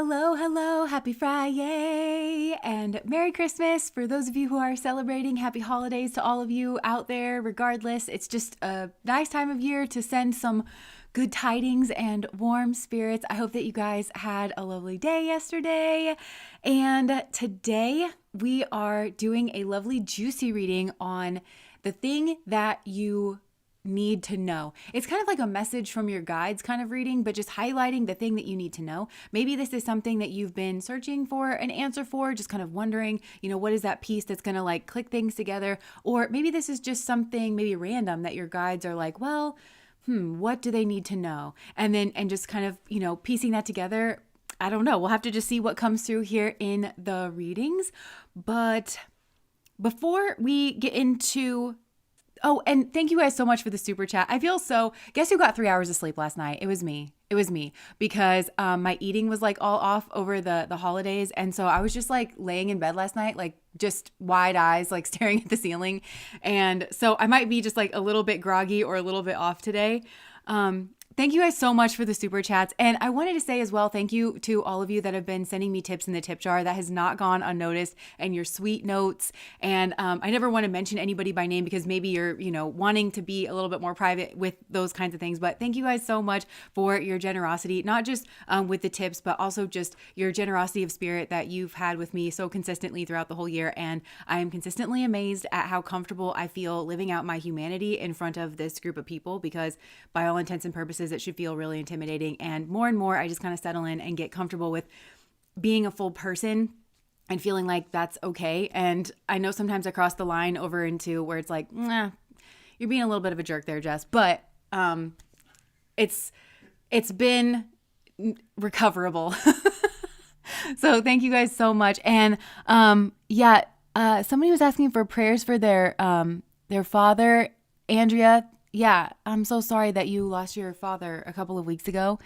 Hello, hello, happy Friday, and Merry Christmas. For those of you who are celebrating, happy holidays to all of you out there. Regardless, it's just a nice time of year to send some good tidings and warm spirits. I hope that you guys had a lovely day yesterday. And today we are doing a lovely juicy reading on the thing that you need to know. It's kind of like a message from your guides kind of reading, but just highlighting the thing that you need to know. Maybe this is something that you've been searching for an answer for, just kind of wondering, what is that piece that's going to like click things together? Or maybe this is just something maybe random that your guides are like, well, what do they need to know? And just kind of, piecing that together. I don't know. We'll have to just see what comes through here in the readings. But before we get into and thank you guys so much for the super chat. I feel guess who got 3 hours of sleep last night? It was me. Because my eating was like all off over the holidays. And so I was just like laying in bed last night, like just wide eyes, like staring at the ceiling. And so I might be just like a little bit groggy or a little bit off today. Thank you guys so much for the super chats. And I wanted to say as well, thank you to all of you that have been sending me tips in the tip jar. That has not gone unnoticed, and your sweet notes. And I never want to mention anybody by name because maybe you're, wanting to be a little bit more private with those kinds of things. But thank you guys so much for your generosity, not just with the tips, but also just your generosity of spirit that you've had with me so consistently throughout the whole year. And I am consistently amazed at how comfortable I feel living out my humanity in front of this group of people, because by all intents and purposes, it should feel really intimidating. And more, I just kind of settle in and get comfortable with being a full person and feeling like that's okay. And I know sometimes I cross the line over into where it's like, nah, you're being a little bit of a jerk there, Jess. But it's been recoverable. So thank you guys so much. And somebody was asking for prayers for their father, Andrea. Yeah, I'm so sorry that you lost your father a couple of weeks ago.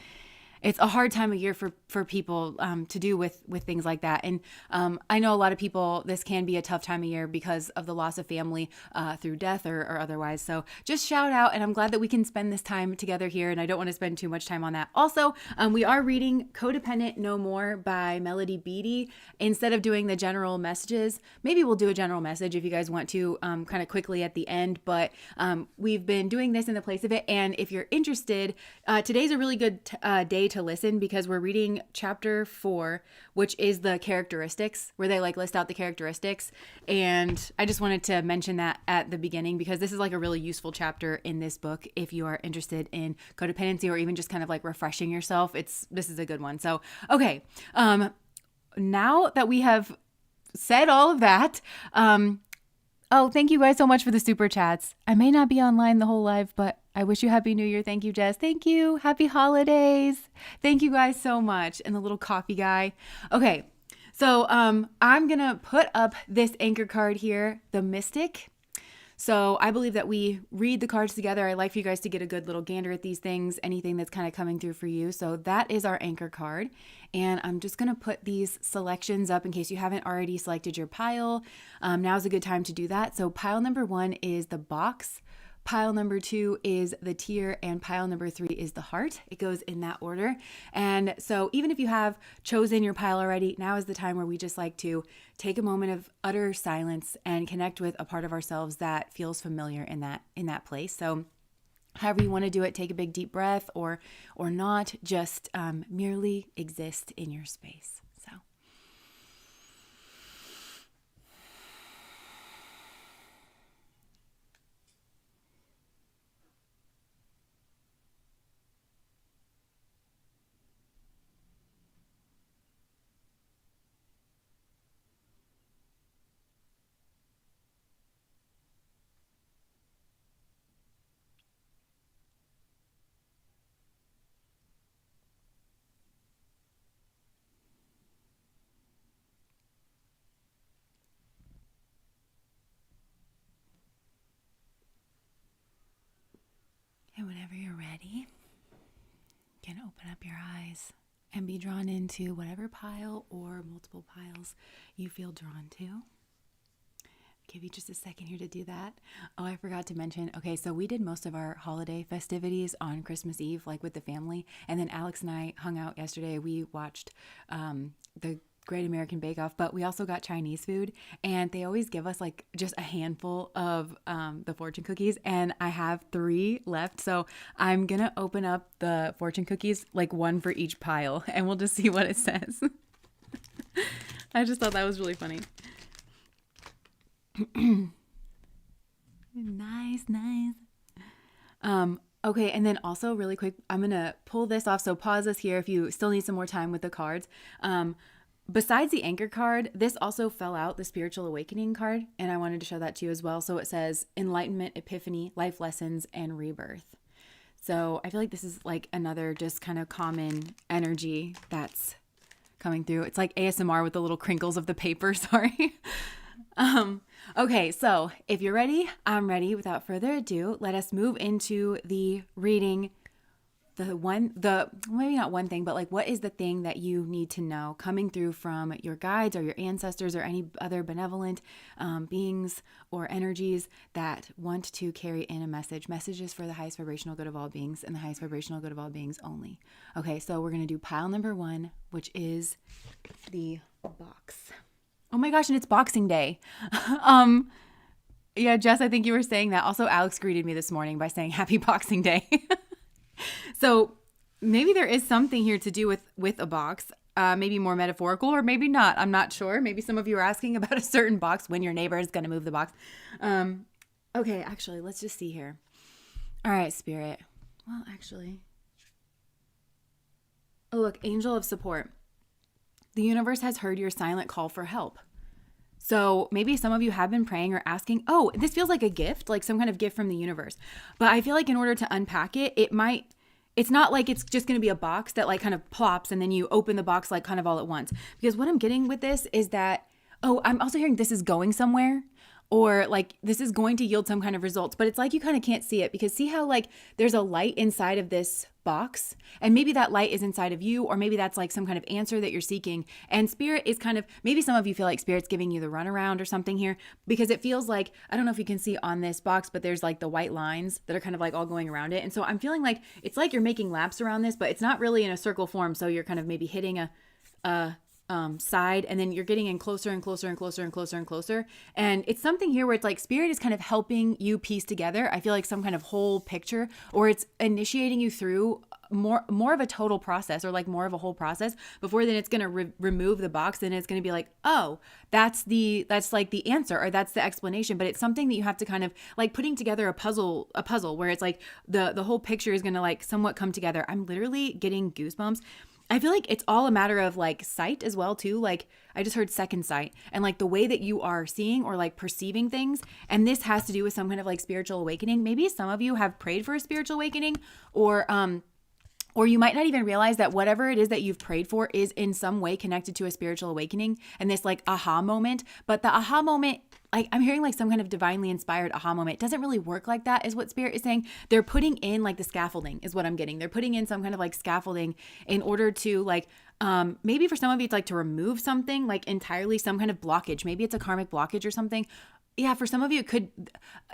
It's a hard time of year for people to do with things like that. And I know a lot of people, this can be a tough time of year because of the loss of family through death or otherwise. So just shout out, and I'm glad that we can spend this time together here, and I don't want to spend too much time on that. Also, we are reading Codependent No More by Melody Beattie. Instead of doing the general messages, maybe we'll do a general message if you guys want to kind of quickly at the end, but we've been doing this in the place of it. And if you're interested, today's a really good day to listen, because we're reading chapter 4, which is the characteristics, where they like list out the characteristics. And I just wanted to mention that at the beginning, because this is like a really useful chapter in this book if you are interested in codependency or even just kind of like refreshing yourself. This is a good one. So okay, now that we have said all of that, thank you guys so much for the super chats. I may not be online the whole live, but I wish you Happy New Year. Thank you, Jess. Thank you. Happy holidays. Thank you guys so much. And the little coffee guy. Okay, so I'm going to put up this anchor card here, the Mystic. So I believe that we read the cards together. I like for you guys to get a good little gander at these things, anything that's kind of coming through for you. So that is our anchor card. And I'm just going to put these selections up in case you haven't already selected your pile. Now's a good time to do that. So pile number 1 is the box. Pile number 2 is the tear, and pile number 3 is the heart. It goes in that order. And so even if you have chosen your pile already, now is the time where we just like to take a moment of utter silence and connect with a part of ourselves that feels familiar in that place. So however you want to do it, take a big deep breath or not, just merely exist in your space. So and whenever you're ready, you can open up your eyes and be drawn into whatever pile or multiple piles you feel drawn to. Give you just a second here to do that. Oh, I forgot to mention. Okay, so we did most of our holiday festivities on Christmas Eve, like with the family. And then Alex and I hung out yesterday. We watched the Great American Bake Off, but we also got Chinese food. And they always give us like just a handful of the fortune cookies. And I have 3 left. So I'm going to open up the fortune cookies, like one for each pile. And we'll just see what it says. I just thought that was really funny. Nice. Okay, and then also really quick, I'm gonna pull this off, so pause us here if you still need some more time with the cards. Besides the anchor card, this also fell out, the spiritual awakening card, and I wanted to show that to you as well. So it says enlightenment, epiphany, life lessons, and rebirth. So I feel like this is like another just kind of common energy that's coming through. It's like ASMR with the little crinkles of the paper, sorry. Okay, so if you're ready, I'm ready. Without further ado, let us move into the reading. Maybe not one thing, but like, what is the thing that you need to know coming through from your guides or your ancestors or any other benevolent beings or energies that want to carry in a messages for the highest vibrational good of all beings and the highest vibrational good of all beings only. Okay, so we're going to do pile number 1, which is the box. Oh my gosh, and it's Boxing Day. Yeah, Jess, I think you were saying that. Also, Alex greeted me this morning by saying Happy Boxing Day. So maybe there is something here to do with a box, maybe more metaphorical or maybe not. I'm not sure. Maybe some of you are asking about a certain box when your neighbor is going to move the box. Okay, actually, let's just see here. All right, Spirit. Well, actually. Oh, look, Angel of Support. The universe has heard your silent call for help. So maybe some of you have been praying or asking, oh, this feels like a gift, like some kind of gift from the universe. But I feel like in order to unpack it, it's not like it's just going to be a box that like kind of plops and then you open the box like kind of all at once. Because what I'm getting with this is that, oh, I'm also hearing this is going somewhere. Or like this is going to yield some kind of results, but it's like you kind of can't see it because see how like there's a light inside of this box and maybe that light is inside of you or maybe that's like some kind of answer that you're seeking. And Spirit is kind of, maybe some of you feel like Spirit's giving you the runaround or something here because it feels like, I don't know if you can see on this box, but there's like the white lines that are kind of like all going around it. And so I'm feeling like it's like you're making laps around this, but it's not really in a circle form. So you're kind of maybe hitting a side and then you're getting in closer and closer and closer and closer and closer. And it's something here where it's like Spirit is kind of helping you piece together. I feel like some kind of whole picture, or it's initiating you through more of a total process or like more of a whole process before then it's going to remove the box and it's going to be like, oh, that's like the answer or that's the explanation. But it's something that you have to kind of like putting together a puzzle where it's like the whole picture is going to like somewhat come together. I'm literally getting goosebumps. I feel like it's all a matter of like sight as well too. Like I just heard second sight and like the way that you are seeing or like perceiving things. And this has to do with some kind of like spiritual awakening. Maybe some of you have prayed for a spiritual awakening or you might not even realize that whatever it is that you've prayed for is in some way connected to a spiritual awakening and this like aha moment. But the aha moment, like I'm hearing like some kind of divinely inspired aha moment. It doesn't really work like that is what Spirit is saying. They're putting in like the scaffolding is what I'm getting. They're putting in some kind of like scaffolding in order to like, maybe for some of you, it's like to remove something like entirely, some kind of blockage. Maybe it's a karmic blockage or something. Yeah, for some of you, it could,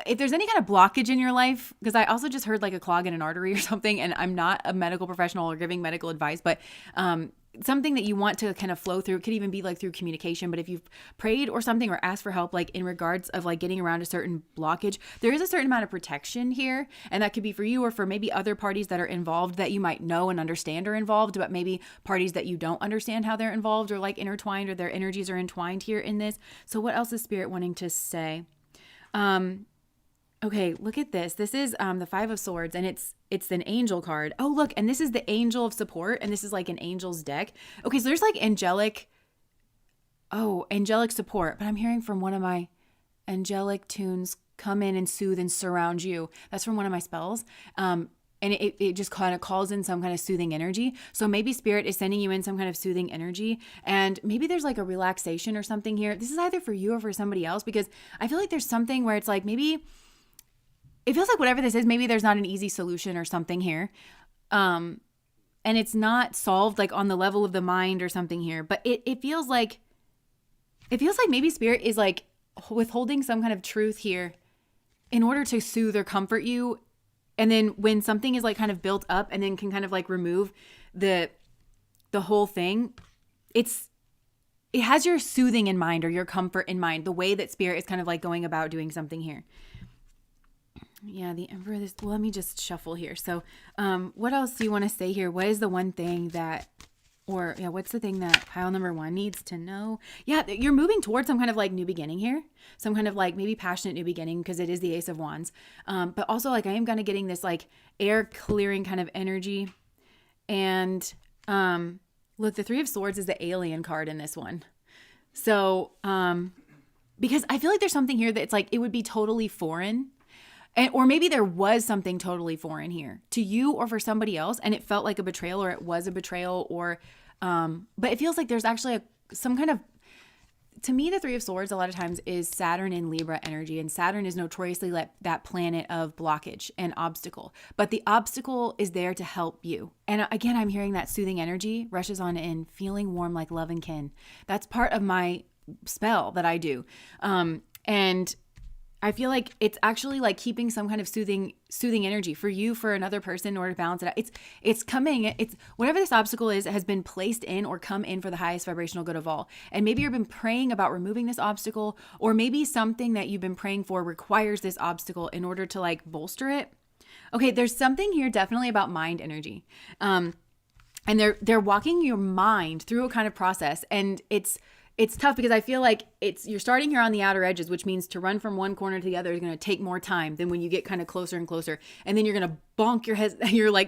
if there's any kind of blockage in your life, because I also just heard like a clog in an artery or something, and I'm not a medical professional or giving medical advice, but something that you want to kind of flow through. It could even be like through communication, but if you've prayed or something or asked for help, like in regards of like getting around a certain blockage, there is a certain amount of protection here. And that could be for you or for maybe other parties that are involved that you might know and understand are involved, but maybe parties that you don't understand how they're involved or like intertwined or their energies are entwined here in this. So what else is Spirit wanting to say? Okay, look at this. This is the 5 of Swords, and it's an angel card. Oh, look, and this is the Angel of Support, and this is like an angel's deck. Okay, so there's like angelic support, but I'm hearing from one of my angelic tunes, come in and soothe and surround you. That's from one of my spells. And it just kind of calls in some kind of soothing energy. So maybe Spirit is sending you in some kind of soothing energy, and maybe there's like a relaxation or something here. This is either for you or for somebody else, because I feel like there's something where it's like maybe it feels like whatever this is, maybe there's not an easy solution or something here. And it's not solved like on the level of the mind or something here, but it feels like maybe Spirit is like withholding some kind of truth here in order to soothe or comfort you. And then when something is like kind of built up and then can kind of like remove the whole thing, it has your soothing in mind or your comfort in mind, the way that spirit is kind of like going about doing something here. Yeah, the Emperor. Well, let me just shuffle here. So what else do you want to say here? What is the one thing that, or yeah, what's the thing that pile number 1 needs to know? Yeah, you're moving towards some kind of like new beginning here. Some kind of like maybe passionate new beginning, because it is the Ace of Wands. But also like I am kind of getting this like air clearing kind of energy. And look, the 3 of Swords is the alien card in this one. So because I feel like there's something here that it's like it would be totally foreign. Or maybe there was something totally foreign here to you or for somebody else, and it felt like a betrayal, or it was a betrayal, or but it feels like there's actually some kind of, to me, the 3 of Swords a lot of times is Saturn in Libra energy, and Saturn is notoriously that planet of blockage and obstacle. But the obstacle is there to help you. And again, I'm hearing that soothing energy rushes on in, feeling warm like love and kin. That's part of my spell that I do, and I feel like it's actually like keeping some kind of soothing energy for you, for another person, in order to balance it out. It's coming. It's whatever this obstacle is, it has been placed in or come in for the highest vibrational good of all. And maybe you've been praying about removing this obstacle, or maybe something that you've been praying for requires this obstacle in order to like bolster it. Okay, there's something here definitely about mind energy. And they're walking your mind through a kind of process, and it's tough because I feel like you're starting here on the outer edges, which means to run from one corner to the other is going to take more time than when you get kind of closer and closer. And then you're going to bonk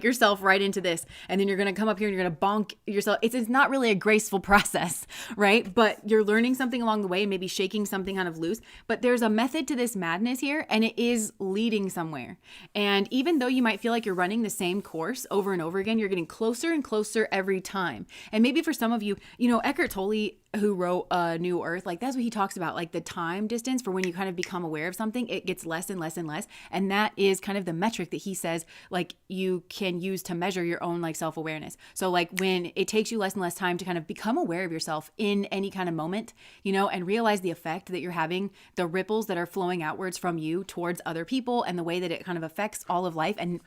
yourself right into this. And then you're going to come up here and you're going to bonk yourself. It's not really a graceful process, right? But you're learning something along the way, maybe shaking something kind of loose. But there's a method to this madness here, and it is leading somewhere. And even though you might feel like you're running the same course over and over again, you're getting closer and closer every time. And maybe for some of you, Eckhart Tolle, who wrote New Earth, like that's what he talks about, like the time distance for when you kind of become aware of something, it gets less and less and less. And that is kind of the metric that he says, like you can use to measure your own like self-awareness. So like when it takes you less and less time to kind of become aware of yourself in any kind of moment, and realize the effect that you're having, the ripples that are flowing outwards from you towards other people, and the way that it kind of affects all of life. And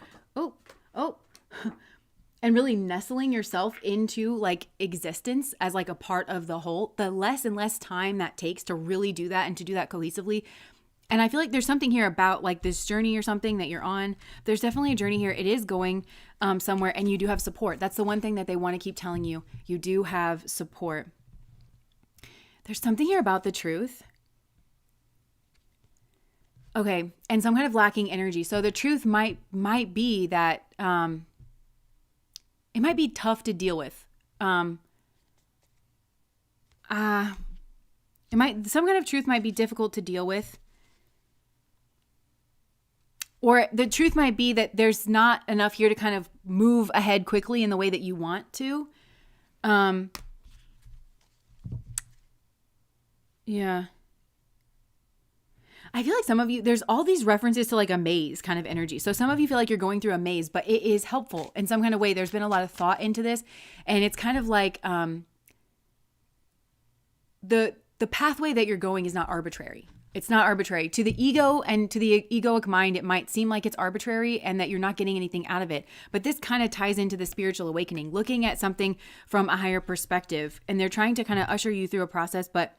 and really nestling yourself into like existence as like a part of the whole, the less and less time that takes to really do that and to do that cohesively. And I feel like there's something here about like this journey or something that you're on. There's definitely a journey here. It is going somewhere, and you do have support. That's the one thing that they want to keep telling you. You do have support. There's something here about the truth. Okay. And some kind of lacking energy. So the truth might be that, it might be tough to deal with. Some kind of truth might be difficult to deal with. Or the truth might be that there's not enough here to kind of move ahead quickly in the way that you want to. Yeah. I feel like some of you, there's all these references to like a maze kind of energy. So some of you feel like you're going through a maze, but it is helpful in some kind of way. There's been a lot of thought into this, and it's kind of like the pathway that you're going is not arbitrary. It's not arbitrary. To the ego and to the egoic mind, it might seem like it's arbitrary and that you're not getting anything out of it. But this kind of ties into the spiritual awakening, looking at something from a higher perspective. And they're trying to kind of usher you through a process, but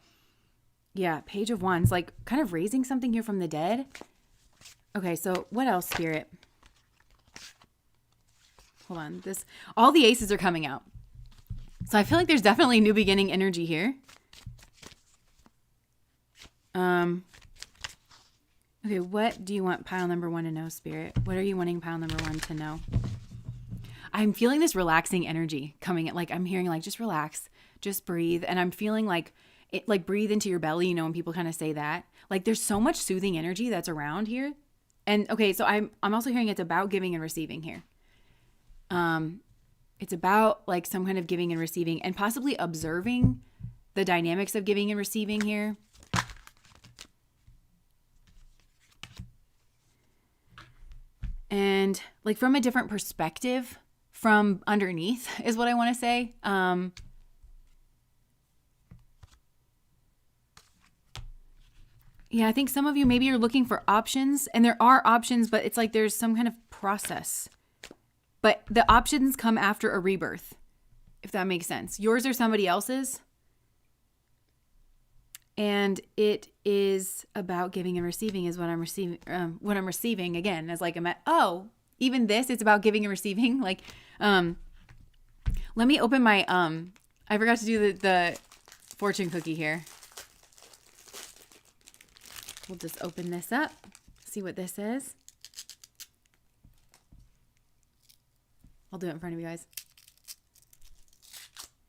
yeah, Page of Wands, like kind of raising something here from the dead. Okay, so what else, Spirit? Hold on. All the aces are coming out. So I feel like there's definitely new beginning energy here. Okay, what do you want pile number 1 to know, Spirit? What are you wanting pile number 1 to know? I'm feeling this relaxing energy coming in. Like I'm hearing like, just relax, just breathe. And I'm feeling like it, like breathe into your belly, when people kind of say that, like there's so much soothing energy that's around here. And okay, so I'm also hearing it's about giving and receiving here. It's about like some kind of giving and receiving, and possibly observing the dynamics of giving and receiving here. And like from a different perspective, from underneath is what I want to say. Yeah, I think some of you, maybe you're looking for options, and there are options, but it's like there's some kind of process. But the options come after a rebirth, if that makes sense. Yours or somebody else's. And it is about giving and receiving is what I'm receiving. What I'm receiving again is like, even this, it's about giving and receiving. Like, let me open my, I forgot to do the fortune cookie here. We'll just open this up, see what this is. I'll do it in front of you guys.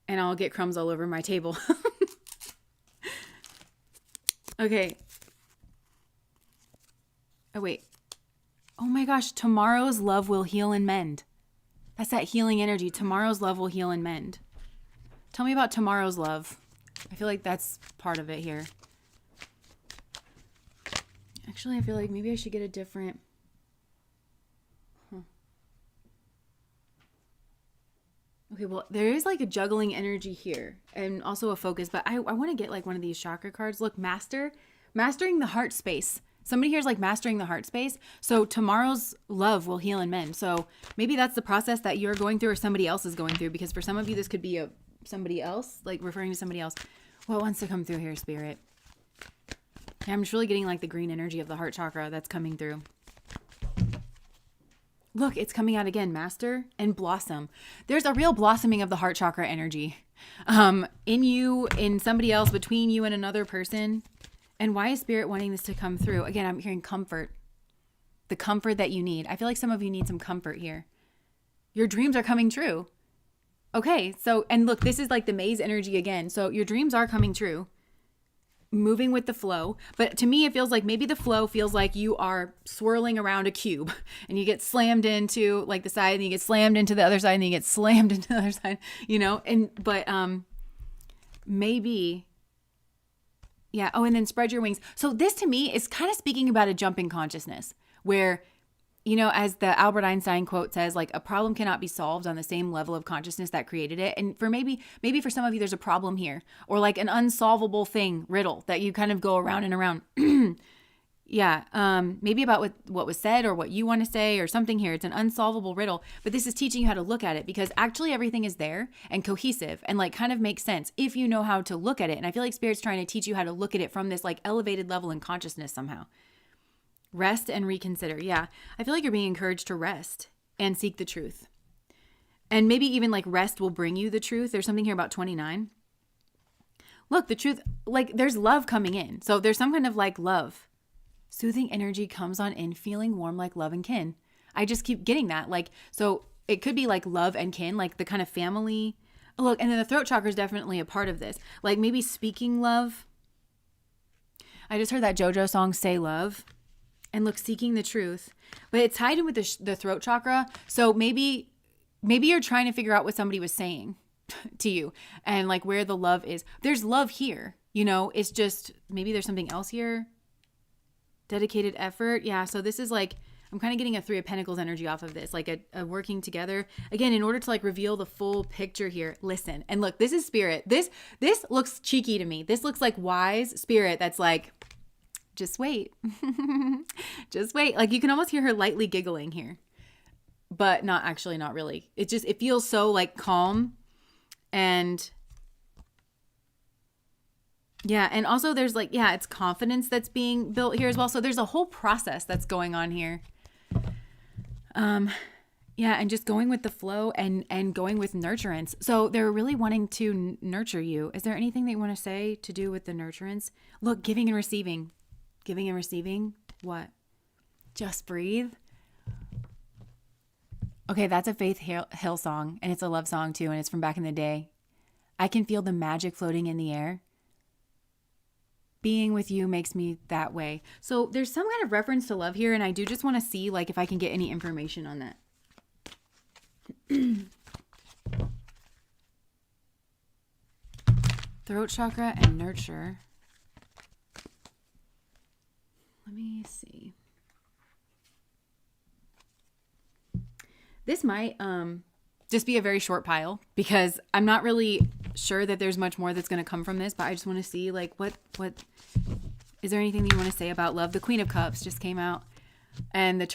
And I'll get crumbs all over my table. Okay. Oh, wait. Oh my gosh. Tomorrow's love will heal and mend. That's that healing energy. Tomorrow's love will heal and mend. Tell me about tomorrow's love. I feel like that's part of it here. Actually, I feel like maybe I should get a different... Okay, well, there is like a juggling energy here and also a focus, but I want to get like one of these chakra cards. Look, mastering the heart space. Somebody here is like mastering the heart space. So tomorrow's love will heal and mend. So maybe that's the process that you're going through or somebody else is going through, because for some of you, this could be somebody else, like referring to somebody else. What wants to come through here, Spirit? Yeah, I'm just really getting like the green energy of the heart chakra that's coming through. Look, it's coming out again, master and blossom. There's a real blossoming of the heart chakra energy in you, in somebody else, between you and another person. And why is Spirit wanting this to come through? Again, I'm hearing comfort, the comfort that you need. I feel like some of you need some comfort here. Your dreams are coming true. Okay, so, and look, this is like the maze energy again. So your dreams are coming true. Moving with the flow. But to me, it feels like maybe the flow feels like you are swirling around a cube and you get slammed into like the side and you get slammed into the other side and you get slammed into the other side, but maybe, yeah. Oh, and then spread your wings. So this to me is kind of speaking about a jump in consciousness where, as the Albert Einstein quote says, like a problem cannot be solved on the same level of consciousness that created it. And for maybe for some of you, there's a problem here or like an unsolvable riddle that you kind of go around and around. Yeah. Maybe about what was said or what you want to say or something here. It's an unsolvable riddle, but this is teaching you how to look at it because actually everything is there and cohesive and like kind of makes sense if you know how to look at it. And I feel like Spirit's trying to teach you how to look at it from this like elevated level in consciousness somehow. Rest and reconsider. Yeah. I feel like you're being encouraged to rest and seek the truth. And maybe even like rest will bring you the truth. There's something here about 29. Look, the truth, like there's love coming in. So there's some kind of like love. Soothing energy comes on in, feeling warm like love and kin. I just keep getting that. Like, so it could be like love and kin, like the kind of family. Look, and then the throat chakra is definitely a part of this. Like maybe speaking love. I just heard that JoJo song, Say Love. And look, seeking the truth, but it's tied in with the throat chakra. So maybe you're trying to figure out what somebody was saying to you and like where the love is. There's love here, it's just, maybe there's something else here. Dedicated effort. Yeah. So this is like, I'm kind of getting a 3 of Pentacles energy off of this, like a working together again, in order to like reveal the full picture here. Listen, and look, this is Spirit. This looks cheeky to me. This looks like wise Spirit. That's like, just wait. Just wait. Like you can almost hear her lightly giggling here, but not really. It feels so like calm and yeah. And also there's like, yeah, it's confidence that's being built here as well. So there's a whole process that's going on here. Yeah. And just going with the flow and going with nurturance. So they're really wanting to nurture you. Is there anything they want to say to do with the nurturance? Look, giving and receiving. Giving and receiving. What? Just breathe. Okay, that's a Faith Hill song, and it's a love song too, and it's from back in the day. I can feel the magic floating in the air. Being with you makes me that way. So there's some kind of reference to love here, and I do just want to see like if I can get any information on that. Throat chakra and nurture. Let me see. This might just be a very short pile because I'm not really sure that there's much more that's going to come from this, but I just want to see like what Is there anything that you want to say about love? The Queen of Cups just came out, and the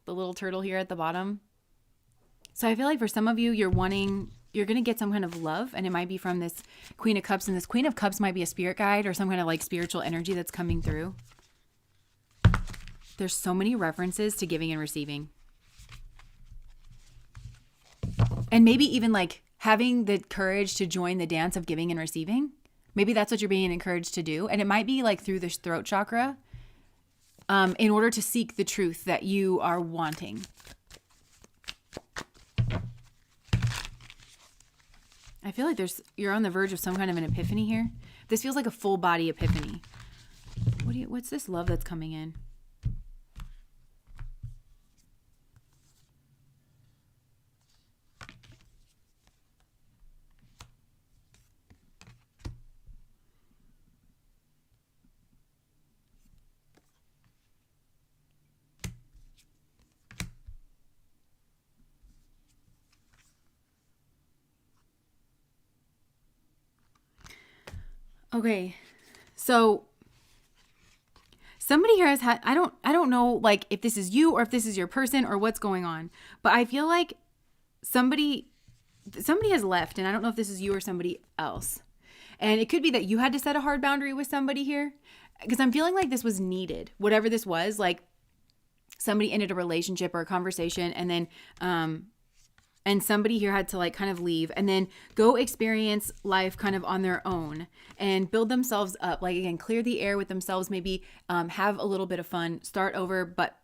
little turtle here at the bottom. So I feel like for some of you, you're going to get some kind of love, and it might be from this Queen of Cups, and this Queen of Cups might be a spirit guide or some kind of like spiritual energy that's coming through. There's so many references to giving and receiving. And maybe even like having the courage to join the dance of giving and receiving. Maybe that's what you're being encouraged to do. And it might be like through the throat chakra, in order to seek the truth that you are wanting. I feel like you're on the verge of some kind of an epiphany here. This feels like a full body epiphany. What's this love that's coming in? Okay, so somebody here has had, I don't know like if this is you or if this is your person or what's going on, but I feel like somebody has left, and I don't know if this is you or somebody else. And it could be that you had to set a hard boundary with somebody here, because I'm feeling like this was needed, whatever this was. Like somebody ended a relationship or a conversation, and then and somebody here had to like kind of leave and then go experience life kind of on their own and build themselves up. Like, again, clear the air with themselves, maybe have a little bit of fun, start over, but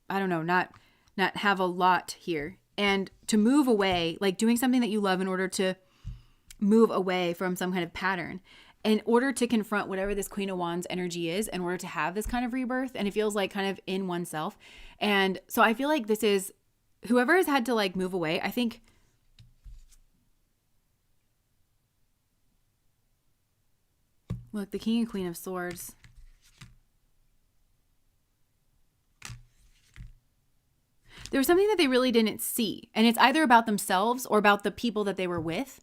I don't know, not have a lot here. And to move away, like doing something that you love in order to move away from some kind of pattern, in order to confront whatever this Queen of Wands energy is, in order to have this kind of rebirth. And it feels like kind of in oneself. And so I feel like this is whoever has had to like move away. I think look, the King and Queen of Swords. There was something that they really didn't see. And it's either about themselves or about the people that they were with.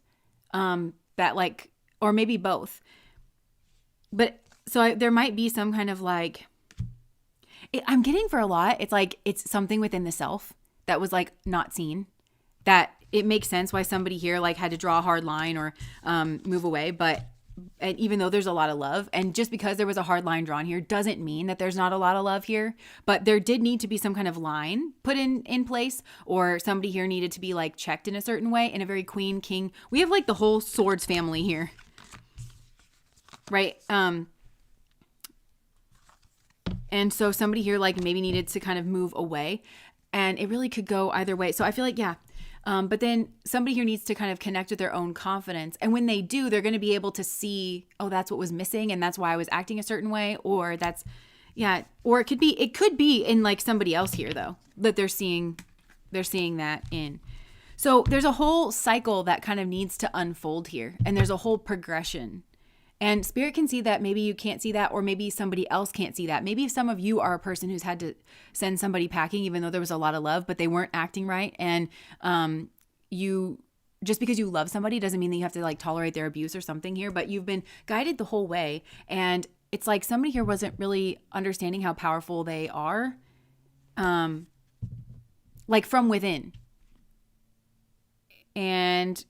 That like, or maybe both. But so there might be some kind of like, I'm getting for a lot, it's like, it's something within the self that was like not seen. That it makes sense why somebody here like had to draw a hard line or move away. But and even though there's a lot of love, and just because there was a hard line drawn here doesn't mean that there's not a lot of love here, but there did need to be some kind of line put in place, or somebody here needed to be like checked in a certain way, in a very queen, king. We have like the whole swords family here, right? And so somebody here like maybe needed to kind of move away, and it really could go either way. So I feel like, yeah. But then somebody here needs to kind of connect with their own confidence. And when they do, they're going to be able to see, oh, that's what was missing. And that's why I was acting a certain way. Or that's, yeah. Or it could be in like somebody else here though, that they're seeing that in. So there's a whole cycle that kind of needs to unfold here. And there's a whole progression. And Spirit can see that. Maybe you can't see that, or maybe somebody else can't see that. Maybe if some of you are a person who's had to send somebody packing, even though there was a lot of love, but they weren't acting right. And you, just because you love somebody doesn't mean that you have to like tolerate their abuse or something here, but you've been guided the whole way. And it's like somebody here wasn't really understanding how powerful they are, like from within. And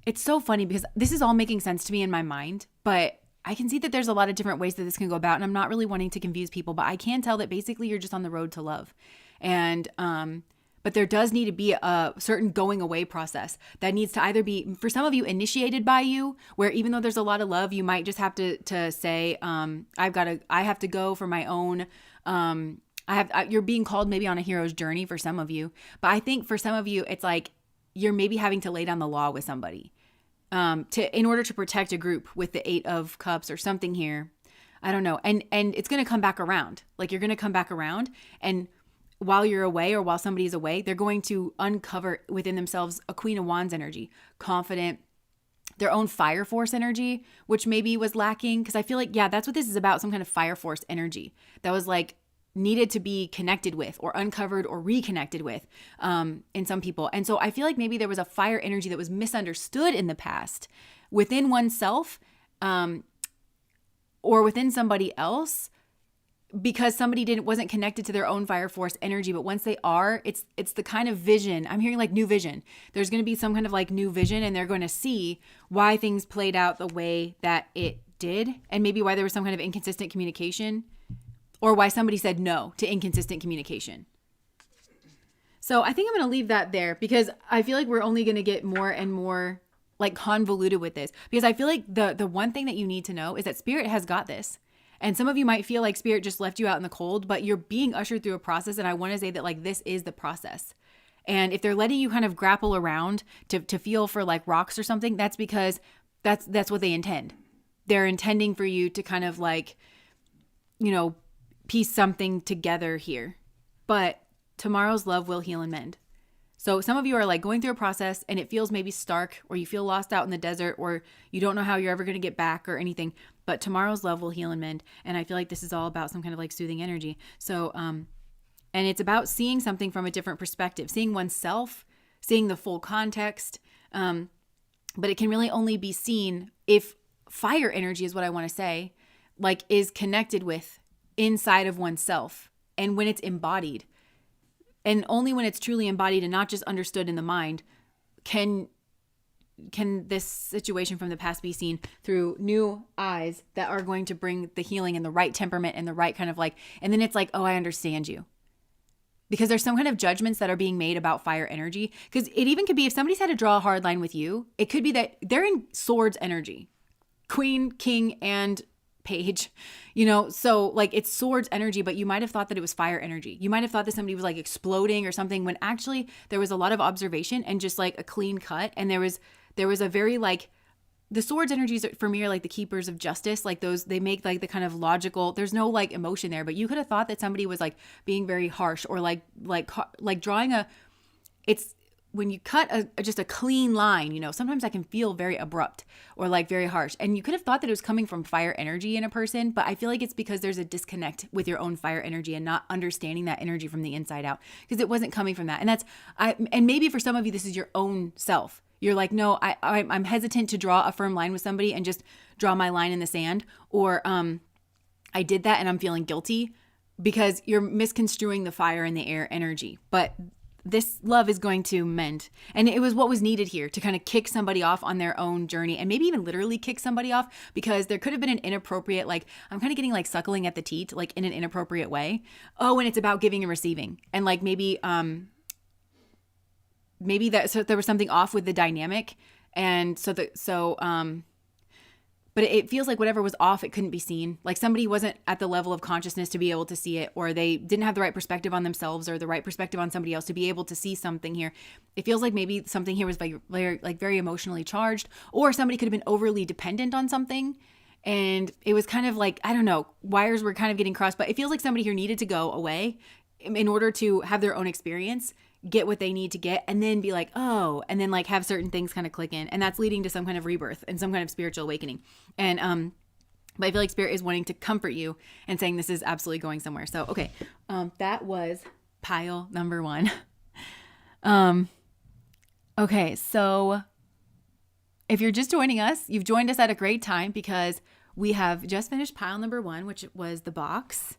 it's so funny because this is all making sense to me in my mind, but I can see that there's a lot of different ways that this can go about, and I'm not really wanting to confuse people, but I can tell that basically you're just on the road to love. And, but there does need to be a certain going away process that needs to either be, for some of you, initiated by you, where even though there's a lot of love, you might just have to say, I have to go for my own, you're being called maybe on a hero's journey for some of you. But I think for some of you, it's like, you're maybe having to lay down the law with somebody in order to protect a group with the 8 of Cups or something here. I don't know. And it's going to come back around. Like, you're going to come back around, and while you're away or while somebody's away, they're going to uncover within themselves a Queen of Wands energy, confident, their own fire force energy, which maybe was lacking. Because I feel like, yeah, that's what this is about. Some kind of fire force energy that was like needed to be connected with or uncovered or reconnected with in some people. And so I feel like maybe there was a fire energy that was misunderstood in the past within oneself or within somebody else, because somebody wasn't connected to their own fire force energy. But once they are, it's the kind of vision. I'm hearing like new vision. There's going to be some kind of like new vision, and they're going to see why things played out the way that it did, and maybe why there was some kind of inconsistent communication, or why somebody said no to inconsistent communication. So I think I'm going to leave that there, because I feel like we're only going to get more and more like convoluted with this, because I feel like the one thing that you need to know is that Spirit has got this. And some of you might feel like Spirit just left you out in the cold, but you're being ushered through a process. And I want to say that like this is the process. And if they're letting you kind of grapple around to feel for like rocks or something, that's because that's what they intend. They're intending for you to kind of like, piece something together here. But tomorrow's love will heal and mend. So some of you are like going through a process and it feels maybe stark, or you feel lost out in the desert, or you don't know how you're ever going to get back or anything, but tomorrow's love will heal and mend. And I feel like this is all about some kind of like soothing energy. So, and it's about seeing something from a different perspective, seeing oneself, seeing the full context. But it can really only be seen if fire energy is what I want to say, like is connected with inside of oneself, and when it's embodied. And only when it's truly embodied and not just understood in the mind can this situation from the past be seen through new eyes that are going to bring the healing and the right temperament and the right kind of like, and then it's like, oh, I understand you. Because there's some kind of judgments that are being made about fire energy. Because it even could be if somebody's had to draw a hard line with you, it could be that they're in swords energy. Queen, king, and page, so like it's swords energy, but you might have thought that it was fire energy. You might have thought that somebody was like exploding or something, when actually there was a lot of observation and just like a clean cut. And there was a very like, the swords energies for me are like the keepers of justice. Like those, they make like the kind of logical, there's no like emotion there, but you could have thought that somebody was like being very harsh, or like drawing it's when you cut just a clean line, sometimes that can feel very abrupt or like very harsh. And you could have thought that it was coming from fire energy in a person, but I feel like it's because there's a disconnect with your own fire energy and not understanding that energy from the inside out, because it wasn't coming from that. And and maybe for some of you, this is your own self. You're like, no, I'm hesitant to draw a firm line with somebody and just draw my line in the sand. Or I did that and I'm feeling guilty, because you're misconstruing the fire and the air energy. But this love is going to mend. And it was what was needed here to kind of kick somebody off on their own journey, and maybe even literally kick somebody off, because there could have been an inappropriate, like I'm kind of getting like suckling at the teat, like in an inappropriate way. Oh, and it's about giving and receiving. And like maybe so there was something off with the dynamic. And but it feels like whatever was off, it couldn't be seen. Like somebody wasn't at the level of consciousness to be able to see it, or they didn't have the right perspective on themselves or the right perspective on somebody else to be able to see something here. It feels like maybe something here was very emotionally charged, or somebody could have been overly dependent on something. And it was kind of like, I don't know, wires were kind of getting crossed, but it feels like somebody here needed to go away in order to have their own experience, get what they need to get, and then be like, oh, and then like have certain things kind of click in. And that's leading to some kind of rebirth and some kind of spiritual awakening. And, but I feel like Spirit is wanting to comfort you and saying this is absolutely going somewhere. So, okay. That was pile number 1. Okay. So if you're just joining us, you've joined us at a great time, because we have just finished pile number 1, which was the box.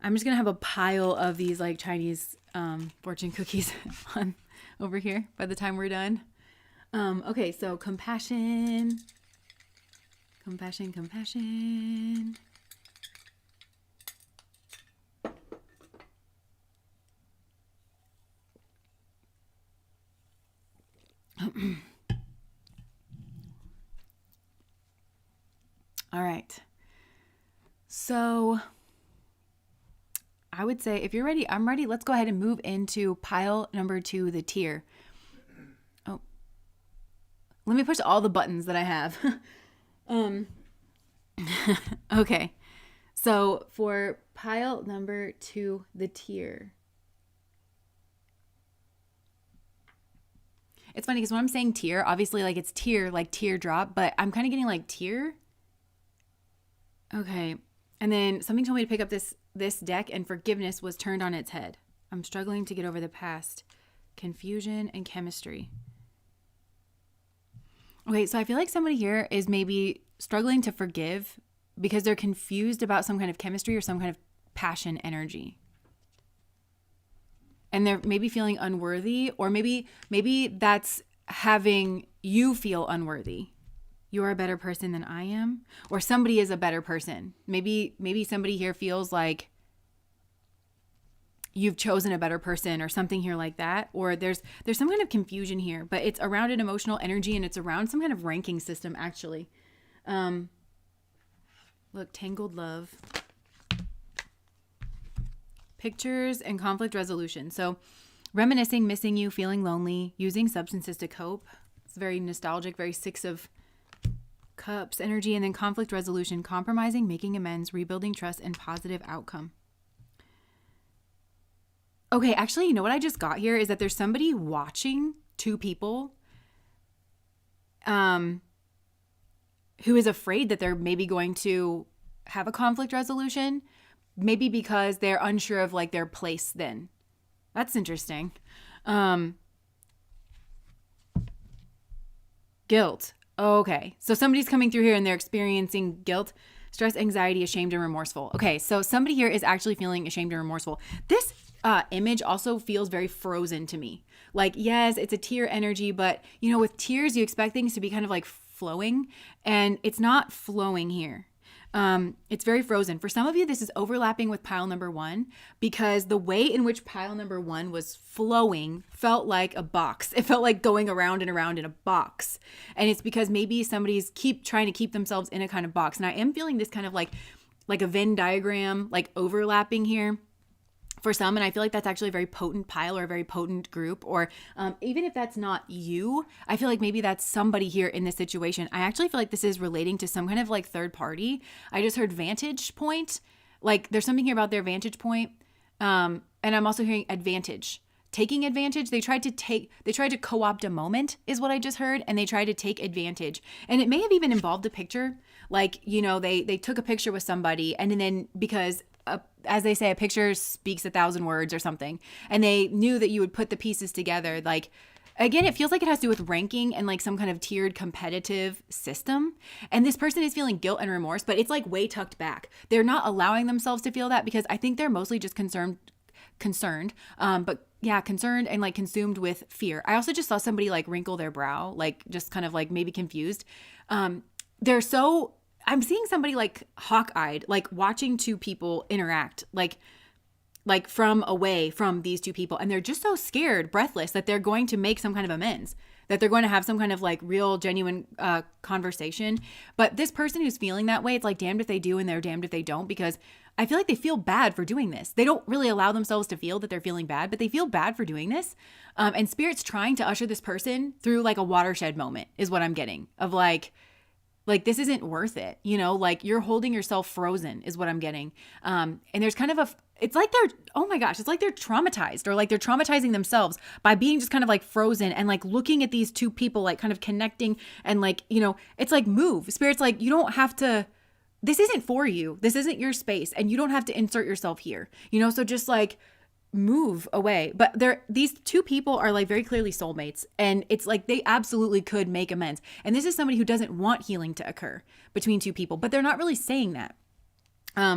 I'm just going to have a pile of these like Chinese fortune cookies on over here by the time we're done. Okay, so compassion. All right. So I would say if you're ready, I'm ready. Let's go ahead and move into pile number 2, the tear. Oh, let me push all the buttons that I have. Okay. So for pile number 2, the tear. It's funny because when I'm saying tear, obviously like it's tear, like teardrop, but I'm kind of getting like tear. Okay. And then something told me to pick up this deck, and forgiveness was turned on its head. I'm struggling to get over the past. Confusion and chemistry. Okay, so I feel like somebody here is maybe struggling to forgive because they're confused about some kind of chemistry or some kind of passion energy. And they're maybe feeling unworthy, or maybe that's having you feel unworthy. You're a better person than I am, or somebody is a better person. Maybe somebody here feels like you've chosen a better person or something here like that, or there's some kind of confusion here, but it's around an emotional energy and it's around some kind of ranking system actually. Look, tangled love. Pictures and conflict resolution. So reminiscing, missing you, feeling lonely, using substances to cope. It's very nostalgic, very Six of Cups energy. And then conflict resolution, compromising, making amends, rebuilding trust, and positive outcome. Okay, actually, you know what I just got here is that there's somebody watching two people who is afraid that they're maybe going to have a conflict resolution, maybe because they're unsure of like their place then. That's interesting. Guilt. Okay, so somebody's coming through here and they're experiencing guilt, stress, anxiety, ashamed, and remorseful. Okay, so somebody here is actually feeling ashamed and remorseful. This image also feels very frozen to me. Like, yes, it's a tear energy, but you know, with tears, you expect things to be kind of like flowing, and it's not flowing here. It's very frozen. For some of you, this is overlapping with pile number 1 because the way in which pile number 1 was flowing felt like a box. It felt like going around and around in a box. And it's because maybe somebody's trying to keep themselves in a kind of box. And I am feeling this kind of like a Venn diagram, like overlapping here for some. And I feel like that's actually a very potent pile or a very potent group, or even if that's not you, I feel like maybe that's somebody here in this situation. I actually feel like this is relating to some kind of like third party. I just heard vantage point. Like there's something here about their vantage point. And I'm also hearing advantage, taking advantage. They tried to co-opt a moment is what I just heard. And they tried to take advantage. And it may have even involved a picture. Like, you know, they took a picture with somebody, and then because as they say, a picture speaks 1,000 words or something. And they knew that you would put the pieces together. Like, again, it feels like it has to do with ranking and like some kind of tiered competitive system. And this person is feeling guilt and remorse, but it's like way tucked back. They're not allowing themselves to feel that because I think they're mostly just concerned, but yeah, concerned and like consumed with fear. I also just saw somebody like wrinkle their brow, like just kind of like maybe confused. I'm seeing somebody like hawk-eyed, like watching two people interact, like from away from these two people. And they're just so scared, breathless, that they're going to make some kind of amends, that they're going to have some kind of like real, genuine conversation. But this person who's feeling that way, it's like damned if they do and they're damned if they don't, because I feel like they feel bad for doing this. They don't really allow themselves to feel that they're feeling bad, but they feel bad for doing this. And Spirit's trying to usher this person through like a watershed moment is what I'm getting of like this isn't worth it, you know, like you're holding yourself frozen is what I'm getting. And there's kind of it's like oh my gosh, it's like they're traumatized, or like they're traumatizing themselves by being just kind of like frozen and like looking at these two people, like kind of connecting and like, you know, it's like move. Spirit's like, you don't have to, this isn't for you. This isn't your space and you don't have to insert yourself here, you know? So just like move away. But these two people are like very clearly soulmates, and it's like they absolutely could make amends. And this is somebody who doesn't want healing to occur between two people, but they're not really saying that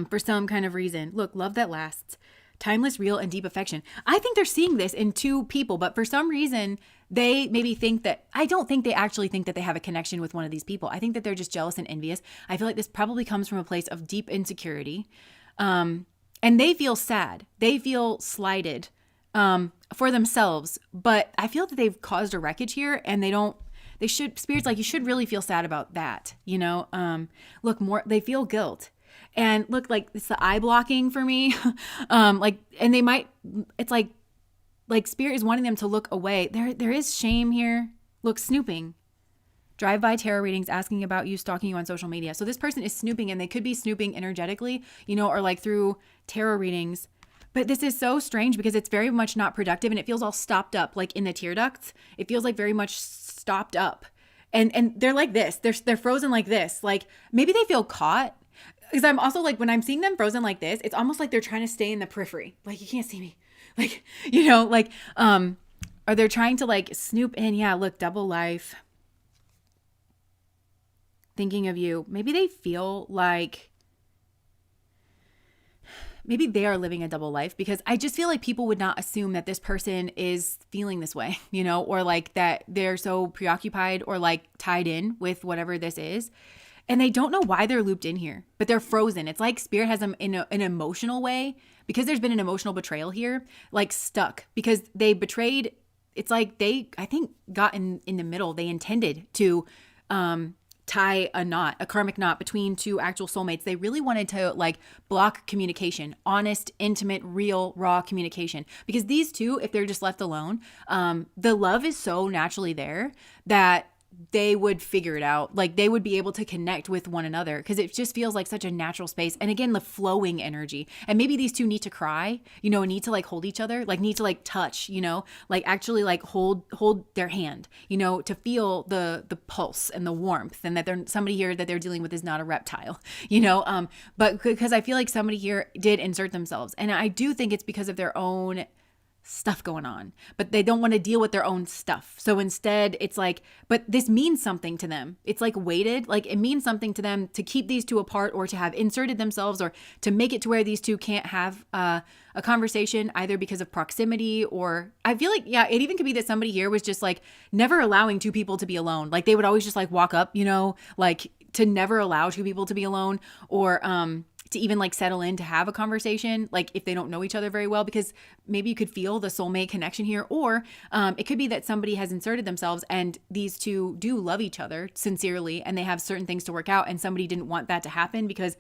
for some kind of reason. Look, love that lasts, timeless, real, and deep affection. I think they're seeing this in two people, but for some reason they maybe think that, I don't think they actually think that they have a connection with one of these people. I think that they're just jealous and envious. I feel like this probably comes from a place of deep insecurity. And they feel sad. They feel slighted for themselves. But I feel that they've caused a wreckage here, and Spirit's like, you should really feel sad about that. You know, they feel guilt. And look, like it's the eye blocking for me. And they might, it's like Spirit is wanting them to look away. There is shame here. Look, snooping. Drive-by tarot readings, asking about you, stalking you on social media. So this person is snooping, and they could be snooping energetically, you know, or like through tarot readings. But this is so strange because it's very much not productive, and it feels all stopped up, like in the tear ducts. It feels like very much stopped up. And they're like this. They're frozen like this. Like maybe they feel caught. Because I'm also like, when I'm seeing them frozen like this, it's almost like they're trying to stay in the periphery. Like, you can't see me. Like, or they're trying to like snoop in. Yeah, look, double life. Thinking of you. Maybe they feel like maybe they are living a double life, because I just feel like people would not assume that this person is feeling this way, or like that they're so preoccupied or like tied in with whatever this is. And they don't know why they're looped in here, but they're frozen. It's like spirit has them in an emotional way, because there's been an emotional betrayal here, like stuck because they betrayed. It's like they, I think, got in the middle. They intended to tie a karmic knot between two actual soulmates. They really wanted to like block communication, honest, intimate, real, raw communication. Because these two, if they're just left alone, the love is so naturally there that they would figure it out. Like they would be able to connect with one another, because it just feels like such a natural space. And again, the flowing energy. And maybe these two need to cry, need to like hold each other, like need to like touch, like actually like hold their hand, to feel the pulse and the warmth, and that they're somebody here that they're dealing with is not a reptile, but because I feel like somebody here did insert themselves. And I do think it's because of their own stuff going on, but they don't want to deal with their own stuff. So instead it's like, but this means something to them. It's like weighted, like it means something to them to keep these two apart, or to have inserted themselves, or to make it to where these two can't have a conversation, either because of proximity, or I feel like, yeah, it even could be that somebody here was just like never allowing two people to be alone. Like they would always just like walk up, like to never allow two people to be alone, or to even like settle in to have a conversation, like if they don't know each other very well, because maybe you could feel the soulmate connection here. Or it could be that somebody has inserted themselves and these two do love each other sincerely, and they have certain things to work out, and somebody didn't want that to happen because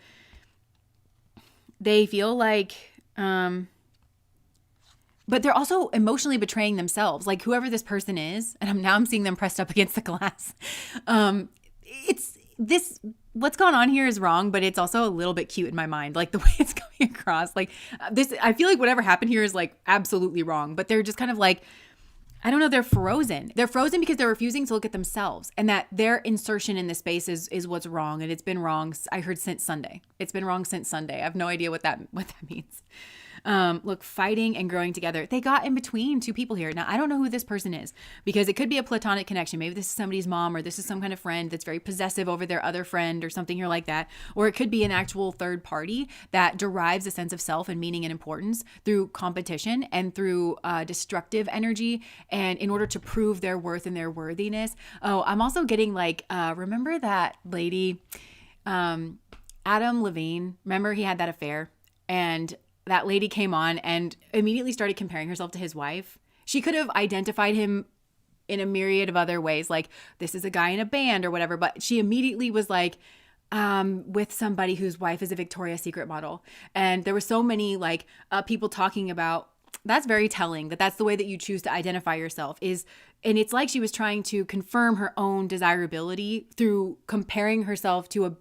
they feel like but they're also emotionally betraying themselves, like whoever this person is. And I'm seeing them pressed up against the glass. It's this, what's going on here is wrong, but it's also a little bit cute in my mind, like the way it's coming across. Like this, I feel like whatever happened here is like absolutely wrong, but they're just kind of like, I don't know, they're frozen. They're frozen because they're refusing to look at themselves, and that their insertion in this space is what's wrong. And it's been wrong, I heard, since Sunday. It's been wrong since Sunday. I have no idea what that means. Look, fighting and growing together. They got in between two people here. Now, I don't know who this person is, because it could be a platonic connection. Maybe this is somebody's mom, or this is some kind of friend that's very possessive over their other friend, or something here like that. Or it could be an actual third party that derives a sense of self and meaning and importance through competition and through destructive energy, and in order to prove their worth and their worthiness. Oh, I'm also getting like, remember that lady, Adam Levine? Remember he had that affair? And that lady came on and immediately started comparing herself to his wife. She could have identified him in a myriad of other ways, like this is a guy in a band or whatever, but she immediately was like, with somebody whose wife is a Victoria's Secret model. And there were so many like people talking about, that's very telling that that's the way that you choose to identify yourself is. And it's like she was trying to confirm her own desirability through comparing herself to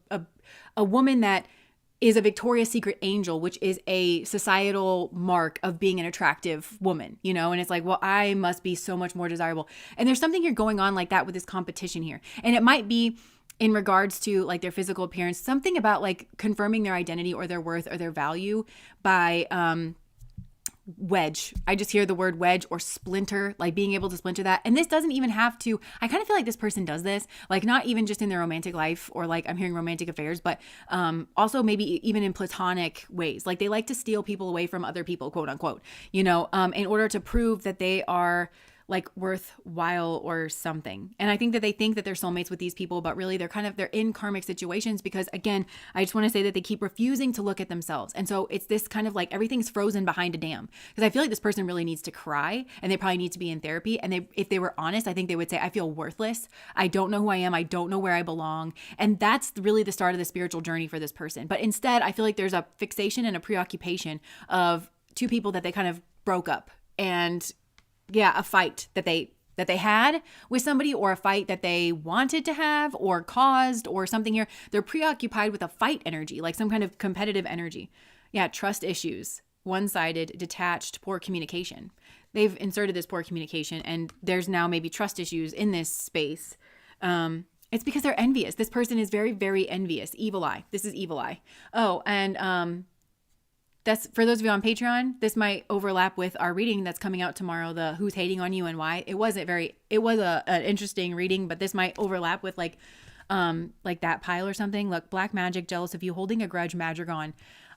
a woman that is a Victoria's Secret angel, which is a societal mark of being an attractive woman, and it's like, well, I must be so much more desirable. And there's something here going on like that with this competition here. And it might be in regards to like their physical appearance, something about like confirming their identity or their worth or their value by, wedge. I just hear the word wedge or splinter, like being able to splinter that. And this doesn't even have to, I kind of feel like this person does this, like not even just in their romantic life or like I'm hearing romantic affairs, but also maybe even in platonic ways. Like they like to steal people away from other people, quote unquote, in order to prove that they are like worthwhile or something. And I think that they think that they're soulmates with these people, but really they're in karmic situations because, again, I just want to say that they keep refusing to look at themselves. And so it's this kind of like everything's frozen behind a dam, because I feel like this person really needs to cry and they probably need to be in therapy. And if they were honest, I think they would say, I feel worthless. I don't know who I am. I don't know where I belong. And that's really the start of the spiritual journey for this person. But instead, I feel like there's a fixation and a preoccupation of two people that they kind of broke up, and a fight that they had with somebody, or a fight that they wanted to have or caused or something here. They're preoccupied with a fight energy, like some kind of competitive energy. Yeah, trust issues, one-sided, detached, poor communication. They've inserted this poor communication, and there's now maybe trust issues in this space. And It's because they're envious. This person is very, very envious. Evil eye. This is evil eye. Oh, and that's for those of you on Patreon. This might overlap with our reading that's coming out tomorrow. The who's hating on you and why. It was an interesting reading, but this might overlap with like that pile or something. Look, black magic, jealous of you, holding a grudge, Madrigon.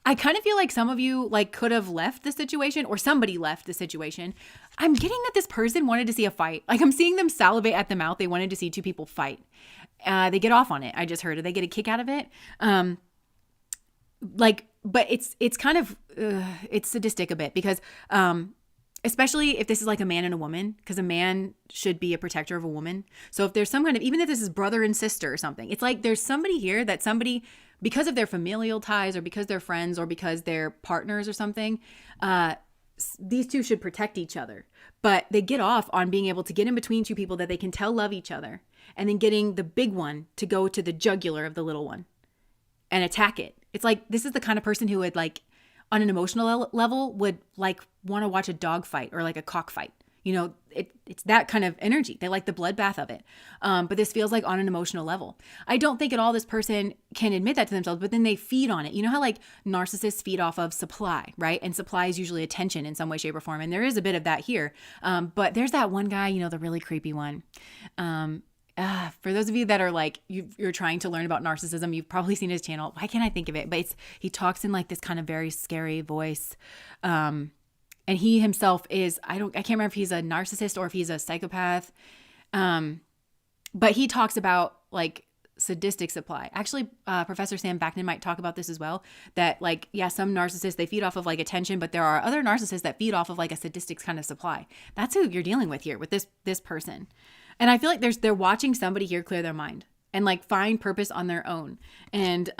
I kind of feel like some of you like could have left the situation, or somebody left the situation. I'm getting that this person wanted to see a fight. Like I'm seeing them salivate at the mouth. They wanted to see two people fight. They get off on it. I just heard it. They get a kick out of it. But it's kind of, it's sadistic a bit because, especially if this is like a man and a woman, because a man should be a protector of a woman. So if there's some kind of, even if this is brother and sister or something, it's like there's somebody here that somebody, because of their familial ties or because they're friends or because they're partners or something, these two should protect each other. But they get off on being able to get in between two people that they can tell love each other, and then getting the big one to go to the jugular of the little one and attack it. It's like, this is the kind of person who would like, on an emotional level, would like want to watch a dog fight or like a cockfight. You know, it's that kind of energy. They like the bloodbath of it. But this feels like on an emotional level. I don't think at all this person can admit that to themselves, but then they feed on it. You know how like narcissists feed off of supply, right? And supply is usually attention in some way, shape, or form. And there is a bit of that here. But there's that one guy, you know, the really creepy one. For those of you that are like, you're trying to learn about narcissism, you've probably seen his channel. Why can't I think of it? But he talks in like this kind of very scary voice. And he himself is, I can't remember if he's a narcissist or if he's a psychopath. But he talks about like sadistic supply. Actually, Professor Sam Vaknin might talk about this as well. That like, yeah, some narcissists, they feed off of like attention, but there are other narcissists that feed off of like a sadistic kind of supply. That's who you're dealing with here with this person. And I feel like they're watching somebody here clear their mind and like find purpose on their own and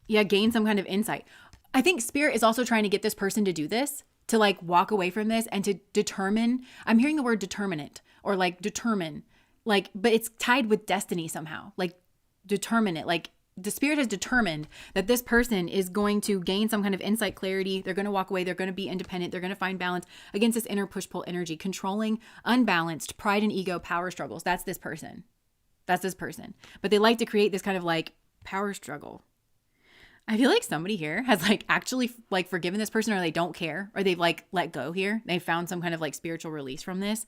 gain some kind of insight. I think spirit is also trying to get this person to do this, to like walk away from this and to determine. I'm hearing the word determinate or like determine, like, but it's tied with destiny somehow, like determine it. Like the spirit has determined that this person is going to gain some kind of insight, clarity. They're going to walk away. They're going to be independent. They're going to find balance against this inner push-pull energy, controlling, unbalanced, pride and ego, power struggles. That's this person. But they like to create this kind of like power struggle. I feel like somebody here has like actually like forgiven this person, or they don't care, or they've like let go here. They found some kind of like spiritual release from this,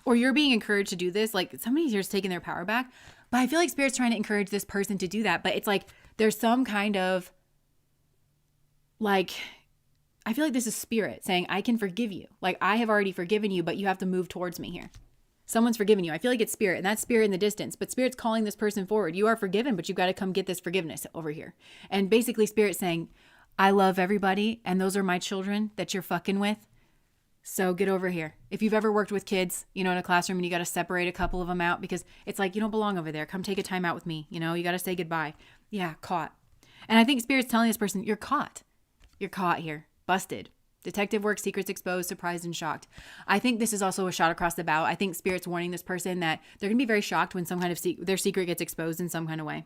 or you're being encouraged to do this. Like somebody here's taking their power back, but I feel like spirit's trying to encourage this person to do that. But it's like, there's some kind of like, I feel like this is spirit saying, I can forgive you. Like I have already forgiven you, but you have to move towards me here. Someone's forgiven you. I feel like it's spirit, and that's spirit in the distance, but spirit's calling this person forward. You are forgiven, but you've got to come get this forgiveness over here. And basically spirit saying, I love everybody, and those are my children that you're fucking with. So get over here. If you've ever worked with kids, you know, in a classroom and you got to separate a couple of them out because it's like, you don't belong over there. Come take a time out with me. You know, you got to say goodbye. Yeah, caught. And I think spirit's telling this person, you're caught. You're caught here. Busted. Detective work, secrets exposed, surprised, and shocked. I think this is also a shot across the bow. I think spirit's warning this person that they're going to be very shocked when some kind of their secret gets exposed in some kind of way.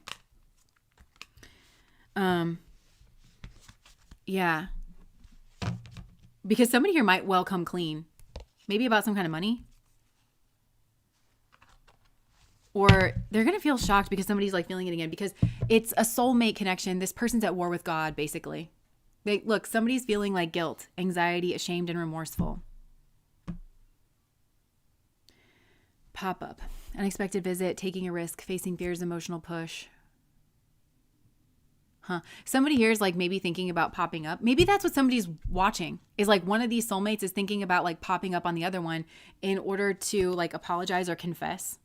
Yeah. Because somebody here might well come clean. Maybe about some kind of money. Or they're going to feel shocked because somebody's like feeling it again. Because it's a soulmate connection. This person's at war with God, basically. Look, somebody's feeling like guilt, anxiety, ashamed, and remorseful. Pop up. Unexpected visit, taking a risk, facing fears, emotional push. Somebody here is like maybe thinking about popping up. Maybe that's what somebody's watching, is like one of these soulmates is thinking about like popping up on the other one in order to like apologize or confess.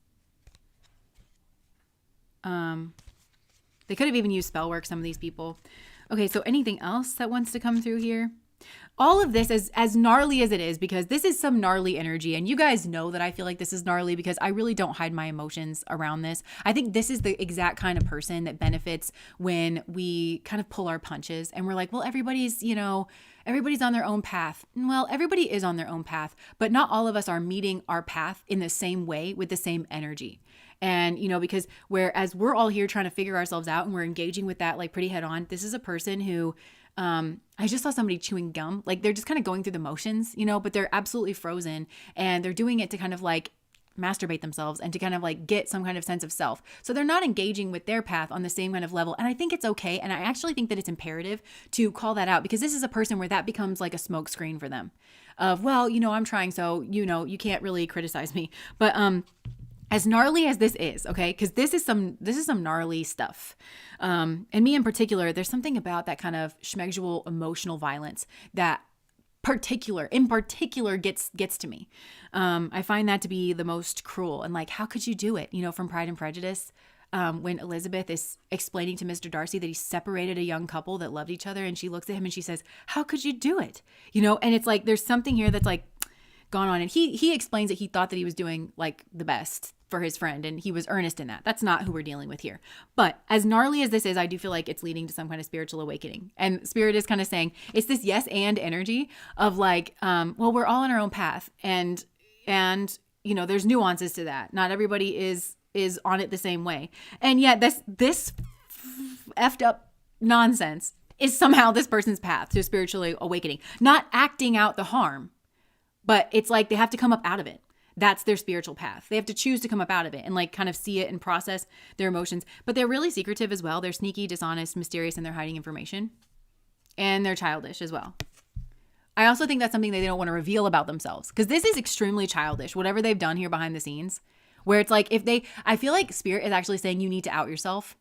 They could have even used spell work, some of these people. Okay, so anything else that wants to come through here? All of this is as gnarly as it is, because this is some gnarly energy. And you guys know that I feel like this is gnarly because I really don't hide my emotions around this. I think this is the exact kind of person that benefits when we kind of pull our punches and we're like, well, everybody's on their own path. Well, everybody is on their own path, but not all of us are meeting our path in the same way with the same energy. And, because whereas we're all here trying to figure ourselves out and we're engaging with that like pretty head on, this is a person who I just saw somebody chewing gum. Like they're just kind of going through the motions, you know, but they're absolutely frozen and they're doing it to kind of like masturbate themselves and to kind of like get some kind of sense of self. So they're not engaging with their path on the same kind of level. And I think it's okay. And I actually think that it's imperative to call that out because this is a person where that becomes like a smoke screen for them of, well, you know, I'm trying. So, you know, you can't really criticize me. But, as gnarly as this is, okay, because this is some gnarly stuff. And me in particular, there's something about that kind of schmegsual emotional violence that in particular gets to me. I find that to be the most cruel. And like, how could you do it? You know, from Pride and Prejudice, when Elizabeth is explaining to Mr. Darcy that he separated a young couple that loved each other, and she looks at him and she says, "How could you do it?" You know, and it's like there's something here that's like gone on, and he explains that he thought that he was doing like the best for his friend, and he was earnest in that. That's not who we're dealing with here. But as gnarly as this is, I do feel like it's leading to some kind of spiritual awakening. And Spirit is kind of saying it's this yes and energy of like, well, we're all on our own path, and you know, there's nuances to that. Not everybody is on it the same way, and yet this effed up nonsense is somehow this person's path to spiritually awakening. Not acting out the harm, but it's like they have to come up out of it. That's their spiritual path. They have to choose to come up out of it and like kind of see it and process their emotions. But they're really secretive as well. They're sneaky, dishonest, mysterious, and they're hiding information. And they're childish as well. I also think that's something that they don't want to reveal about themselves, because this is extremely childish, whatever they've done here behind the scenes, where it's like I feel like Spirit is actually saying you need to out yourself.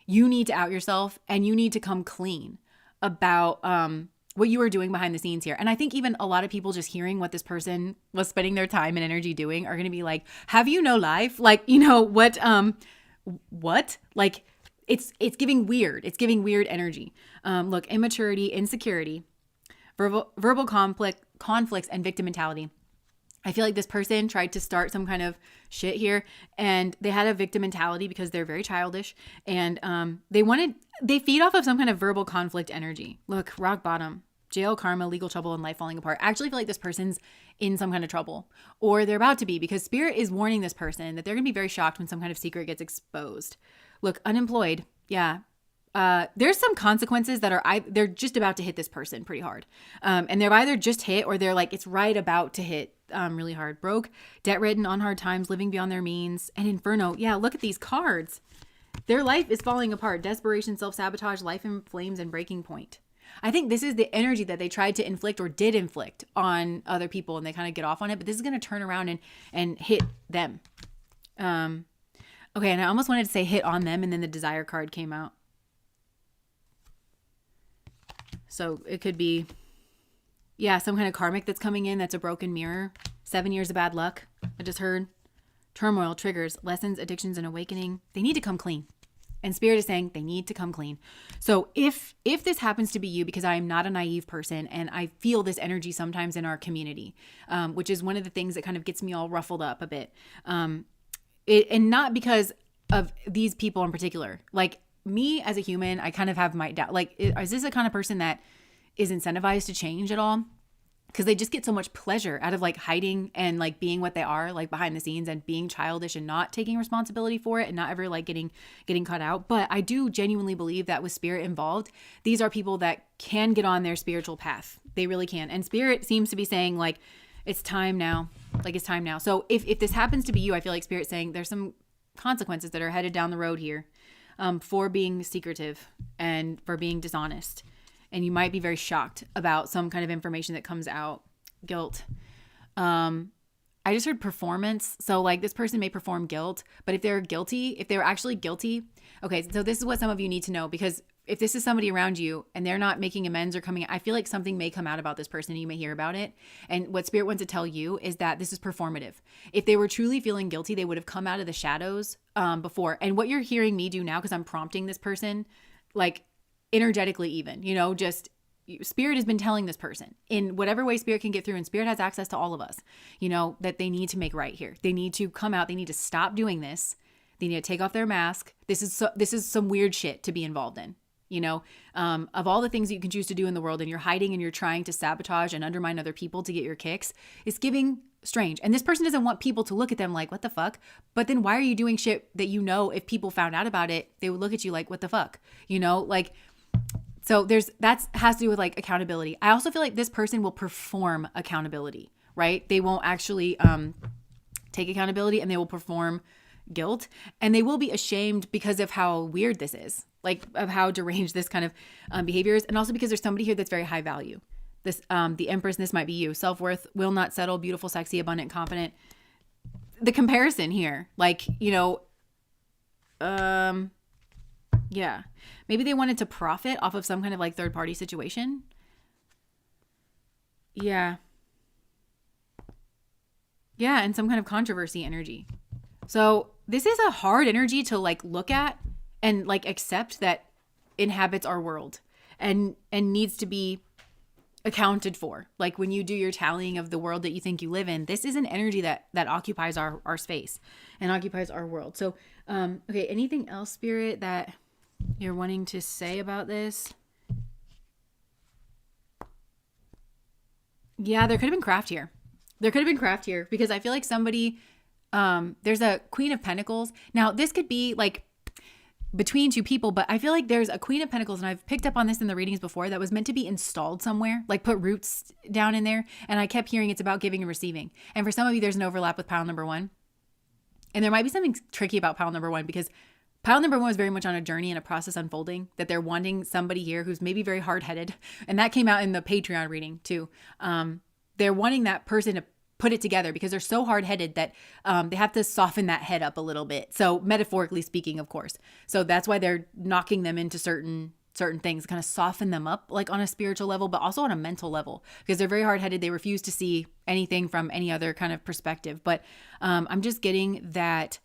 You need to out yourself and you need to come clean about what you were doing behind the scenes here. And I think even a lot of people just hearing what this person was spending their time and energy doing are going to be like, have you no life? Like, you know, what? Like it's giving weird. It's giving weird energy. Look, immaturity, insecurity, verbal conflicts, and victim mentality. I feel like this person tried to start some kind of shit here, and they had a victim mentality because they're very childish, and they feed off of some kind of verbal conflict energy. Look, rock bottom, jail, karma, legal trouble, and life falling apart. I actually feel like this person's in some kind of trouble, or they're about to be, because Spirit is warning this person that they're going to be very shocked when some kind of secret gets exposed. Look, unemployed. Yeah. There's some consequences that they're just about to hit this person pretty hard. And they're either just hit or they're like, it's right about to hit really hard. Broke, debt-ridden, on hard times, living beyond their means, and inferno. Yeah, look at these cards. Their life is falling apart. Desperation, self-sabotage, life in flames, and breaking point. I think this is the energy that they tried to inflict or did inflict on other people, and they kind of get off on it. But this is going to turn around and hit them. Okay, and I almost wanted to say hit on them, and then the desire card came out. So it could be, yeah, some kind of karmic that's coming in that's a broken mirror. 7 years of bad luck. I just heard. Turmoil, triggers, lessons, addictions, and awakening. They need to come clean. And Spirit is saying they need to come clean. So if this happens to be you, because I am not a naive person and I feel this energy sometimes in our community, which is one of the things that kind of gets me all ruffled up a bit. And not because of these people in particular. Like me as a human, I kind of have my doubt. Like, is this the kind of person that is incentivized to change at all? Because they just get so much pleasure out of like hiding and like being what they are, like behind the scenes, and being childish and not taking responsibility for it and not ever like getting cut out. But I do genuinely believe that with Spirit involved, these are people that can get on their spiritual path. They really can. And Spirit seems to be saying like, it's time now. Like, it's time now. So if this happens to be you, I feel like Spirit's saying there's some consequences that are headed down the road here for being secretive and for being dishonest. And you might be very shocked about some kind of information that comes out. Guilt. I just heard performance. So like this person may perform guilt, but if they're actually guilty. Okay, so this is what some of you need to know, because if this is somebody around you and they're not making amends or coming, I feel like something may come out about this person and you may hear about it. And what Spirit wants to tell you is that this is performative. If they were truly feeling guilty, they would have come out of the shadows before. And what you're hearing me do now, because I'm prompting this person, like energetically even, you know, just Spirit has been telling this person in whatever way Spirit can get through, and Spirit has access to all of us, you know, that they need to make right here. They need to come out. They need to stop doing this. They need to take off their mask. This is some weird shit to be involved in, you know, of all the things that you can choose to do in the world, and you're hiding and you're trying to sabotage and undermine other people to get your kicks. It's giving strange. And this person doesn't want people to look at them like, what the fuck? But then why are you doing shit that, you know, if people found out about it, they would look at you like, what the fuck? You know, like So that has to do with like accountability. I also feel like this person will perform accountability, right? They won't actually take accountability, and they will perform guilt, and they will be ashamed because of how weird this is, like of how deranged this kind of behavior is. And also because there's somebody here that's very high value. This, the Empress, and this might be you. Self-worth, will not settle, beautiful, sexy, abundant, confident. The comparison here, like, yeah, maybe they wanted to profit off of some kind of like third party situation. Yeah. Yeah. And some kind of controversy energy. So this is a hard energy to like look at and like accept that inhabits our world and needs to be accounted for. Like when you do your tallying of the world that you think you live in, this is an energy that occupies our space and occupies our world. So, okay. Anything else, Spirit, that you're wanting to say about this? Yeah, there could have been craft here. Because I feel like somebody, there's a Queen of Pentacles. Now this could be like between two people, but I feel like there's a Queen of Pentacles, and I've picked up on this in the readings before, that was meant to be installed somewhere, like put roots down in there. And I kept hearing it's about giving and receiving. And for some of you, there's an overlap with pile number 1. And there might be something tricky about pile number 1, because pile number 1 was very much on a journey and a process unfolding, that they're wanting somebody here who's maybe very hard-headed. And that came out in the Patreon reading too. They're wanting that person to put it together because they're so hard-headed that they have to soften that head up a little bit. So metaphorically speaking, of course. So that's why they're knocking them into certain things, kind of soften them up like on a spiritual level, but also on a mental level, because they're very hard-headed. They refuse to see anything from any other kind of perspective. But I'm just getting that,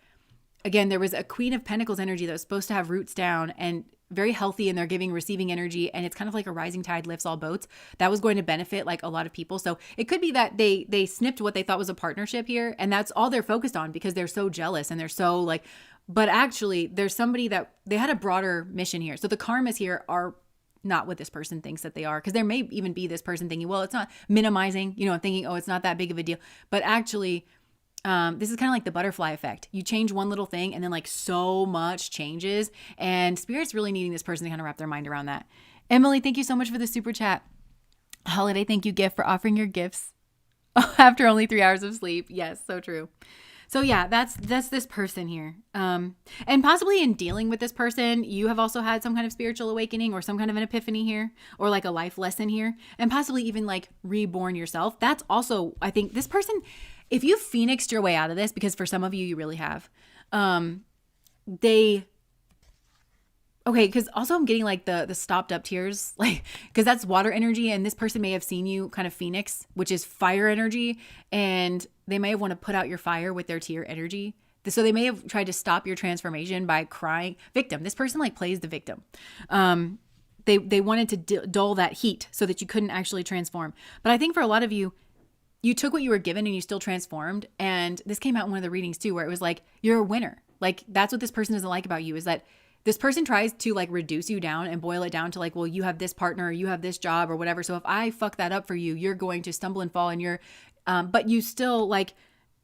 again, there was a Queen of Pentacles energy that was supposed to have roots down and very healthy, and they're giving receiving energy, and it's kind of like a rising tide lifts all boats. That was going to benefit like a lot of people. So it could be that they snipped what they thought was a partnership here, and that's all they're focused on because they're so jealous and they're so like, but actually there's somebody that they had a broader mission here. So the karmas here are not what this person thinks that they are, because there may even be this person thinking, well, it's not, minimizing, thinking, oh, it's not that big of a deal. But actually, this is kind of like the butterfly effect. You change one little thing and then like so much changes, and Spirit's really needing this person to kind of wrap their mind around that. Emily, thank you so much for the super chat. Holiday thank you gift for offering your gifts after only 3 hours of sleep. Yes, so true. So yeah, that's this person here. And possibly in dealing with this person, you have also had some kind of spiritual awakening or some kind of an epiphany here, or like a life lesson here, and possibly even like reborn yourself. That's also, I think this person, if you phoenixed your way out of this, because for some of you, you really have, because also I'm getting like the stopped up tears, like, because that's water energy, and this person may have seen you kind of phoenix, which is fire energy, and they may have want to put out your fire with their tear energy. So they may have tried to stop your transformation by crying. Victim. This person like plays the victim. They wanted to dull that heat so that you couldn't actually transform. But I think for a lot of you, you took what you were given and you still transformed. And this came out in one of the readings too, where it was like, you're a winner. Like that's what this person doesn't like about you, is that this person tries to like reduce you down and boil it down to like, well, you have this partner, or you have this job or whatever. So if I fuck that up for you, you're going to stumble and fall, and you're, but you still like,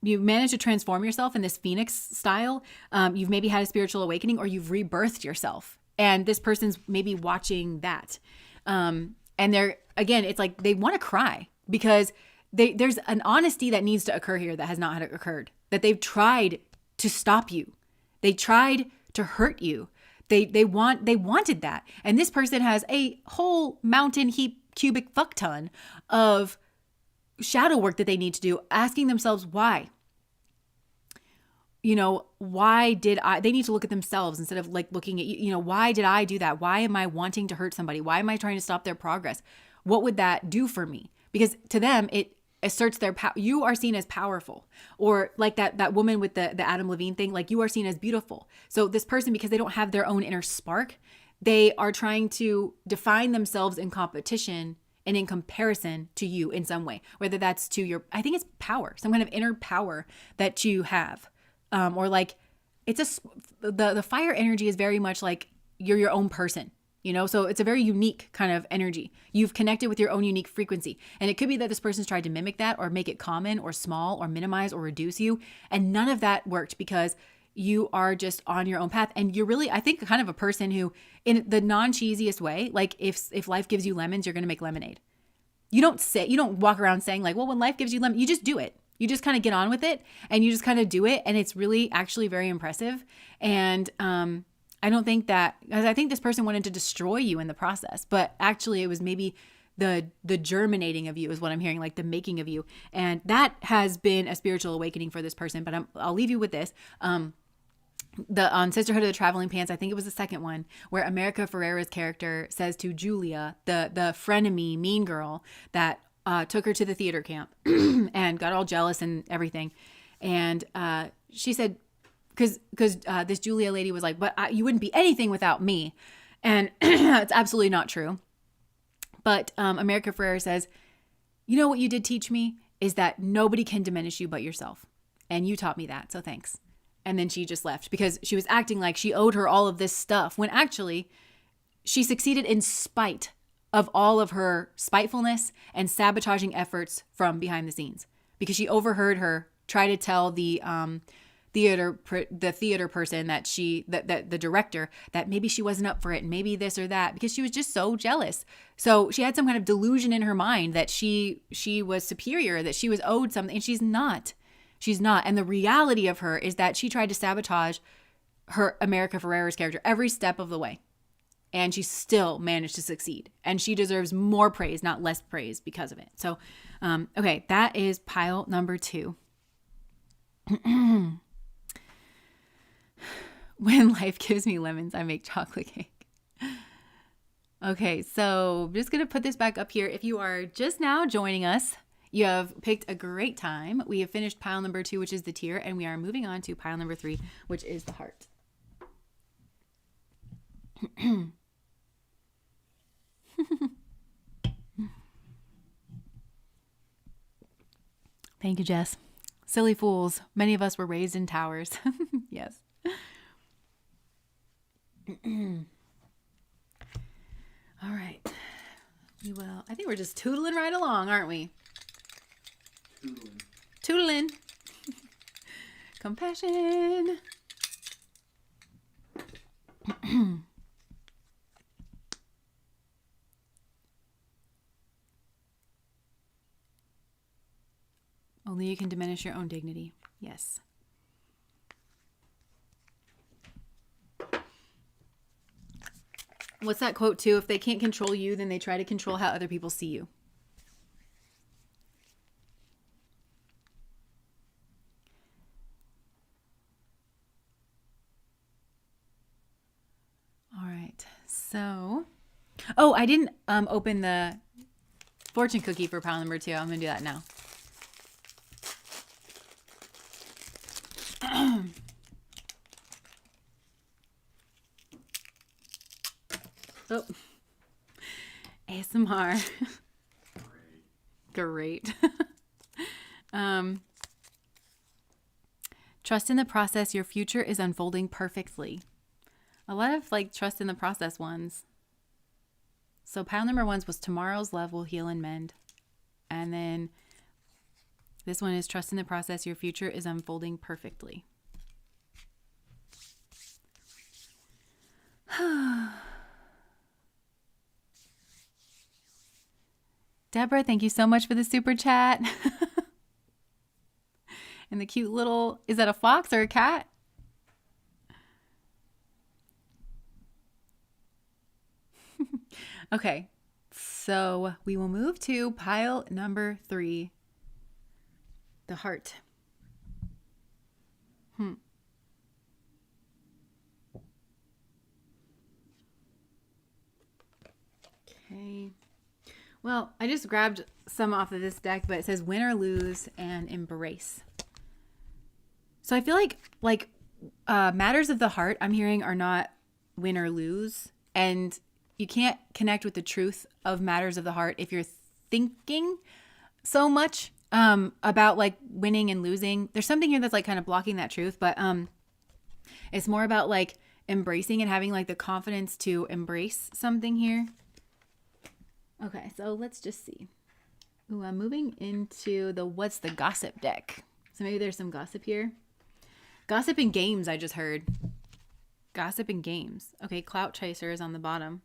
you managed to transform yourself in this Phoenix style. You've maybe had a spiritual awakening, or you've rebirthed yourself. And this person's maybe watching that. And they're, again, it's like they want to cry because there's an honesty that needs to occur here that has not occurred, that they've tried to stop you. They tried to hurt you. They wanted that. And this person has a whole mountain heap cubic fuck ton of shadow work that they need to do, asking themselves why. Why did they need to look at themselves instead of like looking at, why did I do that? Why am I wanting to hurt somebody? Why am I trying to stop their progress? What would that do for me? Because to them, it asserts their power. You are seen as powerful, or like that woman with the Adam Levine thing, like you are seen as beautiful. So this person, because they don't have their own inner spark, they are trying to define themselves in competition and in comparison to you in some way, whether that's to your, I think it's power, some kind of inner power that you have. Or like it's the fire energy is very much like you're your own person. So it's a very unique kind of energy. You've connected with your own unique frequency. And it could be that this person's tried to mimic that or make it common or small or minimize or reduce you. And none of that worked because, you are just on your own path. And you're really, I think, kind of a person who, in the non-cheesiest way, like if life gives you lemons, you're going to make lemonade. You don't walk around saying like, well, when life gives you lemon, you just do it. You just kind of get on with it and you just kind of do it. And it's really actually very impressive. And I don't think that, because I think this person wanted to destroy you in the process, but actually it was maybe the germinating of you is what I'm hearing, like the making of you. And that has been a spiritual awakening for this person. But I'll leave you with this. On Sisterhood of the Traveling Pants, I think it was the second one, where America Ferrera's character says to Julia, the frenemy mean girl that took her to the theater camp and got all jealous and everything. And she said, because this Julia lady was like, but you wouldn't be anything without me. And it's absolutely not true. But America Ferrera says, you know what you did teach me is that nobody can diminish you but yourself. And you taught me that. So thanks. And then she just left because she was acting like she owed her all of this stuff when actually she succeeded in spite of all of her spitefulness and sabotaging efforts from behind the scenes, because she overheard her try to tell the theater person that the director, that maybe she wasn't up for it and maybe this or that, because she was just so jealous. So she had some kind of delusion in her mind that she was superior, that she was owed something, and she's not. And the reality of her is that she tried to sabotage her America Ferrera's character every step of the way. And she still managed to succeed. And she deserves more praise, not less praise because of it. So, okay, that is pile number 2. When life gives me lemons, I make chocolate cake. Okay, so I'm just going to put this back up here. If you are just now joining us, you have picked a great time. We have finished pile number 2, which is the tear, and we are moving on to pile number 3, which is the heart. Thank you, Jess. Silly fools. Many of us were raised in towers. Yes. All right. We will. I think we're just tootling right along, aren't we? Tootling. Compassion. Only you can diminish your own dignity. Yes. What's that quote too? If they can't control you, then they try to control how other people see you. All right. So, oh, I didn't open the fortune cookie for pile number 2. I'm going to do that now. Oh, ASMR. Great. Trust in the process. Your future is unfolding perfectly. A lot of like trust in the process ones. So pile number 1 was tomorrow's love will heal and mend. And then this one is trust in the process. Your future is unfolding perfectly. Deborah, thank you so much for the super chat. And the cute little, is that a fox or a cat? Okay, so we will move to pile number 3, the heart. Okay. Well, I just grabbed some off of this deck, but it says win or lose and embrace. So I feel like matters of the heart I'm hearing are not win or lose. And you can't connect with the truth of matters of the heart if you're thinking so much about like winning and losing. There's something here that's like kind of blocking that truth, but it's more about like embracing and having like the confidence to embrace something here. Okay, so let's just see. Ooh, I'm moving into the what's the gossip deck. So maybe there's some gossip here. Gossip and games, I just heard. Gossip and games. Okay, clout chaser is on the bottom.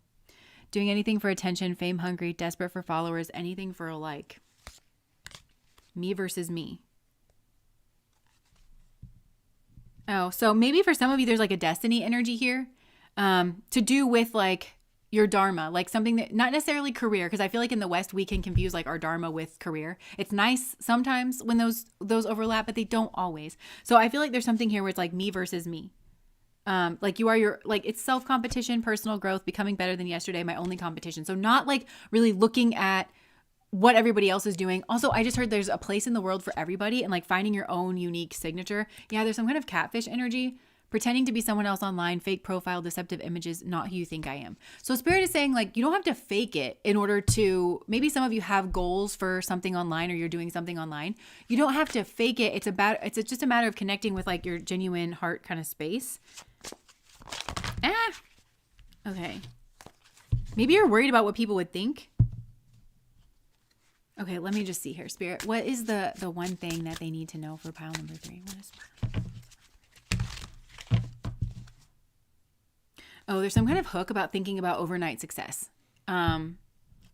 Doing anything for attention, fame hungry, desperate for followers, anything for a like. Me versus me. Oh, so maybe for some of you, there's like a destiny energy here to do with like your dharma, like something that not necessarily career, because I feel like in the West we can confuse like our dharma with career. It's nice sometimes when those overlap, but they don't always. So I feel like there's something here where it's like me versus me. Like you are your, like it's self-competition, personal growth, becoming better than yesterday, my only competition. So not like really looking at what everybody else is doing. Also, I just heard there's a place in the world for everybody and like finding your own unique signature. Yeah, there's some kind of catfish energy, pretending to be someone else online, fake profile, deceptive images, not who you think I am. So Spirit is saying like, you don't have to fake it in order to, maybe some of you have goals for something online or you're doing something online. You don't have to fake it. It's just a matter of connecting with like your genuine heart kind of space. Okay. Maybe you're worried about what people would think. Okay, let me just see here. Spirit, what is the one thing that they need to know for pile number 3? What is... Oh, there's some kind of hook about thinking about overnight success. And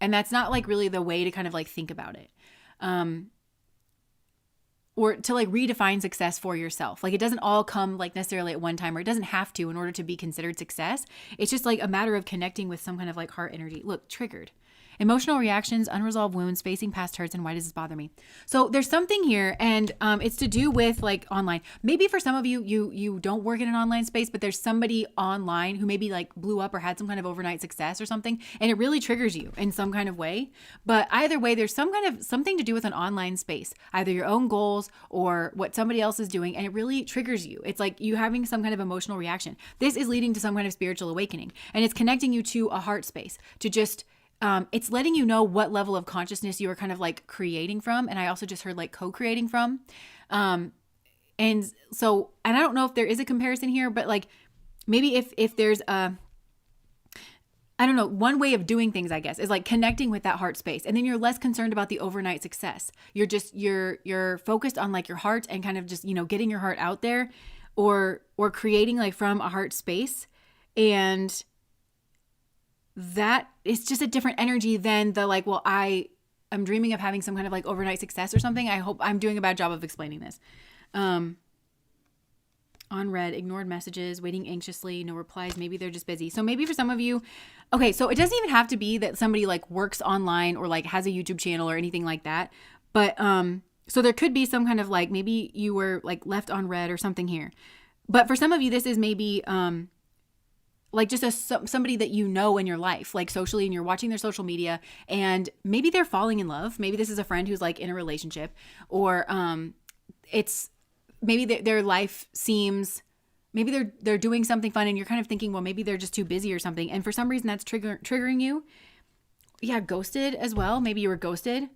that's not like really the way to kind of like think about it. Or to like redefine success for yourself. Like it doesn't all come like necessarily at one time, or it doesn't have to in order to be considered success. It's just like a matter of connecting with some kind of like heart energy. Look, triggered. Emotional reactions, unresolved wounds, facing past hurts, and why does this bother me? So there's something here, and it's to do with like online. Maybe for some of you, you don't work in an online space, but there's somebody online who maybe like blew up or had some kind of overnight success or something, and it really triggers you in some kind of way. But either way, there's some kind of something to do with an online space, either your own goals or what somebody else is doing, and it really triggers you. It's like you having some kind of emotional reaction. This is leading to some kind of spiritual awakening, and it's connecting you to a heart space to just it's letting you know what level of consciousness you are kind of like creating from. And I also just heard like co-creating from. And I don't know if there is a comparison here, but like maybe if there's I don't know, one way of doing things, I guess, is like connecting with that heart space. And then you're less concerned about the overnight success. You're focused on like your heart and kind of just, you know, getting your heart out there or creating like from a heart space. And that is just a different energy than the like, well, I'm dreaming of having some kind of like overnight success or something. I hope I'm doing a bad job of explaining this. On read, ignored messages, waiting anxiously, no replies. Maybe they're just busy. So maybe for some of you, okay, so it doesn't even have to be that somebody like works online or like has a YouTube channel or anything like that. But so there could be some kind of like, maybe you were like left on read or something here. But for some of you, this is maybe like just somebody that you know in your life, like socially, and you're watching their social media and maybe they're falling in love. Maybe this is a friend who's like in a relationship, or it's maybe their life seems, maybe they're doing something fun and you're kind of thinking, well, maybe they're just too busy or something. And for some reason that's triggering you. Yeah. Ghosted as well. Maybe you were ghosted.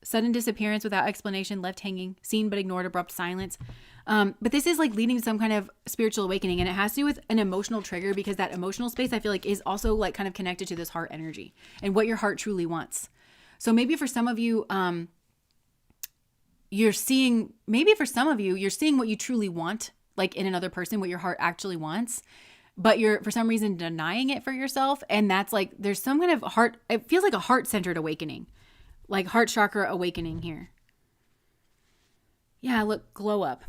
Sudden disappearance without explanation, left hanging, seen but ignored, abrupt silence. But this is like leading to some kind of spiritual awakening, and it has to do with an emotional trigger, because that emotional space I feel like is also like kind of connected to this heart energy and what your heart truly wants. So maybe for some of you, you're seeing what you truly want, like in another person, what your heart actually wants, but you're for some reason denying it for yourself. And that's like, there's some kind of heart, it feels like a heart-centered awakening, like heart chakra awakening here. Yeah, look, glow up.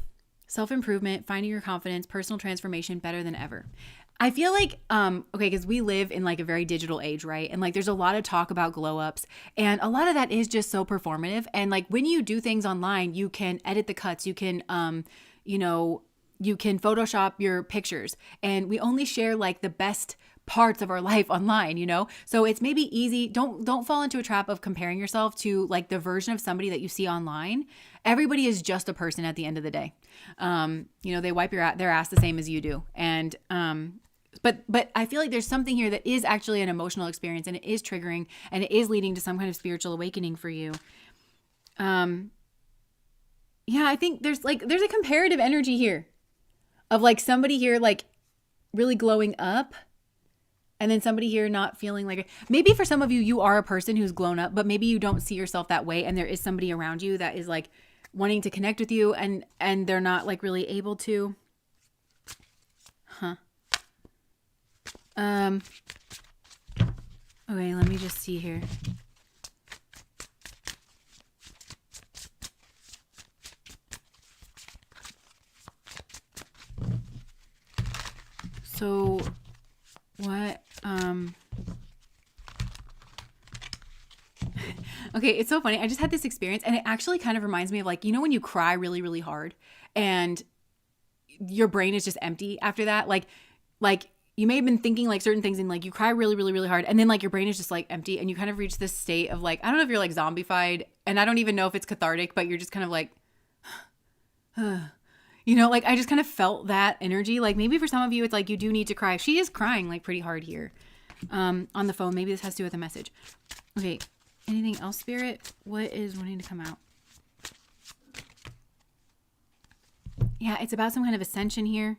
Self-improvement, finding your confidence, personal transformation, better than ever. I feel like, okay, because we live in like a very digital age, right? And like there's a lot of talk about glow ups, and a lot of that is just so performative. And like when you do things online, you can edit the cuts, you can, you can Photoshop your pictures, and we only share like the best parts of our life online, you know? So it's maybe easy. Don't fall into a trap of comparing yourself to like the version of somebody that you see online. Everybody is just a person at the end of the day. They wipe their ass the same as you do. And, but I feel like there's something here that is actually an emotional experience, and it is triggering, and it is leading to some kind of spiritual awakening for you. Yeah, I think there's a comparative energy here of like somebody here, like really glowing up, and then somebody here not feeling like, maybe for some of you, you are a person who's blown up, but maybe you don't see yourself that way. And there is somebody around you that is like wanting to connect with you and they're not like really able to. Okay, let me just see here. So what okay, it's so funny. I just had this experience and it actually kind of reminds me of like, you know, when you cry really, really hard and your brain is just empty after that. Like you may have been thinking like certain things and like you cry really, really, really hard. And then like your brain is just like empty and you kind of reach this state of like, I don't know if you're like zombified and I don't even know if it's cathartic, but you're just kind of like, you know, like I just kind of felt that energy. Like maybe for some of you, it's like you do need to cry. She is crying like pretty hard here on the phone. Maybe this has to do with a message. Okay. Anything else, Spirit? What is wanting to come out? Yeah, it's about some kind of ascension here.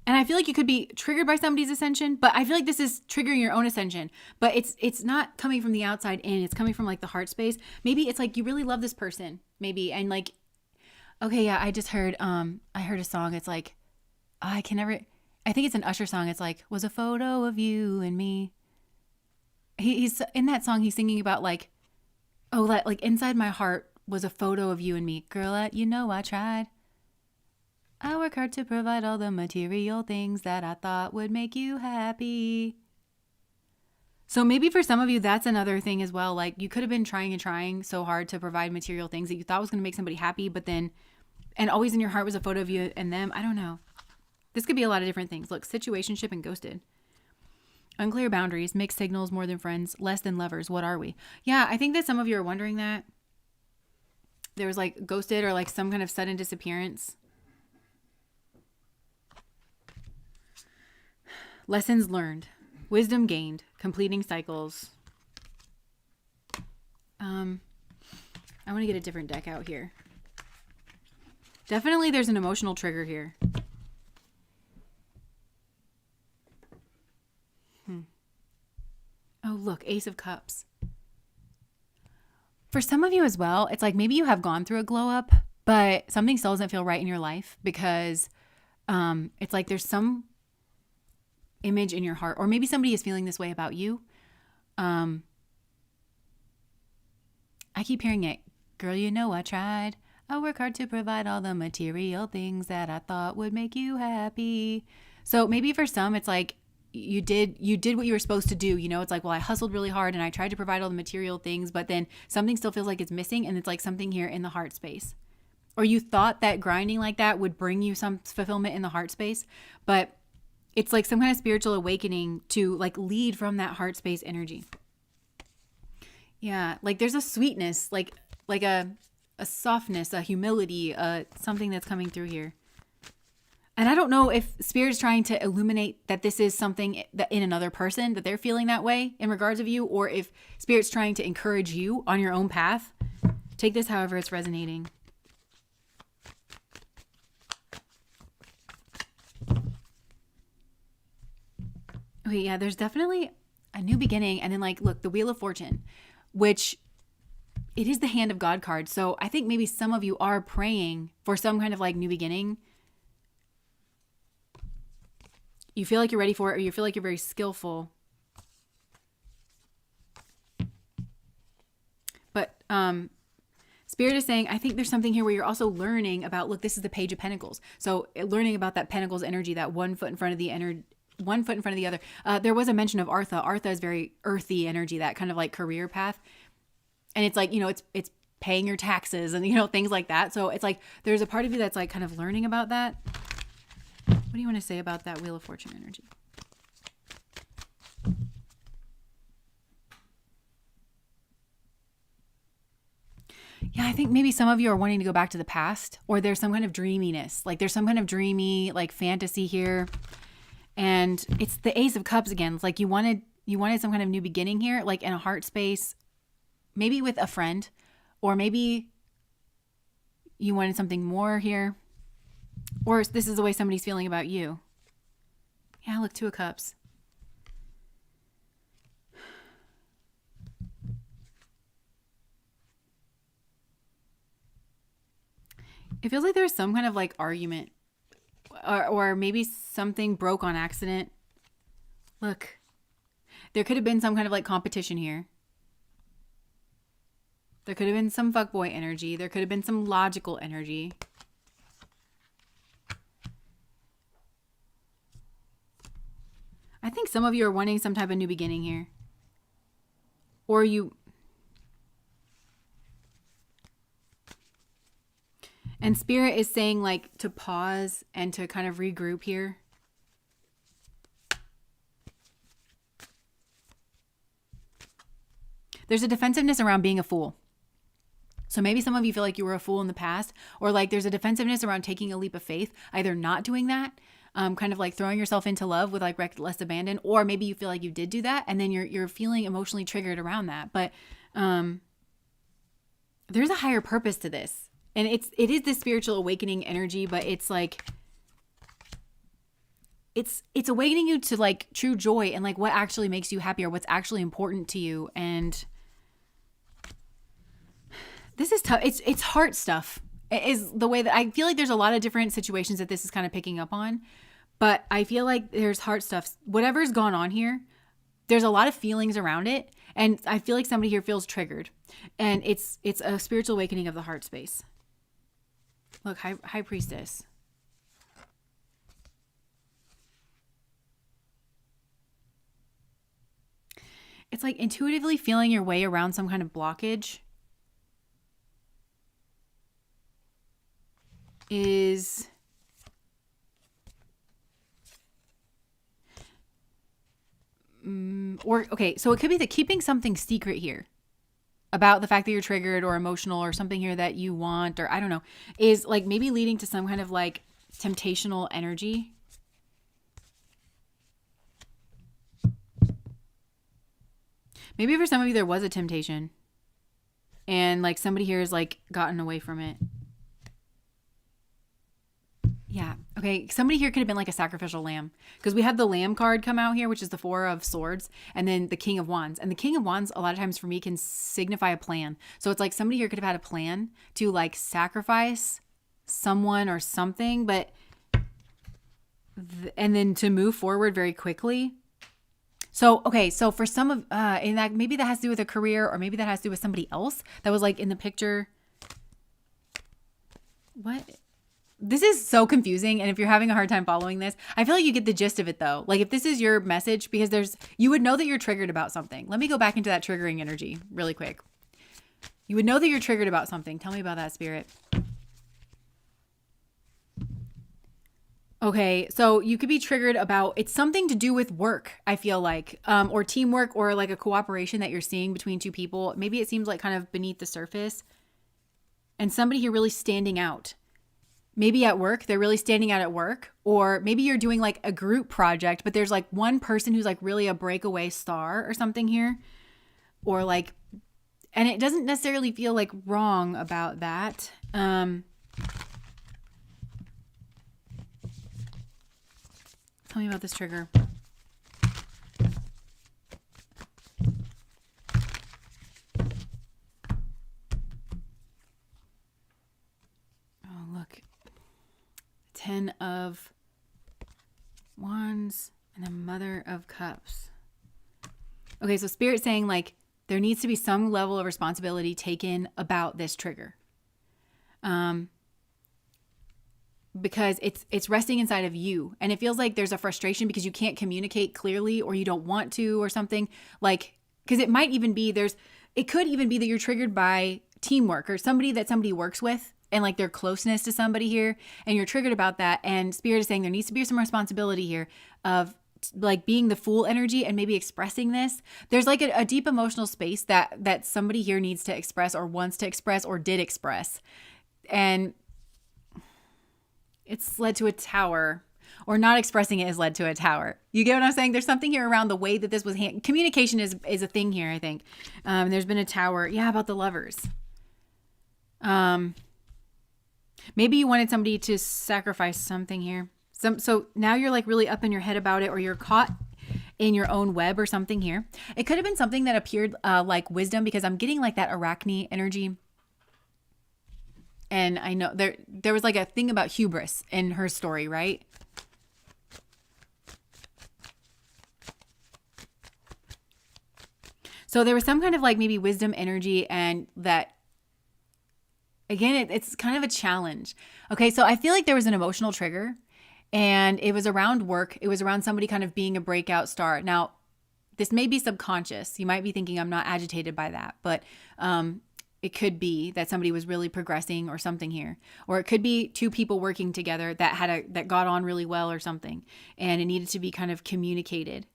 And I feel like you could be triggered by somebody's ascension, but I feel like this is triggering your own ascension. But it's not coming from the outside in. It's coming from like the heart space. Maybe it's like you really love this person, maybe. And like, okay, yeah, I just heard I heard a song. It's like, I think it's an Usher song. It's like, was a photo of you and me. He's in that song, he's singing about like, oh, like inside my heart was a photo of you and me. Girl, you know I tried. I work hard to provide all the material things that I thought would make you happy. So maybe for some of you, that's another thing as well. Like you could have been trying so hard to provide material things that you thought was going to make somebody happy, but then, and always in your heart was a photo of you and them. I don't know. This could be a lot of different things. Look, situationship and ghosted. Unclear boundaries, mixed signals, more than friends, less than lovers. What are we? Yeah, I think that some of you are wondering that. There was like ghosted or like some kind of sudden disappearance. Lessons learned, wisdom gained, completing cycles. I want to get a different deck out here. Definitely there's an emotional trigger here. Oh, look, Ace of Cups. For some of you as well, it's like maybe you have gone through a glow up, but something still doesn't feel right in your life because it's like there's some image in your heart, or maybe somebody is feeling this way about you. I keep hearing it. Girl, you know I tried. I work hard to provide all the material things that I thought would make you happy. So maybe for some, it's like you did what you were supposed to do. You know, it's like, well, I hustled really hard and I tried to provide all the material things, but then something still feels like it's missing. And it's like something here in the heart space. Or you thought that grinding like that would bring you some fulfillment in the heart space, but it's like some kind of spiritual awakening to like lead from that heart space energy. Yeah, like there's a sweetness, like a softness, a humility, something that's coming through here. And I don't know if Spirit is trying to illuminate that this is something that in another person, that they're feeling that way in regards of you, or if Spirit's trying to encourage you on your own path. Take this however it's resonating. Okay, yeah, there's definitely a new beginning. And then like, look, the Wheel of Fortune, which it is the Hand of God card. So I think maybe some of you are praying for some kind of like new beginning. You feel like you're ready for it, or you feel like you're very skillful. But Spirit is saying, I think there's something here where you're also learning about, look, this is the Page of Pentacles. So learning about that Pentacles energy, that one foot in front of the other. There was a mention of Artha. Artha is very earthy energy, that kind of like career path. And it's like, you know, it's paying your taxes and, you know, things like that. So it's like, there's a part of you that's like kind of learning about that. What do you want to say about that Wheel of Fortune energy? Yeah, I think maybe some of you are wanting to go back to the past, or there's some kind of dreaminess. Like there's some kind of dreamy like fantasy here. And it's the Ace of Cups again. It's like you wanted some kind of new beginning here, like in a heart space, maybe with a friend, or maybe you wanted something more here. Or this is the way somebody's feeling about you. Yeah, look, Two of Cups. It feels like there's some kind of like argument or maybe something broke on accident. Look, there could have been some kind of like competition here. There could have been some fuckboy energy. There could have been some logical energy. I think some of you are wanting some type of new beginning here. Or you... And Spirit is saying like to pause and to kind of regroup here. There's a defensiveness around being a fool. So maybe some of you feel like you were a fool in the past, or like there's a defensiveness around taking a leap of faith, either not doing that, kind of like throwing yourself into love with like reckless abandon, or maybe you feel like you did do that and then you're feeling emotionally triggered around that. But there's a higher purpose to this. And it is this spiritual awakening energy, but it's like it's awakening you to like true joy and like what actually makes you happy or what's actually important to you. And this is tough. It's heart stuff. It is the way that I feel like there's a lot of different situations that this is kind of picking up on, but I feel like there's heart stuff. Whatever's gone on here, there's a lot of feelings around it. And I feel like somebody here feels triggered, and it's a spiritual awakening of the heart space. Look, High Priestess. It's like intuitively feeling your way around some kind of blockage is okay, so it could be that keeping something secret here about the fact that you're triggered or emotional or something here that you want, or I don't know, is like maybe leading to some kind of like temptational energy. Maybe for some of you there was a temptation and like somebody here has like gotten away from it. Yeah. Okay. Somebody here could have been like a sacrificial lamb, because we had the lamb card come out here, which is the 4 of swords, and then the King of Wands. And the King of Wands, a lot of times for me, can signify a plan. So it's like somebody here could have had a plan to like sacrifice someone or something, but and then to move forward very quickly. So, okay. So for some of, and that maybe that has to do with a career, or maybe that has to do with somebody else that was like in the picture. What? This is so confusing. And if you're having a hard time following this, I feel like you get the gist of it though. Like if this is your message, because you would know that you're triggered about something. Let me go back into that triggering energy really quick. You would know that you're triggered about something. Tell me about that, Spirit. Okay. So you could be triggered about, it's something to do with work, I feel like, or teamwork, or like a cooperation that you're seeing between two people. Maybe it seems like kind of beneath the surface, and somebody here really standing out. Maybe at work, they're really standing out at work, or maybe you're doing like a group project, but there's like one person who's like really a breakaway star or something here, or like, and it doesn't necessarily feel like wrong about that. Tell me about this trigger. Oh, look. 10 of Wands and the Mother of Cups. Okay, so Spirit's saying like there needs to be some level of responsibility taken about this trigger. Because it's resting inside of you, and it feels like there's a frustration because you can't communicate clearly, or you don't want to, or something, like, because it might even be it could even be that you're triggered by teamwork or somebody that somebody works with, and like their closeness to somebody here, and you're triggered about that. And Spirit is saying there needs to be some responsibility here of like being the fool energy and maybe expressing this. There's like a deep emotional space that somebody here needs to express, or wants to express, or did express. And it's led to a tower, or not expressing it has led to a tower. You get what I'm saying? There's something here around the way that this was communication is a thing here, I think. There's been a tower. Yeah, about the lovers. Maybe you wanted somebody to sacrifice something here. So now you're like really up in your head about it, or you're caught in your own web or something here. It could have been something that appeared like wisdom, because I'm getting like that Arachne energy. And I know there was like a thing about hubris in her story, right? So there was some kind of like maybe wisdom energy, and that, again, it's kind of a challenge. Okay, so I feel like there was an emotional trigger, and it was around work. It was around somebody kind of being a breakout star. Now, this may be subconscious. You might be thinking I'm not agitated by that, but it could be that somebody was really progressing or something here. Or it could be two people working together that got on really well or something, and it needed to be kind of communicated.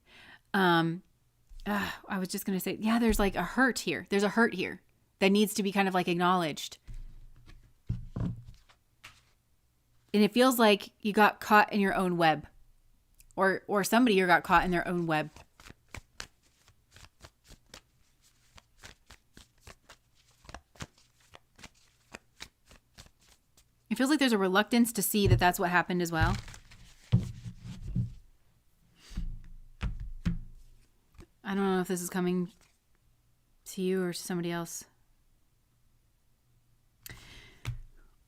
I was just going to say, yeah, there's like a hurt here. There's a hurt here that needs to be kind of like acknowledged. And it feels like you got caught in your own web, or somebody here got caught in their own web. It feels like there's a reluctance to see that that's what happened as well. I don't know if this is coming to you or to somebody else.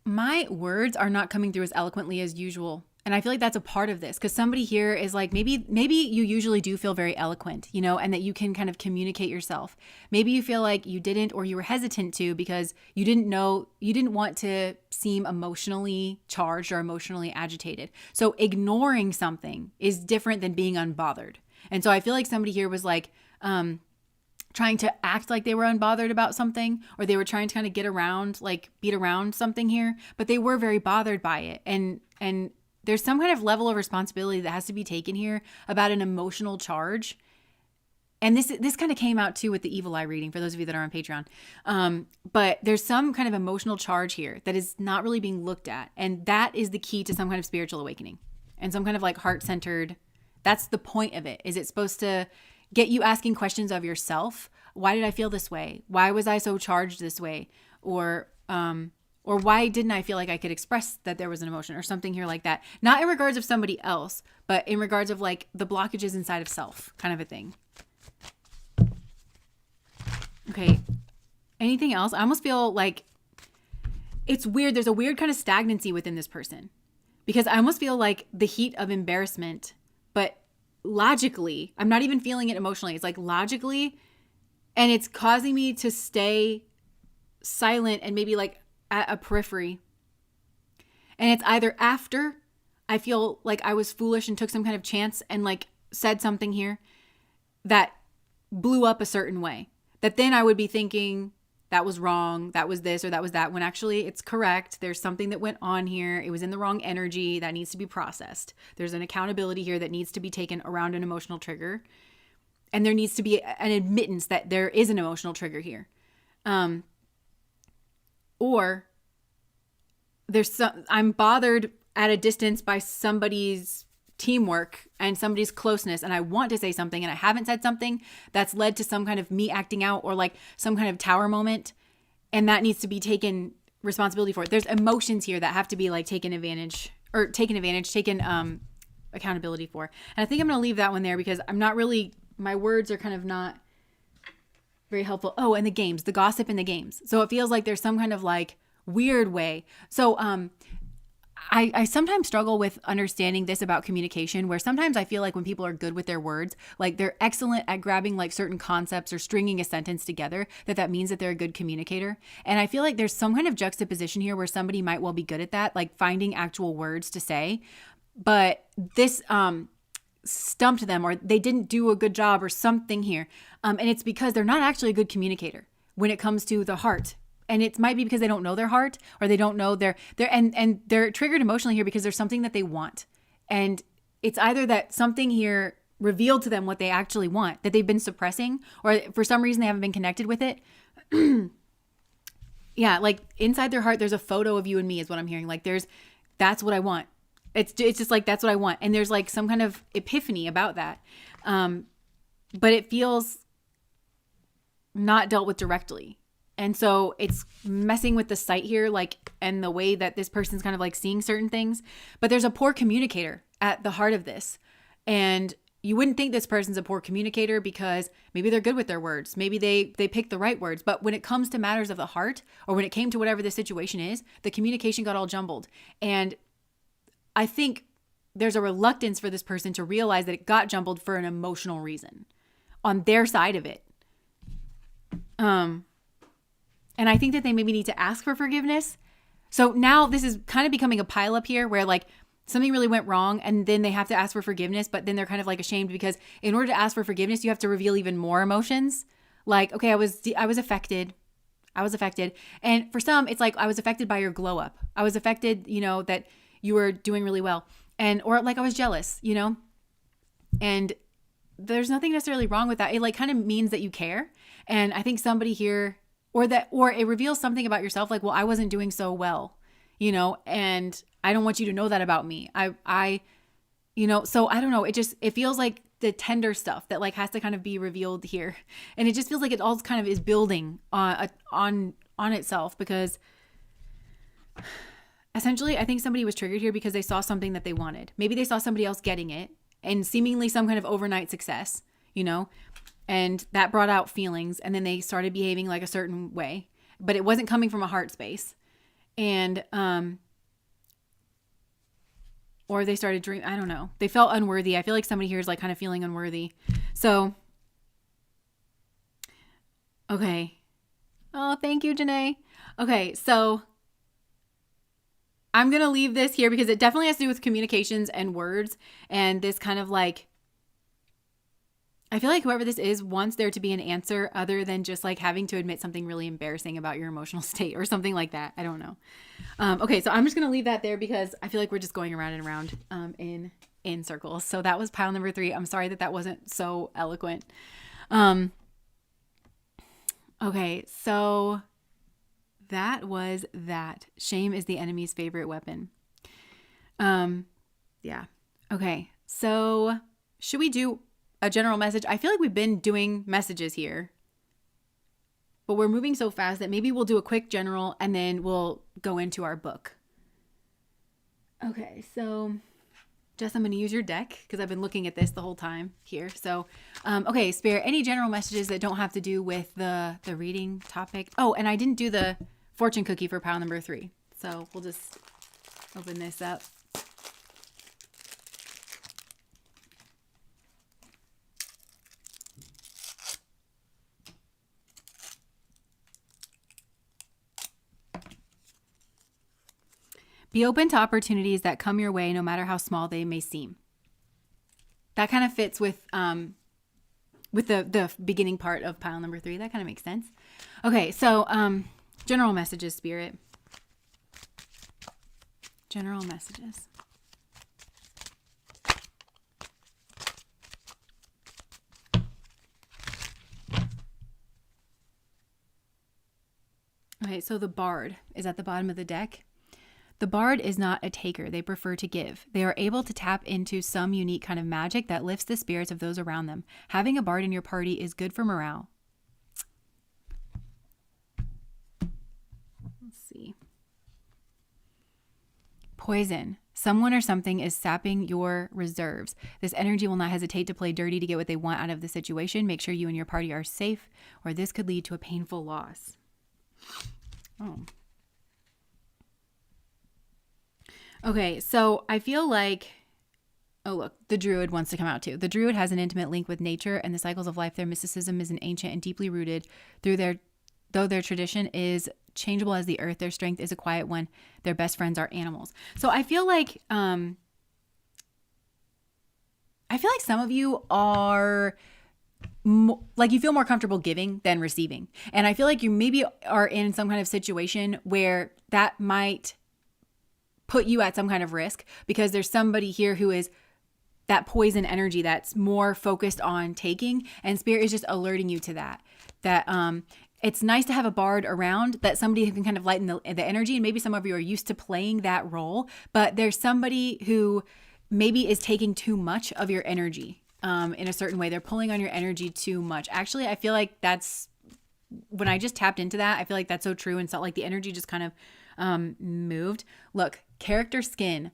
My words are not coming through as eloquently as usual. And I feel like that's a part of this, because somebody here is like, maybe you usually do feel very eloquent, and that you can kind of communicate yourself. Maybe you feel like you didn't, or you were hesitant to, because you didn't want to seem emotionally charged or emotionally agitated. So ignoring something is different than being unbothered. And so I feel like somebody here was like, trying to act like they were unbothered about something, or they were trying to kind of beat around something here, but they were very bothered by it. And there's some kind of level of responsibility that has to be taken here about an emotional charge. And this kind of came out too with the evil eye reading, for those of you that are on Patreon. But there's some kind of emotional charge here that is not really being looked at. And that is the key to some kind of spiritual awakening and some kind of like heart-centered. That's the point of it. Is it supposed to get you asking questions of yourself? Why did I feel this way? Why was I so charged this way? Or why didn't I feel like I could express that there was an emotion or something here like that? Not in regards of somebody else, but in regards of like the blockages inside of self, kind of a thing. Okay. Anything else? I almost feel like it's weird. There's a weird kind of stagnancy within this person, because I almost feel like the heat of embarrassment, but logically, I'm not even feeling it emotionally. It's like logically, and it's causing me to stay silent and maybe like at a periphery. And it's either after I feel like I was foolish and took some kind of chance and like said something here that blew up a certain way, that then I would be thinking that was wrong, that was this or that was that, when actually it's correct. There's something that went on here. It was in the wrong energy that needs to be processed. There's an accountability here that needs to be taken around an emotional trigger. And there needs to be an admittance that there is an emotional trigger here. Or I'm bothered at a distance by somebody's teamwork and somebody's closeness, and I want to say something and I haven't said something that's led to some kind of me acting out or like some kind of tower moment, and that needs to be taken responsibility for. There's emotions here that have to be like taken accountability for. And I think I'm going to leave that one there, because my words are kind of not very helpful. Oh, and the gossip in the games. So it feels like there's some kind of like weird way. So I sometimes struggle with understanding this about communication, where sometimes I feel like when people are good with their words, like they're excellent at grabbing like certain concepts or stringing a sentence together, that means that they're a good communicator. And I feel like there's some kind of juxtaposition here where somebody might well be good at that, like finding actual words to say, but this stumped them, or they didn't do a good job or something here. And it's because they're not actually a good communicator when it comes to the heart. And it might be because they don't know their heart, or they don't know and they're triggered emotionally here because there's something that they want. And it's either that something here revealed to them what they actually want, that they've been suppressing, or for some reason they haven't been connected with it. Yeah, like inside their heart, there's a photo of you and me is what I'm hearing. Like that's what I want. It's just like, that's what I want. And there's like some kind of epiphany about that. But it feels not dealt with directly. And so it's messing with the sight here, like, and the way that this person's kind of like seeing certain things. But there's a poor communicator at the heart of this. And you wouldn't think this person's a poor communicator because maybe they're good with their words. Maybe they pick the right words. But when it comes to matters of the heart, or when it came to whatever the situation is, the communication got all jumbled. And I think there's a reluctance for this person to realize that it got jumbled for an emotional reason on their side of it. And I think that they maybe need to ask for forgiveness. So now this is kind of becoming a pileup here where like something really went wrong and then they have to ask for forgiveness, but then they're kind of like ashamed because in order to ask for forgiveness, you have to reveal even more emotions. Like, okay, I was affected. And for some, it's like, I was affected by your glow up. I was affected, that you were doing really well. Or like I was jealous, and there's nothing necessarily wrong with that. It like kind of means that you care. And I think somebody here, or it reveals something about yourself. Like, well, I wasn't doing so well, and I don't want you to know that about me. So I don't know. It feels like the tender stuff that like has to kind of be revealed here. And it just feels like it all kind of is building on itself, because essentially I think somebody was triggered here because they saw something that they wanted. Maybe they saw somebody else getting it and seemingly some kind of overnight success, and that brought out feelings, and then they started behaving like a certain way, but it wasn't coming from a heart space. And, or they started dreaming. I don't know. They felt unworthy. I feel like somebody here is like kind of feeling unworthy. So, okay. Oh, thank you, Janae. Okay. So I'm going to leave this here because it definitely has to do with communications and words. And this kind of like, I feel like whoever this is wants there to be an answer other than just like having to admit something really embarrassing about your emotional state or something like that. I don't know. Okay, so I'm just going to leave that there because I feel like we're just going around and around in circles. So that was pile number 3. I'm sorry that wasn't so eloquent. Okay, so that was that. Shame is the enemy's favorite weapon. Yeah. Okay, so should we do a general message? I feel like we've been doing messages here, but we're moving so fast that maybe we'll do a quick general and then we'll go into our book. Okay, so Jess, I'm going to use your deck because I've been looking at this the whole time here. So, okay, Spirit, any general messages that don't have to do with the reading topic? Oh, and I didn't do the fortune cookie for pile number 3. So we'll just open this up. Be open to opportunities that come your way, no matter how small they may seem. That kind of fits with the beginning part of pile number 3. That kind of makes sense. Okay, so general messages, Spirit. General messages. Okay, so the Bard is at the bottom of the deck. The Bard is not a taker. They prefer to give. They are able to tap into some unique kind of magic that lifts the spirits of those around them. Having a Bard in your party is good for morale. Let's see. Poison. Someone or something is sapping your reserves. This energy will not hesitate to play dirty to get what they want out of the situation. Make sure you and your party are safe, or this could lead to a painful loss. Oh. Okay, so I feel like, oh look, the Druid wants to come out too. The Druid has an intimate link with nature and the cycles of life. Their mysticism is an ancient and deeply rooted though their tradition is changeable as the earth. Their strength is a quiet one. Their best friends are animals. So I feel like some of you are like you feel more comfortable giving than receiving. And I feel like you maybe are in some kind of situation where that might put you at some kind of risk because there's somebody here who is that poison energy that's more focused on taking, and Spirit is just alerting you to that it's nice to have a Bard around, that somebody who can kind of lighten the energy. And maybe some of you are used to playing that role, but there's somebody who maybe is taking too much of your energy in a certain way. They're pulling on your energy too much. Actually, I feel like that's when I just tapped into that, I feel like that's so true. And so like the energy just kind of moved. Look, character skin.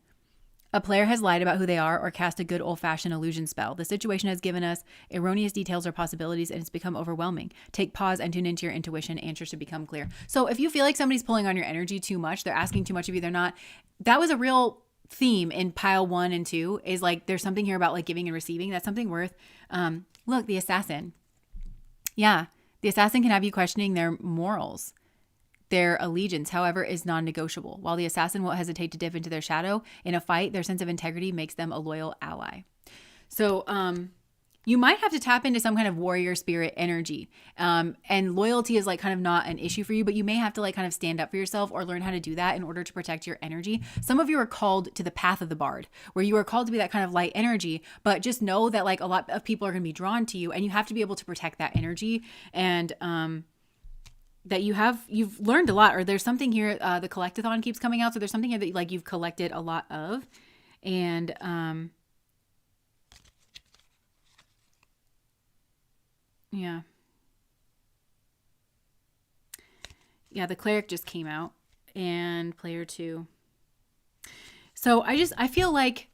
A player has lied about who they are or cast a good old-fashioned illusion spell. The situation has given us erroneous details or possibilities, and it's become overwhelming. Take pause and tune into your intuition. Answers should become clear. So if you feel like somebody's pulling on your energy too much, they're asking too much of you, they're not. That was a real theme in pile 1 and 2, is like there's something here about like giving and receiving. That's something worth. Look, the assassin. Yeah, the assassin can have you questioning their morals. Their allegiance, however, is non-negotiable. While the assassin won't hesitate to dip into their shadow in a fight, their sense of integrity makes them a loyal ally. So you might have to tap into some kind of warrior spirit energy. And loyalty is like kind of not an issue for you, but you may have to like kind of stand up for yourself or learn how to do that in order to protect your energy. Some of you are called to the path of the bard, where you are called to be that kind of light energy, but just know that like a lot of people are going to be drawn to you, and you have to be able to protect that energy. And that you've learned a lot, or there's something here, the collectathon keeps coming out. So there's something here that like you've collected a lot of. And, yeah. Yeah. The cleric just came out, and player 2. So I feel like,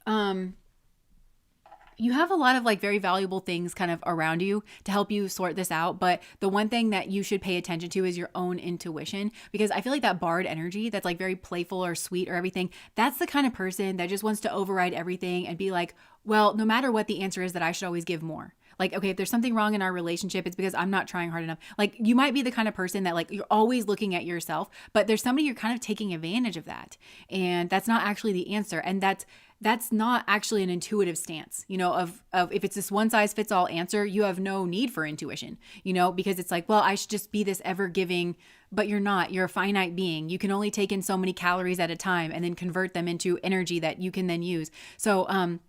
you have a lot of like very valuable things kind of around you to help you sort this out. But the one thing that you should pay attention to is your own intuition, because I feel like that bard energy that's like very playful or sweet or everything, that's the kind of person that just wants to override everything and be like, well, no matter what the answer is, that I should always give more. Like, okay, if there's something wrong in our relationship, it's because I'm not trying hard enough. Like, you might be the kind of person that like you're always looking at yourself, but there's somebody you're kind of taking advantage of that. And that's not actually the answer. And that's not actually an intuitive stance, you know, of if it's this one size fits all answer, you have no need for intuition, you know, because it's like, well, I should just be this ever giving, but you're not. You're a finite being. You can only take in so many calories at a time and then convert them into energy that you can then use. So,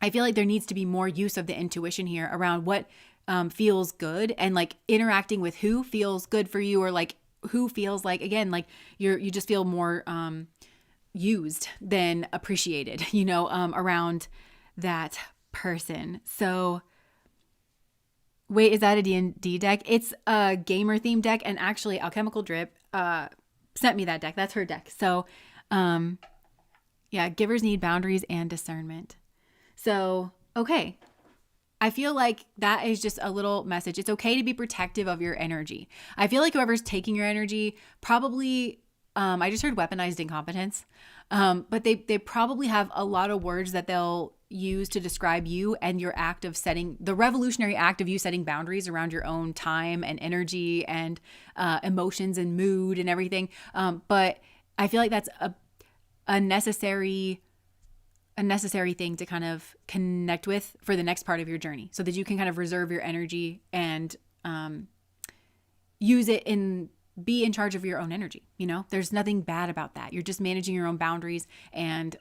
I feel like there needs to be more use of the intuition here around what feels good, and like interacting with who feels good for you, or like who feels like, again, like you just feel more used than appreciated, you know, around that person. So wait, is that a D&D deck? It's a gamer themed deck, and actually Alchemical Drip sent me that deck. That's her deck. So yeah, givers need boundaries and discernment. So, okay. I feel like that is just a little message. It's okay to be protective of your energy. I feel like whoever's taking your energy probably, I just heard weaponized incompetence, but they probably have a lot of words that they'll use to describe you and your act of setting, the revolutionary act of you setting boundaries around your own time and energy and emotions and mood and everything. But I feel like that's a necessary thing to kind of connect with for the next part of your journey, so that you can kind of reserve your energy and use it be in charge of your own energy. You know, there's nothing bad about that. You're just managing your own boundaries. And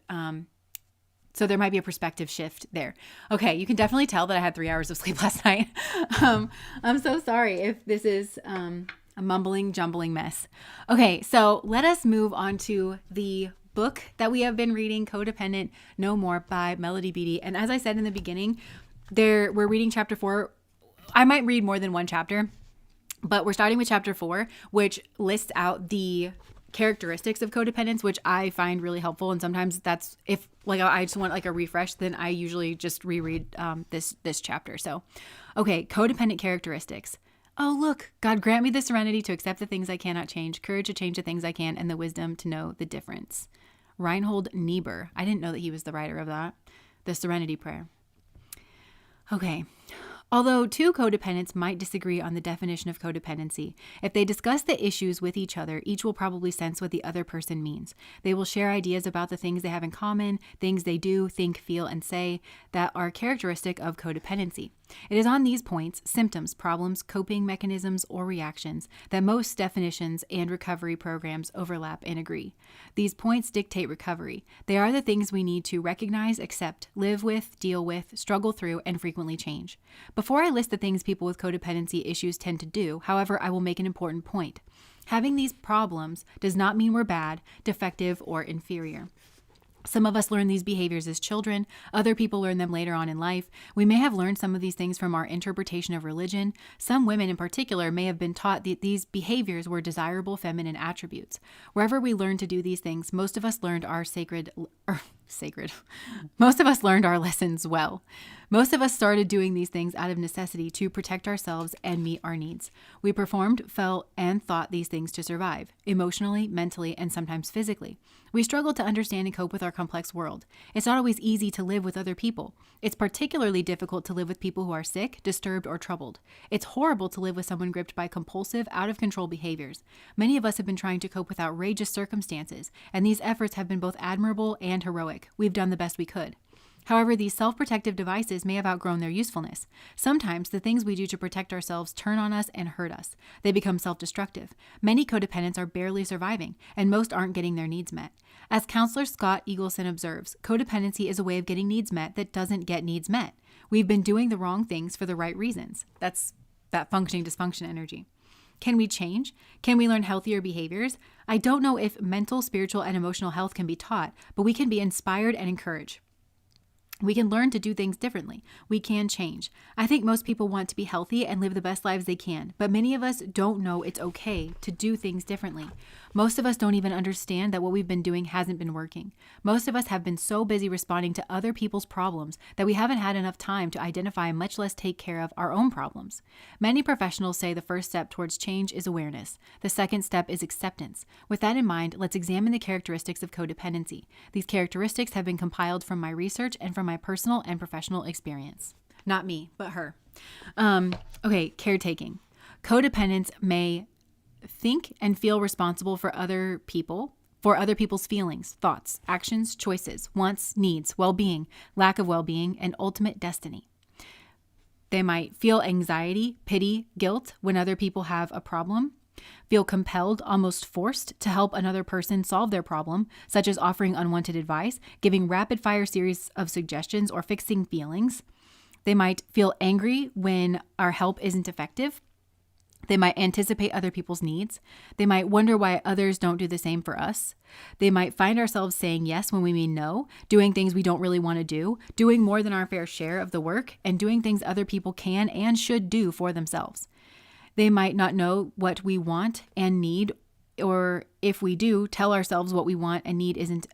so there might be a perspective shift there. Okay. You can definitely tell that I had 3 hours of sleep last night. I'm so sorry if this is a mumbling, jumbling mess. Okay. So let us move on to the book that we have been reading, Codependent No More by Melody Beattie. And as I said in the beginning, we're reading chapter 4. I might read more than one chapter, but we're starting with chapter 4, which lists out the characteristics of codependence, which I find really helpful. And sometimes that's, if like I just want like a refresh, then I usually just reread this chapter. So, okay, codependent characteristics. Oh, look, God grant me the serenity to accept the things I cannot change, courage to change the things I can, and the wisdom to know the difference. Reinhold Niebuhr. I didn't know that he was the writer of that. The Serenity Prayer. Okay. Although two codependents might disagree on the definition of codependency, if they discuss the issues with each other, each will probably sense what the other person means. They will share ideas about the things they have in common, things they do, think, feel, and say that are characteristic of codependency. It is on these points, symptoms, problems, coping mechanisms, or reactions, that most definitions and recovery programs overlap and agree. These points dictate recovery. They are the things we need to recognize, accept, live with, deal with, struggle through, and frequently change. Before I list the things people with codependency issues tend to do, however, I will make an important point. Having these problems does not mean we're bad, defective, or inferior. Some of us learn these behaviors as children. Other people learn them later on in life. We may have learned some of these things from our interpretation of religion. Some women in particular may have been taught that these behaviors were desirable feminine attributes. Wherever we learned to do these things, most of us learned our sacred sacred. Most of us learned our lessons well. Most of us started doing these things out of necessity to protect ourselves and meet our needs. We performed, felt, and thought these things to survive, emotionally, mentally, and sometimes physically. We struggled to understand and cope with our complex world. It's not always easy to live with other people. It's particularly difficult to live with people who are sick, disturbed, or troubled. It's horrible to live with someone gripped by compulsive, out-of-control behaviors. Many of us have been trying to cope with outrageous circumstances, and these efforts have been both admirable and heroic. We've done the best we could. However, these self-protective devices may have outgrown their usefulness. Sometimes the things we do to protect ourselves turn on us and hurt us. They become self-destructive. Many codependents are barely surviving, and most aren't getting their needs met. As counselor Scott Eagleson observes, codependency is a way of getting needs met that doesn't get needs met. We've been doing the wrong things for the right reasons. That's that functioning dysfunction energy. Can we change? Can we learn healthier behaviors? I don't know if mental, spiritual, and emotional health can be taught, but we can be inspired and encouraged. We can learn to do things differently. We can change. I think most people want to be healthy and live the best lives they can, but many of us don't know it's okay to do things differently. Most of us don't even understand that what we've been doing hasn't been working. Most of us have been so busy responding to other people's problems that we haven't had enough time to identify, much less take care of, our own problems. Many professionals say the first step towards change is awareness. The second step is acceptance. With that in mind, let's examine the characteristics of codependency. These characteristics have been compiled from my research and from my personal and professional experience. Not me, but her. Okay, caretaking. Codependents may think and feel responsible for other people's feelings, thoughts, actions, choices, wants, needs, well-being, lack of well-being, and ultimate destiny. They might feel anxiety, pity, guilt when other people have a problem, feel compelled, almost forced, to help another person solve their problem, such as offering unwanted advice, giving rapid-fire series of suggestions, or fixing feelings. They might feel angry when our help isn't effective. They might anticipate other people's needs. They might wonder why others don't do the same for us. They might find ourselves saying yes when we mean no, doing things we don't really want to do, doing more than our fair share of the work, and doing things other people can and should do for themselves. They might not know what we want and need, or if we do, tell ourselves what we want and need isn't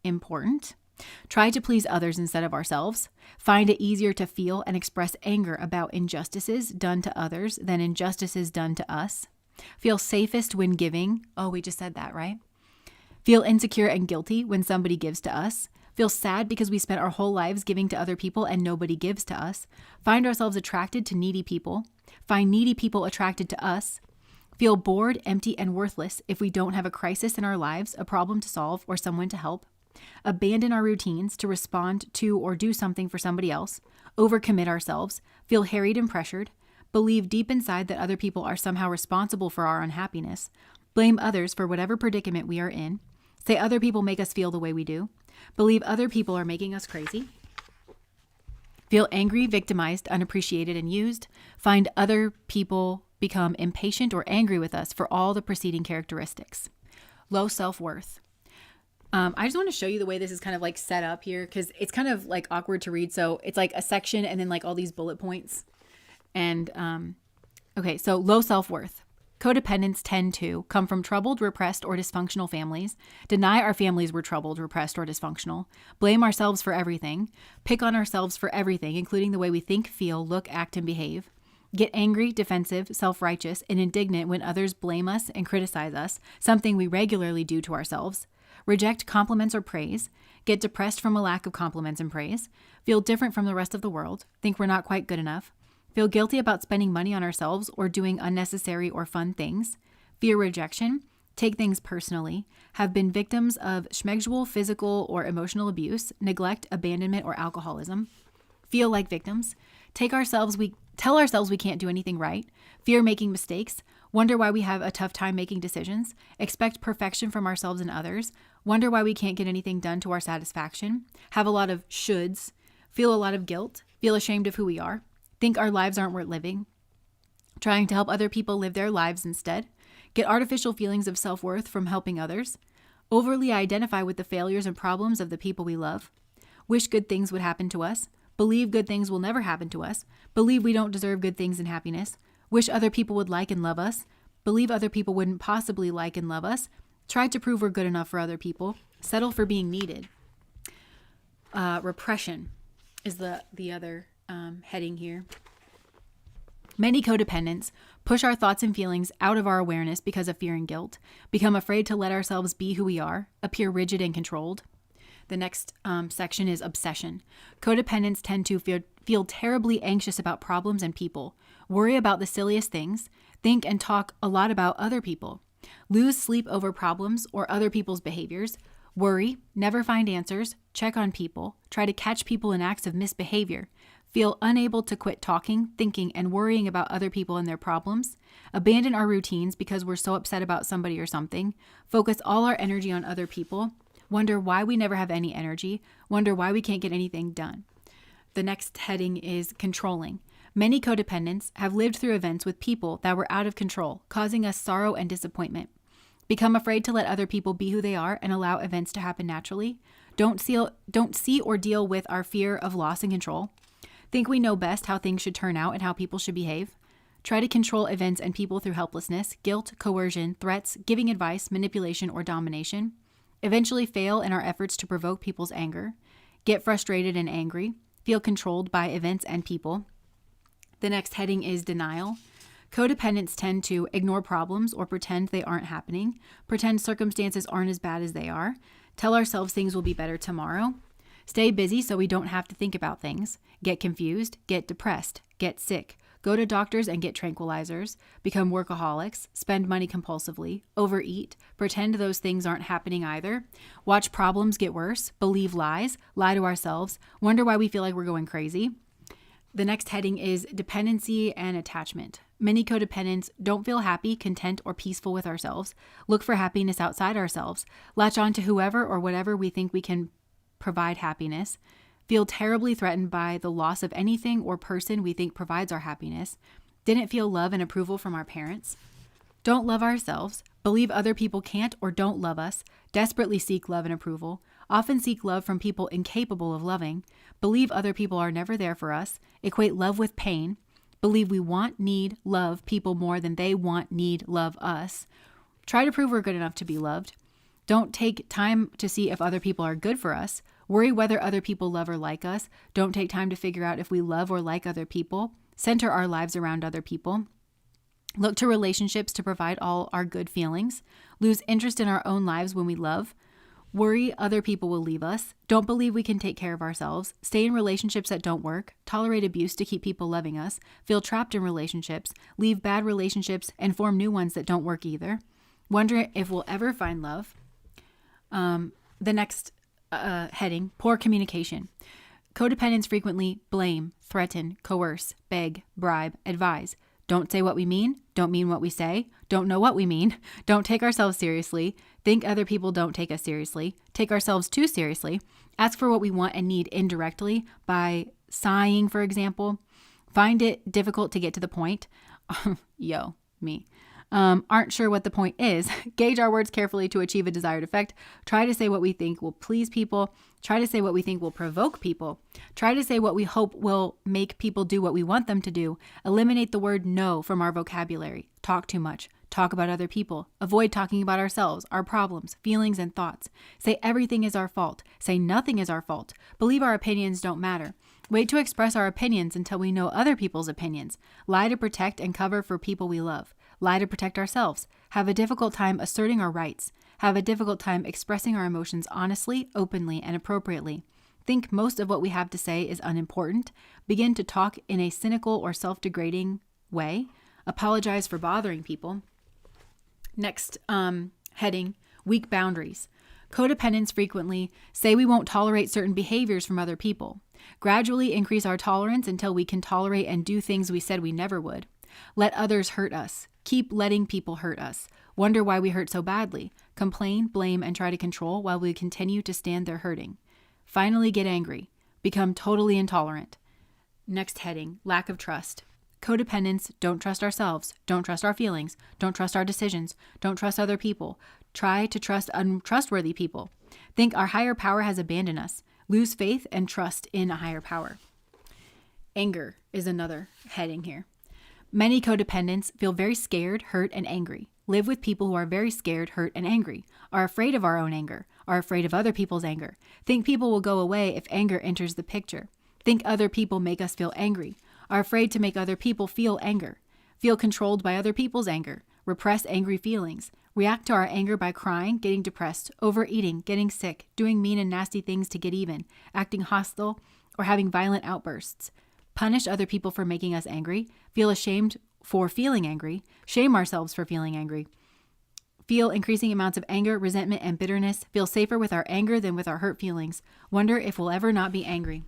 important. Try to please others instead of ourselves. Find it easier to feel and express anger about injustices done to others than injustices done to us. Feel safest when giving. Oh, we just said that, right? Feel insecure and guilty when somebody gives to us. Feel sad because we spent our whole lives giving to other people and nobody gives to us. Find ourselves attracted to needy people. Find needy people attracted to us. Feel bored, empty, and worthless if we don't have a crisis in our lives, a problem to solve, or someone to help. Abandon our routines to respond to or do something for somebody else. Overcommit ourselves. Feel harried and pressured. Believe deep inside that other people are somehow responsible for our unhappiness. Blame others for whatever predicament we are in. Say other people make us feel the way we do. Believe other people are making us crazy. Feel angry, victimized, unappreciated, and used. Find other people become impatient or angry with us for all the preceding characteristics. Low self-worth. I just want to show you the way this is kind of like set up here because it's kind of like awkward to read. So it's like a section and then like all these bullet points. And okay, so low self-worth. Codependents tend to come from troubled, repressed, or dysfunctional families, deny our families were troubled, repressed, or dysfunctional, blame ourselves for everything, pick on ourselves for everything, including the way we think, feel, look, act, and behave, get angry, defensive, self-righteous, and indignant when others blame us and criticize us, something we regularly do to ourselves, reject compliments or praise, get depressed from a lack of compliments and praise, feel different from the rest of the world, think we're not quite good enough, feel guilty about spending money on ourselves or doing unnecessary or fun things, fear rejection, take things personally, have been victims of schmegsual, physical, or emotional abuse, neglect, abandonment, or alcoholism, feel like victims, tell ourselves we can't do anything right, fear making mistakes, wonder why we have a tough time making decisions, expect perfection from ourselves and others, wonder why we can't get anything done to our satisfaction, have a lot of shoulds, feel a lot of guilt, feel ashamed of who we are, think our lives aren't worth living, trying to help other people live their lives instead, get artificial feelings of self-worth from helping others, overly identify with the failures and problems of the people we love, wish good things would happen to us, believe good things will never happen to us, believe we don't deserve good things and happiness, wish other people would like and love us, believe other people wouldn't possibly like and love us, try to prove we're good enough for other people, settle for being needed. Repression is the other heading here. Many codependents push our thoughts and feelings out of our awareness because of fear and guilt, become afraid to let ourselves be who we are, appear rigid and controlled. The next section is obsession. Codependents tend to feel terribly anxious about problems and people, worry about the silliest things, think and talk a lot about other people, lose sleep over problems or other people's behaviors, worry, never find answers, check on people, try to catch people in acts of misbehavior, feel unable to quit talking, thinking, and worrying about other people and their problems, abandon our routines because we're so upset about somebody or something, focus all our energy on other people, wonder why we never have any energy, wonder why we can't get anything done. The next heading is controlling. Many codependents have lived through events with people that were out of control, causing us sorrow and disappointment. Become afraid to let other people be who they are and allow events to happen naturally. Don't see or deal with our fear of loss and control. Think we know best how things should turn out and how people should behave. Try to control events and people through helplessness, guilt, coercion, threats, giving advice, manipulation, or domination. Eventually fail in our efforts to provoke people's anger. Get frustrated and angry. Feel controlled by events and people. The next heading is denial. Codependents tend to ignore problems or pretend they aren't happening, pretend circumstances aren't as bad as they are, tell ourselves things will be better tomorrow, stay busy so we don't have to think about things, get confused, get depressed, get sick, go to doctors and get tranquilizers, become workaholics, spend money compulsively, overeat, pretend those things aren't happening either, watch problems get worse, believe lies, lie to ourselves, wonder why we feel like we're going crazy. The next heading is dependency and attachment. Many codependents don't feel happy, content, or peaceful with ourselves, look for happiness outside ourselves, latch on to whoever or whatever we think we can provide happiness, feel terribly threatened by the loss of anything or person we think provides our happiness, didn't feel love and approval from our parents, don't love ourselves, believe other people can't or don't love us, desperately seek love and approval, often seek love from people incapable of loving, believe other people are never there for us, equate love with pain, believe we want, need, love people more than they want, need, love us, try to prove we're good enough to be loved, don't take time to see if other people are good for us, worry whether other people love or like us, don't take time to figure out if we love or like other people, center our lives around other people, look to relationships to provide all our good feelings, lose interest in our own lives when we love, worry other people will leave us, don't believe we can take care of ourselves, stay in relationships that don't work, tolerate abuse to keep people loving us, feel trapped in relationships, leave bad relationships and form new ones that don't work either, wonder if we'll ever find love. The next heading, poor communication. Codependents frequently blame, threaten, coerce, beg, bribe, advise. Don't say what we mean, don't mean what we say, don't know what we mean, don't take ourselves seriously, think other people don't take us seriously, take ourselves too seriously, ask for what we want and need indirectly by sighing, for example, find it difficult to get to the point, me, aren't sure what the point is, gauge our words carefully to achieve a desired effect, try to say what we think will please people, try to say what we think will provoke people, try to say what we hope will make people do what we want them to do, eliminate the word no from our vocabulary, talk too much, talk about other people, avoid talking about ourselves, our problems, feelings, and thoughts, say everything is our fault, say nothing is our fault, believe our opinions don't matter, wait to express our opinions until we know other people's opinions, lie to protect and cover for people we love, lie to protect ourselves, have a difficult time asserting our rights, have a difficult time expressing our emotions honestly, openly, and appropriately, think most of what we have to say is unimportant, begin to talk in a cynical or self-degrading way, apologize for bothering people. Next heading, weak boundaries. Codependents frequently say we won't tolerate certain behaviors from other people, gradually increase our tolerance until we can tolerate and do things we said we never would, let others hurt us, keep letting people hurt us, wonder why we hurt so badly, complain, blame, and try to control while we continue to stand there hurting. Finally get angry, become totally intolerant. Next heading, lack of trust. Codependents don't trust ourselves, don't trust our feelings, don't trust our decisions, don't trust other people, try to trust untrustworthy people, think our higher power has abandoned us, lose faith and trust in a higher power. Anger is another heading here. Many codependents feel very scared, hurt, and angry, live with people who are very scared, hurt, and angry, are afraid of our own anger, are afraid of other people's anger. Think people will go away if anger enters the picture. Think other people make us feel angry. Are afraid to make other people feel anger. Feel controlled by other people's anger. Repress angry feelings. React to our anger by crying, getting depressed, overeating, getting sick, doing mean and nasty things to get even, acting hostile, or having violent outbursts. Punish other people for making us angry. Feel ashamed for feeling angry. Shame ourselves for feeling angry. Feel increasing amounts of anger, resentment, and bitterness. Feel safer with our anger than with our hurt feelings. Wonder if we'll ever not be angry.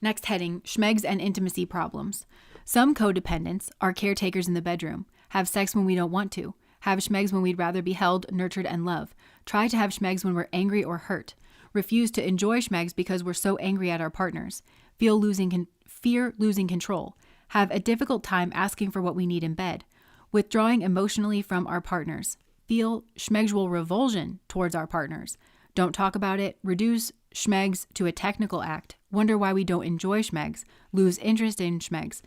Next heading, schmegs and intimacy problems. Some codependents are caretakers in the bedroom, have sex when we don't want to, have schmegs when we'd rather be held, nurtured, and loved, try to have schmegs when we're angry or hurt, refuse to enjoy schmegs because we're so angry at our partners, fear losing control, have a difficult time asking for what we need in bed, withdrawing emotionally from our partners, feel schmegsual revulsion towards our partners, don't talk about it, reduce schmegs to a technical act, wonder why we don't enjoy schmegs, lose interest in schmegs,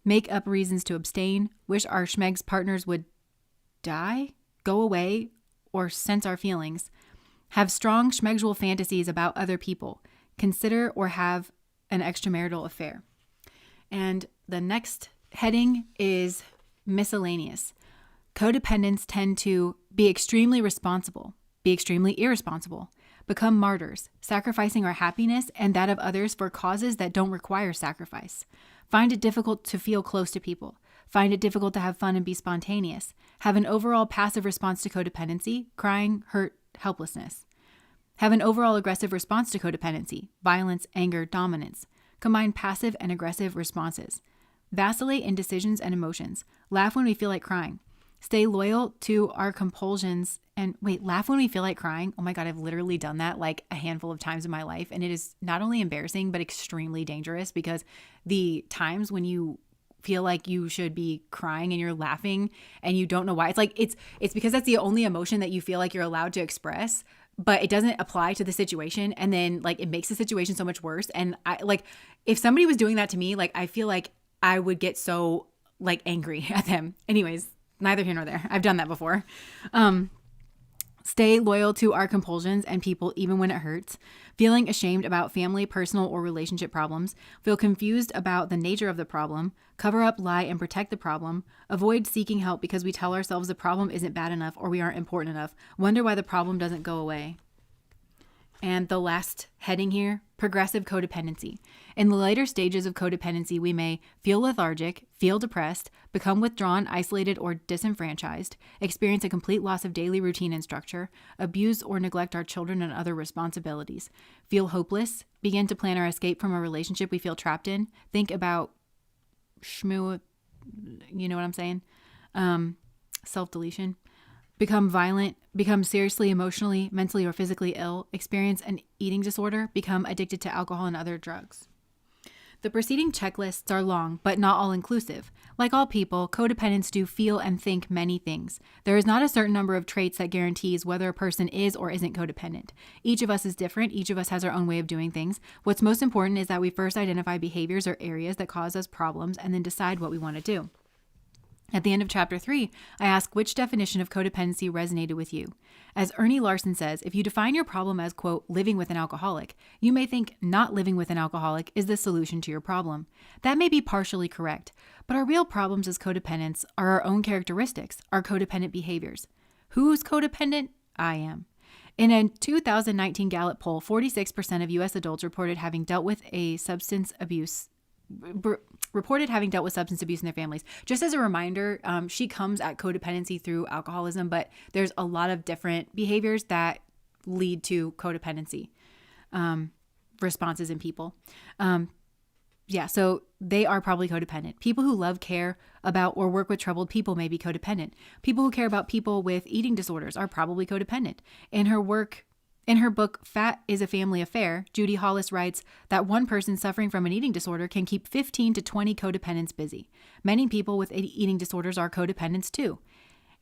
make up reasons to abstain, wish our schmegs partners would die, go away, or sense our feelings, have strong schmegsual fantasies about other people, consider or have an extramarital affair. And the next heading is miscellaneous. Codependents tend to be extremely responsible, be extremely irresponsible, become martyrs, sacrificing our happiness and that of others for causes that don't require sacrifice, find it difficult to feel close to people, find it difficult to have fun and be spontaneous, have an overall passive response to codependency, crying, hurt, helplessness, have an overall aggressive response to codependency, violence, anger, dominance, combine passive and aggressive responses, vacillate in decisions and emotions, laugh when we feel like crying, stay loyal to our compulsions, and laugh when we feel like crying. Oh my God, I've literally done that like a handful of times in my life. And it is not only embarrassing, but extremely dangerous, because the times when you feel like you should be crying and you're laughing and you don't know why, it's because that's the only emotion that you feel like you're allowed to express, but it doesn't apply to the situation. And then like, it makes the situation so much worse. And if somebody was doing that to me, I feel like I would get so angry at them. Anyways, neither here nor there. I've done that before. Stay loyal to our compulsions and people even when it hurts. Feeling ashamed about family, personal, or relationship problems. Feel confused about the nature of the problem. Cover up, lie, and protect the problem. Avoid seeking help because we tell ourselves the problem isn't bad enough or we aren't important enough. Wonder why the problem doesn't go away. And the last heading here, progressive codependency. In the later stages of codependency, we may feel lethargic, feel depressed, become withdrawn, isolated, or disenfranchised, experience a complete loss of daily routine and structure, abuse or neglect our children and other responsibilities, feel hopeless, begin to plan our escape from a relationship we feel trapped in, think about shmoo, you know what I'm saying? Self-deletion. Become violent, become seriously emotionally, mentally, or physically ill, experience an eating disorder, become addicted to alcohol and other drugs. The preceding checklists are long, but not all inclusive. Like all people, codependents do feel and think many things. There is not a certain number of traits that guarantees whether a person is or isn't codependent. Each of us is different. Each of us has our own way of doing things. What's most important is that we first identify behaviors or areas that cause us problems and then decide what we want to do. At the end of chapter 3, I ask which definition of codependency resonated with you. As Ernie Larson says, if you define your problem as, quote, living with an alcoholic, you may think not living with an alcoholic is the solution to your problem. That may be partially correct, but our real problems as codependents are our own characteristics, our codependent behaviors. Who's codependent? I am. In a 2019 Gallup poll, 46% of U.S. adults reported having dealt with substance abuse in their families. Just as a reminder, she comes at codependency through alcoholism, but there's a lot of different behaviors that lead to codependency responses in people. So they are probably codependent. People who love, care about, or work with troubled people may be codependent. People who care about people with eating disorders are probably codependent. In her book, Fat is a Family Affair, Judy Hollis writes that one person suffering from an eating disorder can keep 15 to 20 codependents busy. Many people with eating disorders are codependents too.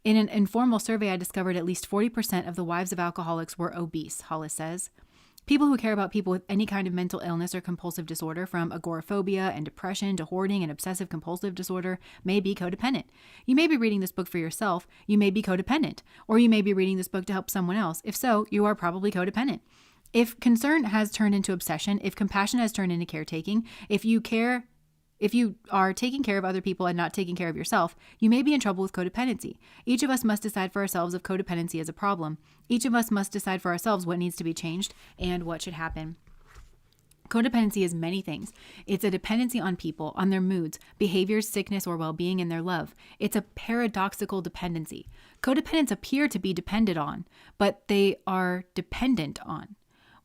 In an informal survey, I discovered at least 40% of the wives of alcoholics were obese, Hollis says. People who care about people with any kind of mental illness or compulsive disorder, from agoraphobia and depression to hoarding and obsessive compulsive disorder, may be codependent. You may be reading this book for yourself. You may be codependent. Or you may be reading this book to help someone else. If so, you are probably codependent. If concern has turned into obsession, if compassion has turned into caretaking, if you are taking care of other people and not taking care of yourself, you may be in trouble with codependency. Each of us must decide for ourselves if codependency is a problem. Each of us must decide for ourselves what needs to be changed and what should happen. Codependency is many things. It's a dependency on people, on their moods, behaviors, sickness, or well-being, and their love. It's a paradoxical dependency. Codependents appear to be dependent on, but they are dependent on.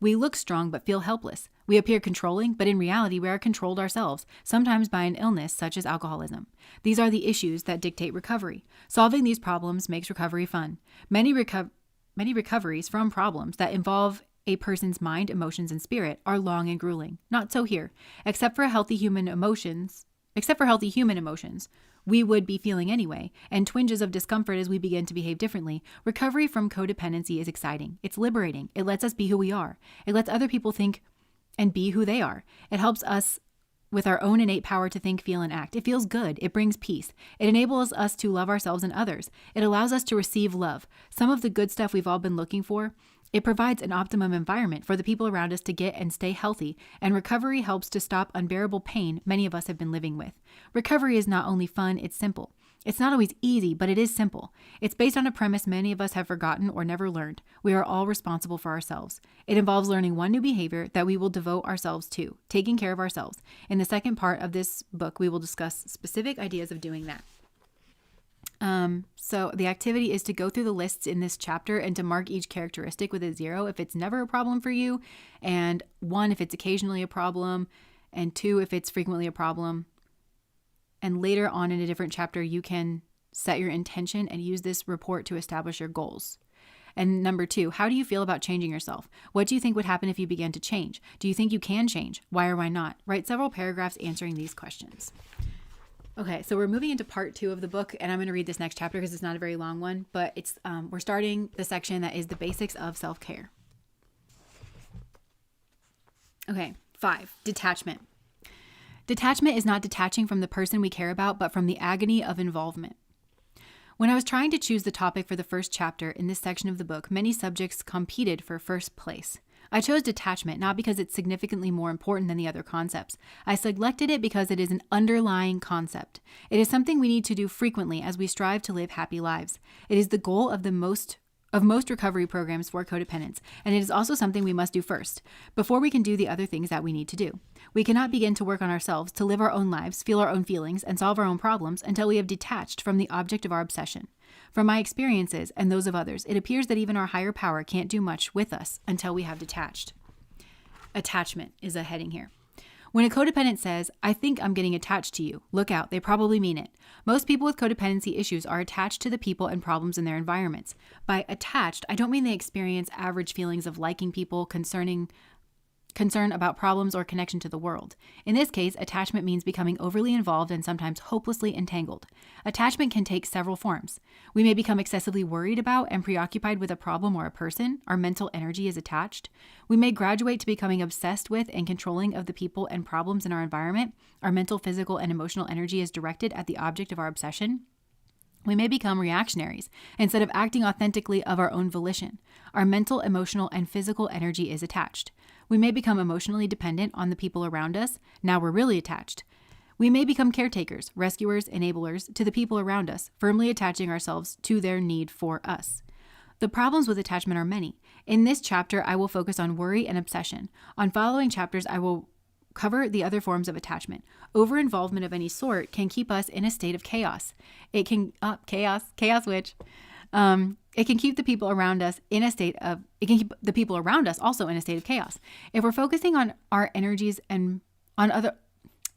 We look strong but feel helpless. We appear controlling, but in reality we are controlled ourselves, sometimes by an illness such as alcoholism. These are the issues that dictate recovery. Solving these problems makes recovery fun. Many recoveries from problems that involve a person's mind, emotions, and spirit are long and grueling. Not so here. Except for healthy human emotions, we would be feeling anyway, and twinges of discomfort as we begin to behave differently. Recovery from codependency is exciting. It's liberating. It lets us be who we are. It lets other people think and be who they are. It helps us with our own innate power to think, feel, and act. It feels good. It brings peace. It enables us to love ourselves and others. It allows us to receive love. Some of the good stuff we've all been looking for. It provides an optimum environment for the people around us to get and stay healthy, and recovery helps to stop unbearable pain many of us have been living with. Recovery is not only fun, it's simple. It's not always easy, but it is simple. It's based on a premise many of us have forgotten or never learned. We are all responsible for ourselves. It involves learning one new behavior that we will devote ourselves to, taking care of ourselves. In the second part of this book, we will discuss specific ideas of doing that. So the activity is to go through the lists in this chapter and to mark each characteristic with a 0 if it's never a problem for you, and 1 if it's occasionally a problem, and 2 if it's frequently a problem. And later on in a different chapter, you can set your intention and use this report to establish your goals. And number 2, how do you feel about changing yourself? What do you think would happen if you began to change? Do you think you can change? Why or why not? Write several paragraphs answering these questions. Okay, so we're moving into part 2 of the book, and I'm going to read this next chapter because it's not a very long one, but it's we're starting the section that is the basics of self-care. Okay, 5, detachment. Detachment is not detaching from the person we care about, but from the agony of involvement. When I was trying to choose the topic for the first chapter in this section of the book, many subjects competed for first place. I chose detachment not because it's significantly more important than the other concepts. I selected it because it is an underlying concept. It is something we need to do frequently as we strive to live happy lives. It is the goal of most recovery programs for codependents, and it is also something we must do first, before we can do the other things that we need to do. We cannot begin to work on ourselves, to live our own lives, feel our own feelings, and solve our own problems until we have detached from the object of our obsession. From my experiences and those of others, it appears that even our higher power can't do much with us until we have detached. Attachment is a heading here. When a codependent says, "I think I'm getting attached to you," look out, they probably mean it. Most people with codependency issues are attached to the people and problems in their environments. By attached, I don't mean they experience average feelings of liking people, concern about problems, or connection to the world. In this case, attachment means becoming overly involved and sometimes hopelessly entangled. Attachment can take several forms. We may become excessively worried about and preoccupied with a problem or a person. Our mental energy is attached. We may graduate to becoming obsessed with and controlling of the people and problems in our environment. Our mental, physical, and emotional energy is directed at the object of our obsession. We may become reactionaries instead of acting authentically of our own volition. Our mental, emotional, and physical energy is attached. We may become emotionally dependent on the people around us. Now we're really attached. We may become caretakers, rescuers, enablers to the people around us, firmly attaching ourselves to their need for us. The problems with attachment are many. In this chapter, I will focus on worry and obsession. On following chapters, I will cover the other forms of attachment. Over-involvement of any sort can keep us in a state of chaos. It can keep the people around us in a state of, it can keep the people around us also in a state of chaos. If we're focusing on our energies and on other,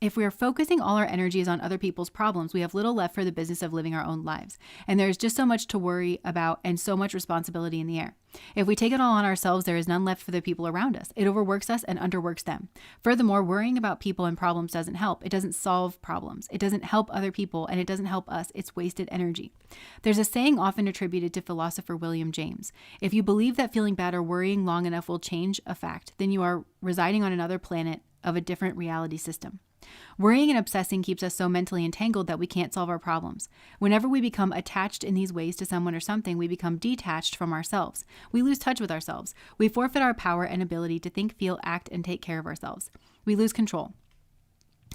If we are focusing all our energies on other people's problems, we have little left for the business of living our own lives. And there is just so much to worry about and so much responsibility in the air. If we take it all on ourselves, there is none left for the people around us. It overworks us and underworks them. Furthermore, worrying about people and problems doesn't help. It doesn't solve problems. It doesn't help other people, and it doesn't help us. It's wasted energy. There's a saying often attributed to philosopher William James. If you believe that feeling bad or worrying long enough will change a fact, then you are residing on another planet of a different reality system. Worrying and obsessing keeps us so mentally entangled that we can't solve our problems. Whenever we become attached in these ways to someone or something, we become detached from ourselves. We lose touch with ourselves. We forfeit our power and ability to think, feel, act, and take care of ourselves. We lose control.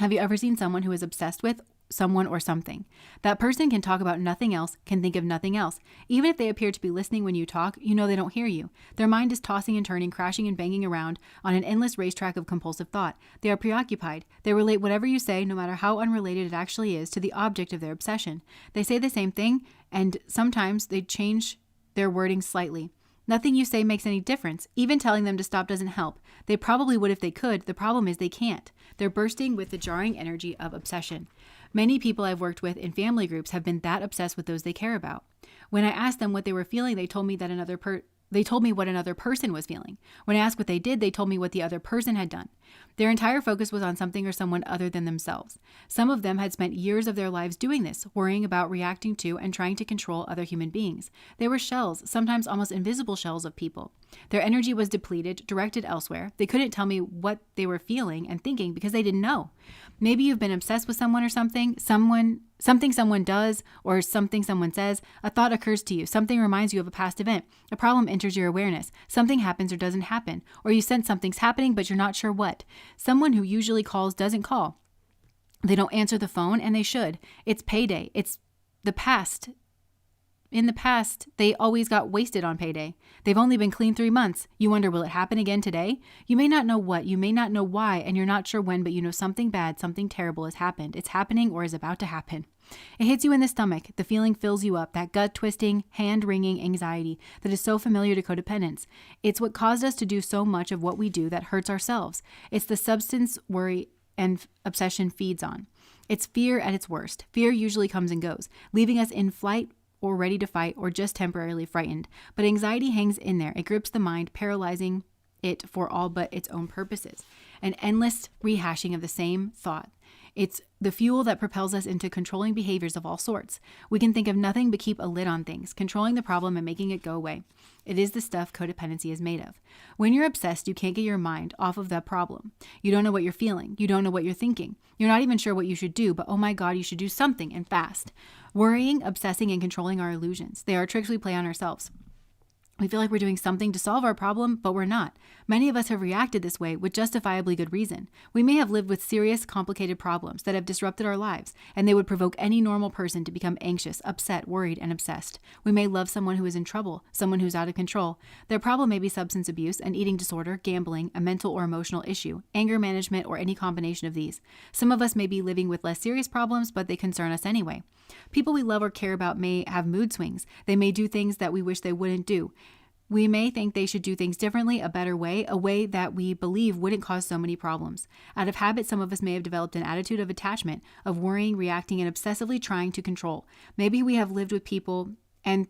Have you ever seen someone who is obsessed with someone or something? That person can talk about nothing else, can think of nothing else. Even if they appear to be listening when you talk, you know they don't hear you. Their mind is tossing and turning, crashing and banging around on an endless racetrack of compulsive thought. They are preoccupied. They relate whatever you say, no matter how unrelated it actually is, to the object of their obsession. They say the same thing, and sometimes they change their wording slightly. Nothing you say makes any difference. Even telling them to stop doesn't help. They probably would if they could. The problem is they can't. They're bursting with the jarring energy of obsession. Many people I've worked with in family groups have been that obsessed with those they care about. When I asked them what they were feeling, they told me what another person was feeling. When I asked what they did, they told me what the other person had done. Their entire focus was on something or someone other than themselves. Some of them had spent years of their lives doing this, worrying about, reacting to, and trying to control other human beings. They were shells, sometimes almost invisible shells of people. Their energy was depleted, directed elsewhere. They couldn't tell me what they were feeling and thinking because they didn't know. Maybe you've been obsessed with someone or something someone does or something someone says. A thought occurs to you. Something reminds you of a past event. A problem enters your awareness. Something happens or doesn't happen. Or you sense something's happening, but you're not sure what. Someone who usually calls doesn't call. They don't answer the phone, and they should. It's payday. It's the past. In the past, they always got wasted on payday. They've only been clean 3 months. You wonder, will it happen again today? You may not know what, you may not know why, and you're not sure when, but you know something bad, something terrible has happened. It's happening or is about to happen. It hits you in the stomach. The feeling fills you up, that gut-twisting, hand-wringing anxiety that is so familiar to codependence. It's what caused us to do so much of what we do that hurts ourselves. It's the substance worry and obsession feeds on. It's fear at its worst. Fear usually comes and goes, leaving us in flight, or ready to fight, or just temporarily frightened. But anxiety hangs in there. It grips the mind, paralyzing it for all but its own purposes. An endless rehashing of the same thought. It's the fuel that propels us into controlling behaviors of all sorts. We can think of nothing but keep a lid on things, controlling the problem and making it go away. It is the stuff codependency is made of. When you're obsessed, you can't get your mind off of that problem. You don't know what you're feeling. You don't know what you're thinking. You're not even sure what you should do, but oh my God, you should do something and fast. Worrying, obsessing, and controlling are illusions. They are tricks we play on ourselves. We feel like we're doing something to solve our problem, but we're not. Many of us have reacted this way with justifiably good reason. We may have lived with serious, complicated problems that have disrupted our lives, and they would provoke any normal person to become anxious, upset, worried, and obsessed. We may love someone who is in trouble, someone who's out of control. Their problem may be substance abuse, an eating disorder, gambling, a mental or emotional issue, anger management, or any combination of these. Some of us may be living with less serious problems, but they concern us anyway. People we love or care about may have mood swings. They may do things that we wish they wouldn't do. We may think they should do things differently, a better way, a way that we believe wouldn't cause so many problems. Out of habit, some of us may have developed an attitude of attachment, of worrying, reacting, and obsessively trying to control. Maybe we have lived with people and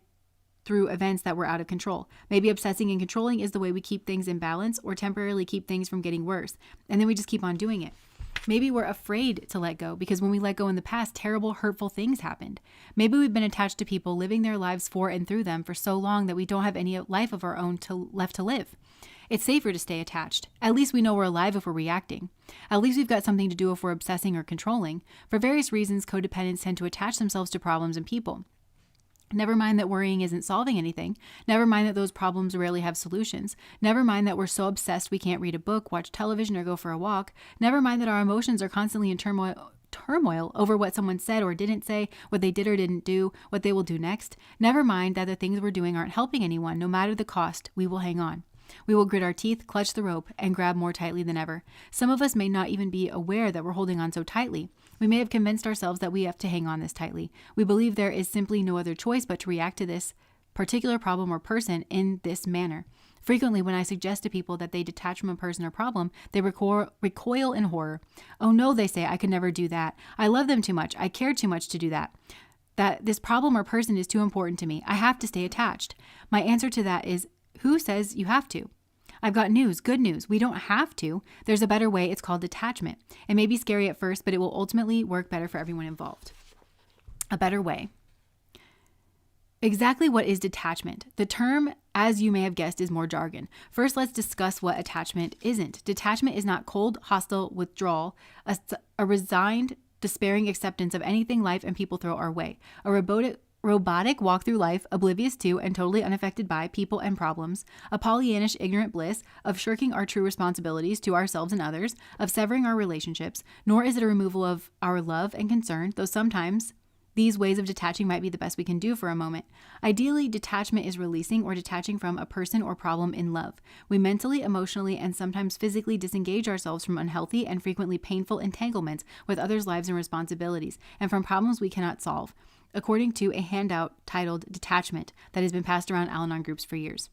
through events that were out of control. Maybe obsessing and controlling is the way we keep things in balance or temporarily keep things from getting worse, and then we just keep on doing it. Maybe we're afraid to let go because when we let go in the past, terrible, hurtful things happened. Maybe we've been attached to people living their lives for and through them for so long that we don't have any life of our own left to live. It's safer to stay attached. At least we know we're alive if we're reacting. At least we've got something to do if we're obsessing or controlling. For various reasons, codependents tend to attach themselves to problems and people. Never mind that worrying isn't solving anything. Never mind that those problems rarely have solutions. Never mind that we're so obsessed we can't read a book, watch television, or go for a walk. Never mind that our emotions are constantly in turmoil over what someone said or didn't say, what they did or didn't do, what they will do next. Never mind that the things we're doing aren't helping anyone. No matter the cost, we will hang on. We will grit our teeth, clutch the rope, and grab more tightly than ever. Some of us may not even be aware that we're holding on so tightly. We may have convinced ourselves that we have to hang on this tightly. We believe there is simply no other choice but to react to this particular problem or person in this manner. Frequently, when I suggest to people that they detach from a person or problem, they recoil in horror. Oh no, they say, I could never do that. I love them too much. I care too much to do that. That this problem or person is too important to me. I have to stay attached. My answer to that is, who says you have to? I've got news, good news. We don't have to. There's a better way. It's called detachment. It may be scary at first, but it will ultimately work better for everyone involved. A better way. Exactly what is detachment? The term, as you may have guessed, is more jargon. First, let's discuss what attachment isn't. Detachment is not cold, hostile withdrawal, a resigned, despairing acceptance of anything life and people throw our way, a robotic walk through life, oblivious to and totally unaffected by people and problems, a Pollyannish ignorant bliss of shirking our true responsibilities to ourselves and others, of severing our relationships, nor is it a removal of our love and concern, though sometimes these ways of detaching might be the best we can do for a moment. Ideally, detachment is releasing or detaching from a person or problem in love. We mentally, emotionally, and sometimes physically disengage ourselves from unhealthy and frequently painful entanglements with others' lives and responsibilities, and from problems we cannot solve, according to a handout titled Detachment that has been passed around Al-Anon groups for years.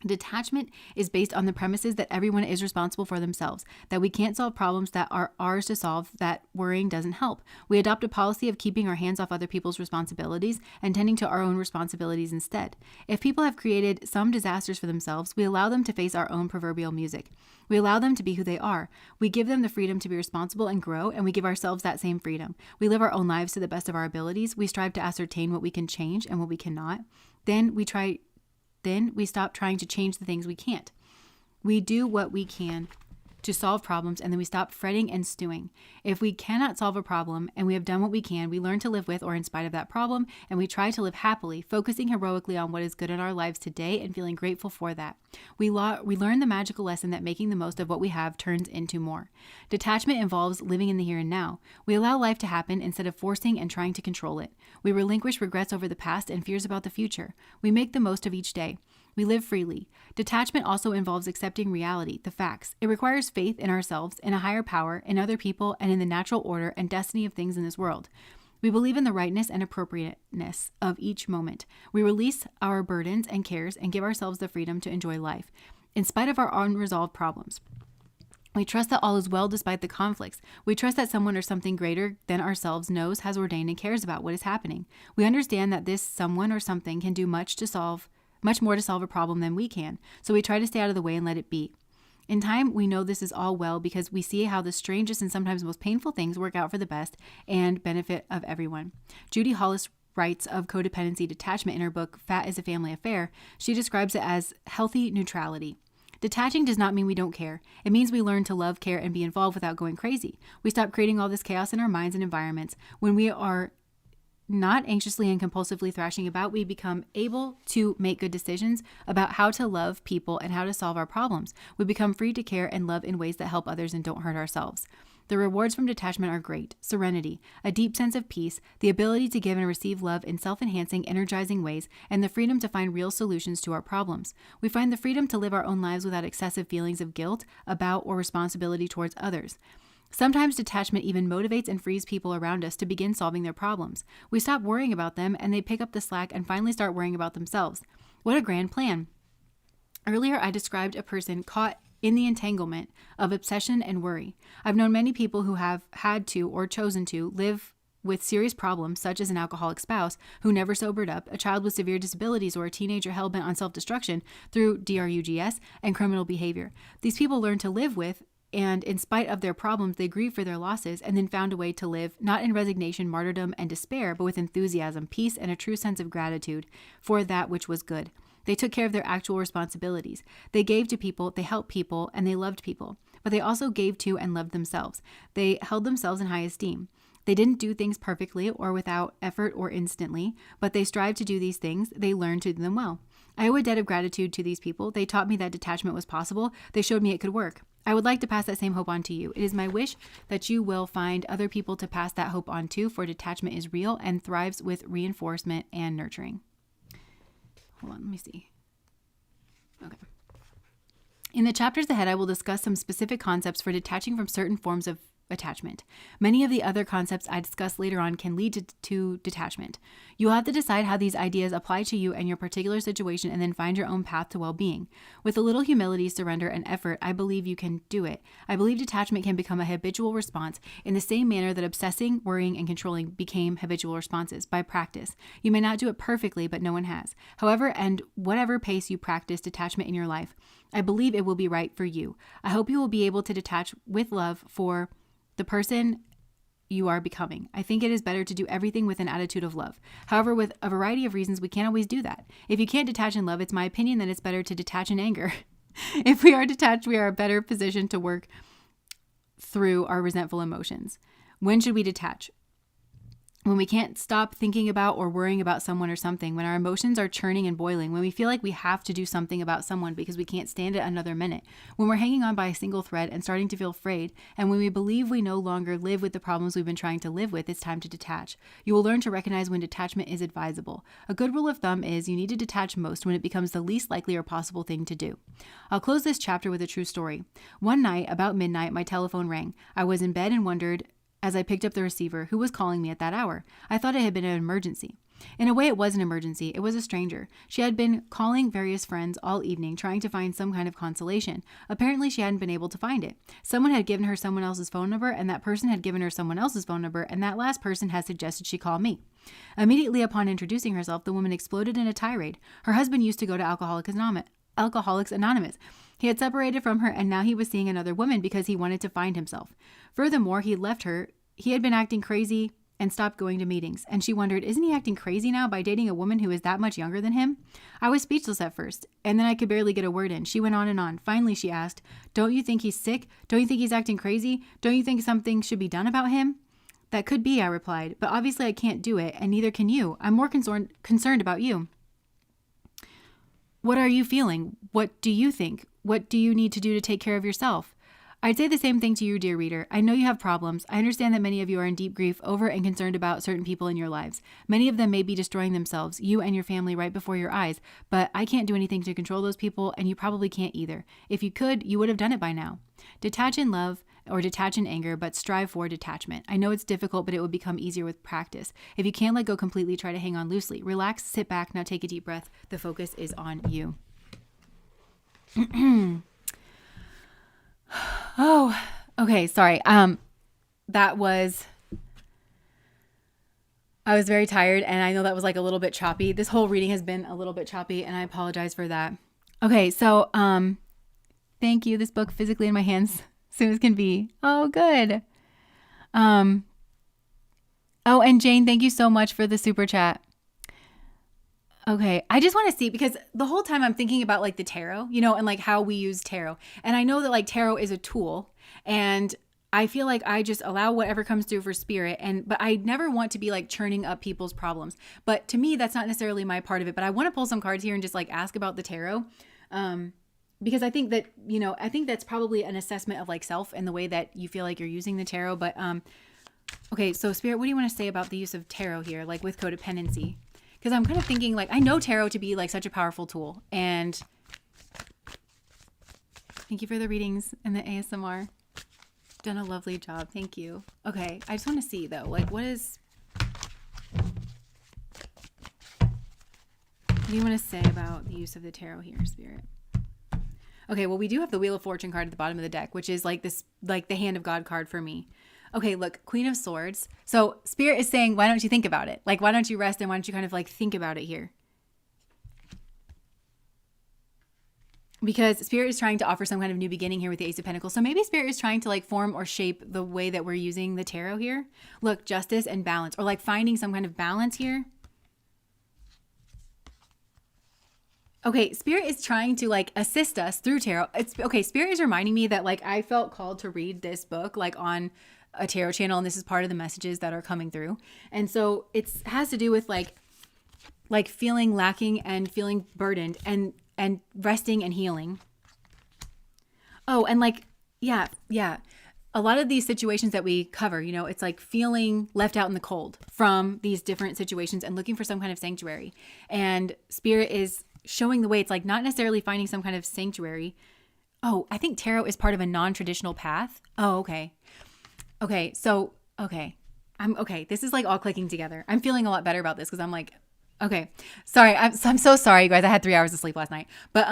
Detachment is based on the premises that everyone is responsible for themselves, that we can't solve problems that are ours to solve, that worrying doesn't help. We adopt a policy of keeping our hands off other people's responsibilities and tending to our own responsibilities instead. If people have created some disasters for themselves, we allow them to face our own proverbial music. We allow them to be who they are. We give them the freedom to be responsible and grow, and we give ourselves that same freedom. We live our own lives to the best of our abilities. We strive to ascertain what we can change and what we cannot. Then we stop trying to change the things we can't. We do what we can to solve problems, and then we stop fretting and stewing. If we cannot solve a problem and we have done what we can, we learn to live with or in spite of that problem, and we try to live happily, focusing heroically on what is good in our lives today and feeling grateful for that. We learn the magical lesson that making the most of what we have turns into more. Detachment involves living in the here and now. We allow life to happen instead of forcing and trying to control it. We relinquish regrets over the past and fears about the future. We make the most of each day. We live freely. Detachment also involves accepting reality, the facts. It requires faith in ourselves, in a higher power, in other people, and in the natural order and destiny of things in this world. We believe in the rightness and appropriateness of each moment. We release our burdens and cares and give ourselves the freedom to enjoy life, in spite of our unresolved problems. We trust that all is well despite the conflicts. We trust that someone or something greater than ourselves knows, has ordained, and cares about what is happening. We understand that this someone or something can do much more to solve a problem than we can, so we try to stay out of the way and let it be. In time, we know this is all well because we see how the strangest and sometimes most painful things work out for the best and benefit of everyone. Judy Hollis writes of codependency detachment in her book, Fat is a Family Affair. She describes it as healthy neutrality. Detaching does not mean we don't care. It means we learn to love, care, and be involved without going crazy. We stop creating all this chaos in our minds and environments. When we are not anxiously and compulsively thrashing about, we become able to make good decisions about how to love people and how to solve our problems. We become free to care and love in ways that help others and don't hurt ourselves. The rewards from detachment are great: serenity, a deep sense of peace, the ability to give and receive love in self-enhancing, energizing ways, and the freedom to find real solutions to our problems. We find the freedom to live our own lives without excessive feelings of guilt about or responsibility towards others. Sometimes detachment even motivates and frees people around us to begin solving their problems. We stop worrying about them and they pick up the slack and finally start worrying about themselves. What a grand plan. Earlier, I described a person caught in the entanglement of obsession and worry. I've known many people who have had to or chosen to live with serious problems, such as an alcoholic spouse who never sobered up, a child with severe disabilities, or a teenager hell-bent on self-destruction through drugs and criminal behavior. These people learn to live with, and in spite of their problems, they grieved for their losses and then found a way to live, not in resignation, martyrdom, and despair, but with enthusiasm, peace, and a true sense of gratitude for that which was good. They took care of their actual responsibilities. They gave to people, they helped people, and they loved people. But they also gave to and loved themselves. They held themselves in high esteem. They didn't do things perfectly or without effort or instantly, but they strived to do these things. They learned to do them well. I owe a debt of gratitude to these people. They taught me that detachment was possible. They showed me it could work. I would like to pass that same hope on to you. It is my wish that you will find other people to pass that hope on to, for detachment is real and thrives with reinforcement and nurturing. Hold on, let me see. Okay. In the chapters ahead, I will discuss some specific concepts for detaching from certain forms of attachment. Many of the other concepts I discuss later on can lead to detachment. You'll have to decide how these ideas apply to you and your particular situation and then find your own path to well-being. With a little humility, surrender, and effort, I believe you can do it. I believe detachment can become a habitual response in the same manner that obsessing, worrying, and controlling became habitual responses by practice. You may not do it perfectly, but no one has. However, and whatever pace you practice detachment in your life, I believe it will be right for you. I hope you will be able to detach with love for the person you are becoming. I think it is better to do everything with an attitude of love. However, with a variety of reasons, we can't always do that. If you can't detach in love, it's my opinion that it's better to detach in anger. If we are detached, we are better positioned to work through our resentful emotions. When should we detach? When we can't stop thinking about or worrying about someone or something, when our emotions are churning and boiling, when we feel like we have to do something about someone because we can't stand it another minute, when we're hanging on by a single thread and starting to feel afraid, and when we believe we no longer live with the problems we've been trying to live with, it's time to detach. You will learn to recognize when detachment is advisable. A good rule of thumb is you need to detach most when it becomes the least likely or possible thing to do. I'll close this chapter with a true story. One night, about midnight, my telephone rang. I was in bed and wondered, as I picked up the receiver, who was calling me at that hour. I thought it had been an emergency. In a way, it was an emergency. It was a stranger. She had been calling various friends all evening, trying to find some kind of consolation. Apparently, she hadn't been able to find it. Someone had given her someone else's phone number, and that person had given her someone else's phone number, and that last person had suggested she call me. Immediately upon introducing herself, the woman exploded in a tirade. Her husband used to go to Alcoholics Anonymous. He had separated from her, and now he was seeing another woman because he wanted to find himself. Furthermore, he left her. He had been acting crazy and stopped going to meetings. And she wondered, isn't he acting crazy now by dating a woman who is that much younger than him? I was speechless at first, and then I could barely get a word in. She went on and on. Finally, she asked, don't you think he's sick? Don't you think he's acting crazy? Don't you think something should be done about him? That could be, I replied, but obviously I can't do it, and neither can you. I'm more concerned about you. What are you feeling? What do you think? What do you need to do to take care of yourself? I'd say the same thing to you, dear reader. I know you have problems. I understand that many of you are in deep grief over and concerned about certain people in your lives. Many of them may be destroying themselves, you and your family, right before your eyes, but I can't do anything to control those people, and you probably can't either. If you could, you would have done it by now. Detach in love or detach in anger, but strive for detachment. I know it's difficult, but it will become easier with practice. If you can't let go completely, try to hang on loosely. Relax, sit back, now take a deep breath. The focus is on you. Oh, okay. Sorry. I was very tired, and I know that was like a little bit choppy. This whole reading has been a little bit choppy, and I apologize for that. Okay. So, thank you. This book physically in my hands soon as can be. Oh, good. Oh, and Jane, thank you so much for the super chat. Okay. I just want to see, because the whole time I'm thinking about like the tarot, and like how we use tarot. And I know that like tarot is a tool, and I feel like I just allow whatever comes through for spirit. But I never want to be like churning up people's problems. But to me, that's not necessarily my part of it. But I want to pull some cards here and just like ask about the tarot. Because I think that, I think that's probably an assessment of like self and the way that you feel like you're using the tarot. But, okay. So spirit, what do you want to say about the use of tarot here? Like with codependency? Because I'm kind of thinking like, I know tarot to be like such a powerful tool, and thank you for the readings and the ASMR. Done a lovely job. Thank you. Okay. I just want to see though, like what do you want to say about the use of the tarot here, spirit? Okay. Well, we do have the Wheel of Fortune card at the bottom of the deck, which is like this, like the Hand of God card for me. Okay, look, Queen of Swords. So Spirit is saying, why don't you think about it? Like, why don't you rest, and why don't you kind of like think about it here? Because Spirit is trying to offer some kind of new beginning here with the Ace of Pentacles. So maybe Spirit is trying to like form or shape the way that we're using the tarot here. Look, justice and balance, or like finding some kind of balance here. Okay, Spirit is trying to like assist us through tarot. Okay, Spirit is reminding me that like I felt called to read this book like on a tarot channel, and this is part of the messages that are coming through. And so it has to do with like feeling lacking and feeling burdened and resting and healing. Oh, and like, yeah. A lot of these situations that we cover, it's like feeling left out in the cold from these different situations and looking for some kind of sanctuary. And Spirit is showing the way. It's like not necessarily finding some kind of sanctuary. Oh, I think tarot is part of a non-traditional path. Oh, okay. Okay, so okay. I'm okay. This is like all clicking together. I'm feeling a lot better about this because I'm like, okay. Sorry. I'm so sorry, you guys. I had 3 hours of sleep last night. But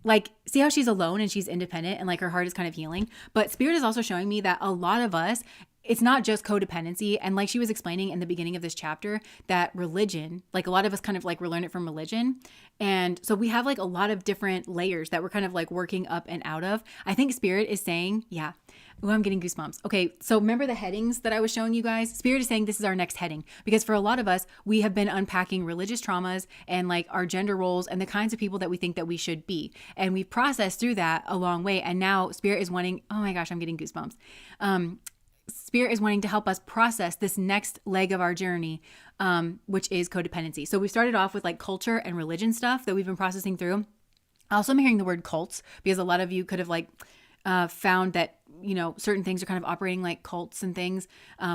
like see how she's alone and she's independent and like her heart is kind of healing. But spirit is also showing me that a lot of us, it's not just codependency. And like she was explaining in the beginning of this chapter, that religion, like a lot of us kind of like we learn it from religion. And so we have like a lot of different layers that we're kind of like working up and out of. I think spirit is saying, yeah. Oh, I'm getting goosebumps. Okay, so remember the headings that I was showing you guys? Spirit is saying this is our next heading because for a lot of us, we have been unpacking religious traumas and like our gender roles and the kinds of people that we think that we should be. And we've processed through that a long way. And now Spirit is wanting, oh my gosh, I'm getting goosebumps. Spirit is wanting to help us process this next leg of our journey, which is codependency. So we started off with like culture and religion stuff that we've been processing through. Also, I'm hearing the word cults because a lot of you could have like found that, you know, certain things are kind of operating like cults and things,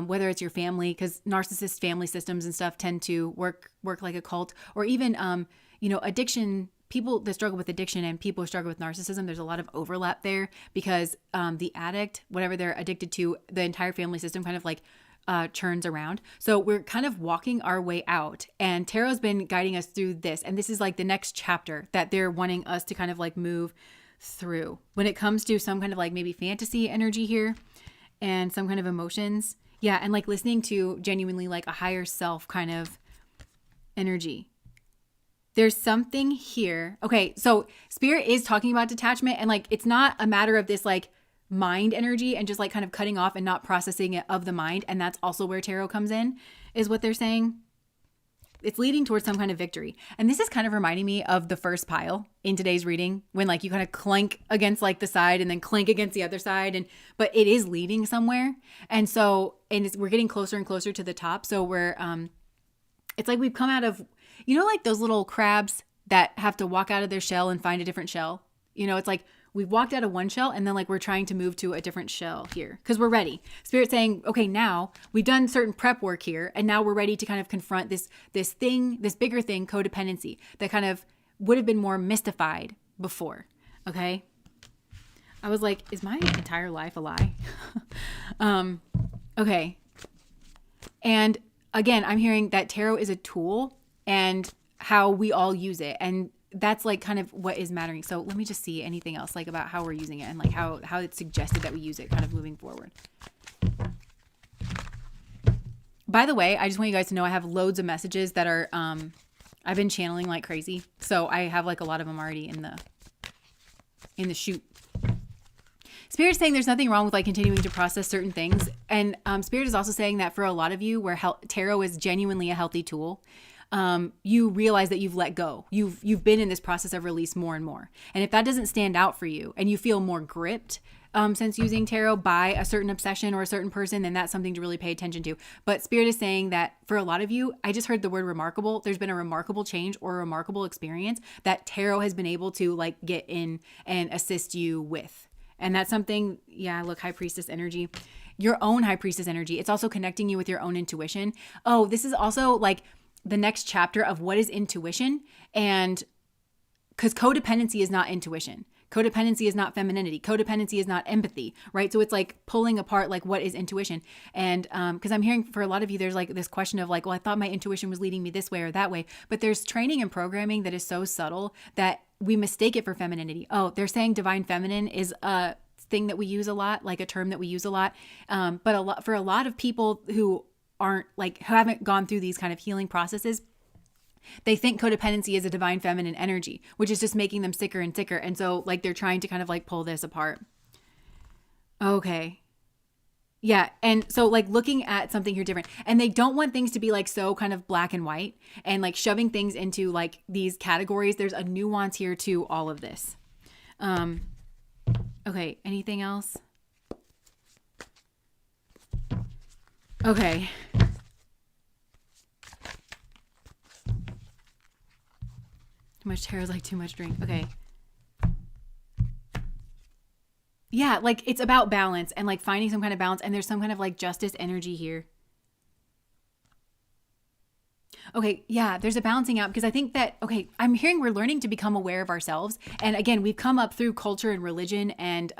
whether it's your family, because narcissist family systems and stuff tend to work like a cult, or even, you know, addiction. People that struggle with addiction and people who struggle with narcissism, there's a lot of overlap there because the addict, whatever they're addicted to, the entire family system kind of like churns around. So we're kind of walking our way out, and Tarot's been guiding us through this. And this is like the next chapter that they're wanting us to kind of like move through when it comes to some kind of like maybe fantasy energy here and some kind of emotions. Yeah. And like listening to genuinely like a higher self kind of energy. There's something here. Okay. So spirit is talking about detachment, and like, it's not a matter of this like mind energy and just like kind of cutting off and not processing it of the mind. And that's also where tarot comes in, is what they're saying. It's leading towards some kind of victory. And this is kind of reminding me of the first pile in today's reading, when like you kind of clank against like the side and then clank against the other side. But it is leading somewhere. And so, we're getting closer and closer to the top. So we're, it's like we've come out of, you know, like those little crabs that have to walk out of their shell and find a different shell. You know, it's like we've walked out of one shell and then like we're trying to move to a different shell here because we're ready. Spirit's saying, okay, now we've done certain prep work here, and now we're ready to kind of confront this bigger thing, codependency, that kind of would have been more mystified before. Okay. I was like, is my entire life a lie? Okay. And again, I'm hearing that tarot is a tool and how we all use it. And that's like kind of what is mattering. So let me just see anything else like about how we're using it and like how it's suggested that we use it kind of moving forward. By the way, I just want you guys to know I have loads of messages that are, I've been channeling like crazy. So I have like a lot of them already in the chute. Spirit's saying there's nothing wrong with like continuing to process certain things. And Spirit is also saying that for a lot of you where tarot is genuinely a healthy tool, you realize that you've let go. You've been in this process of release more and more. And if that doesn't stand out for you and you feel more gripped since using tarot by a certain obsession or a certain person, then that's something to really pay attention to. But Spirit is saying that for a lot of you, I just heard the word remarkable. There's been a remarkable change or a remarkable experience that tarot has been able to like get in and assist you with. And that's something, yeah, look, High Priestess energy, your own High Priestess energy. It's also connecting you with your own intuition. Oh, this is also like the next chapter of what is intuition. And because codependency is not intuition. Codependency is not femininity. Codependency is not empathy, right? So it's like pulling apart like what is intuition. And because I'm hearing for a lot of you, there's like this question of like, well, I thought my intuition was leading me this way or that way. But there's training and programming that is so subtle that we mistake it for femininity. Oh, they're saying divine feminine is a thing that we use a lot, like a term that we use a lot. But for a lot of people who aren't like, who haven't gone through these kind of healing processes, they think codependency is a divine feminine energy, which is just making them sicker and sicker. And so like they're trying to kind of like pull this apart. Okay. Yeah. And so like looking at something here different, and they don't want things to be like so kind of black and white and like shoving things into like these categories. There's a nuance here to all of this. Okay. Anything else? Okay. Too much tarot is like too much drink. Okay. Yeah, like it's about balance and like finding some kind of balance, and there's some kind of like justice energy here. Okay, yeah, there's a balancing out because I think that, okay, I'm hearing we're learning to become aware of ourselves. And again, we've come up through culture and religion and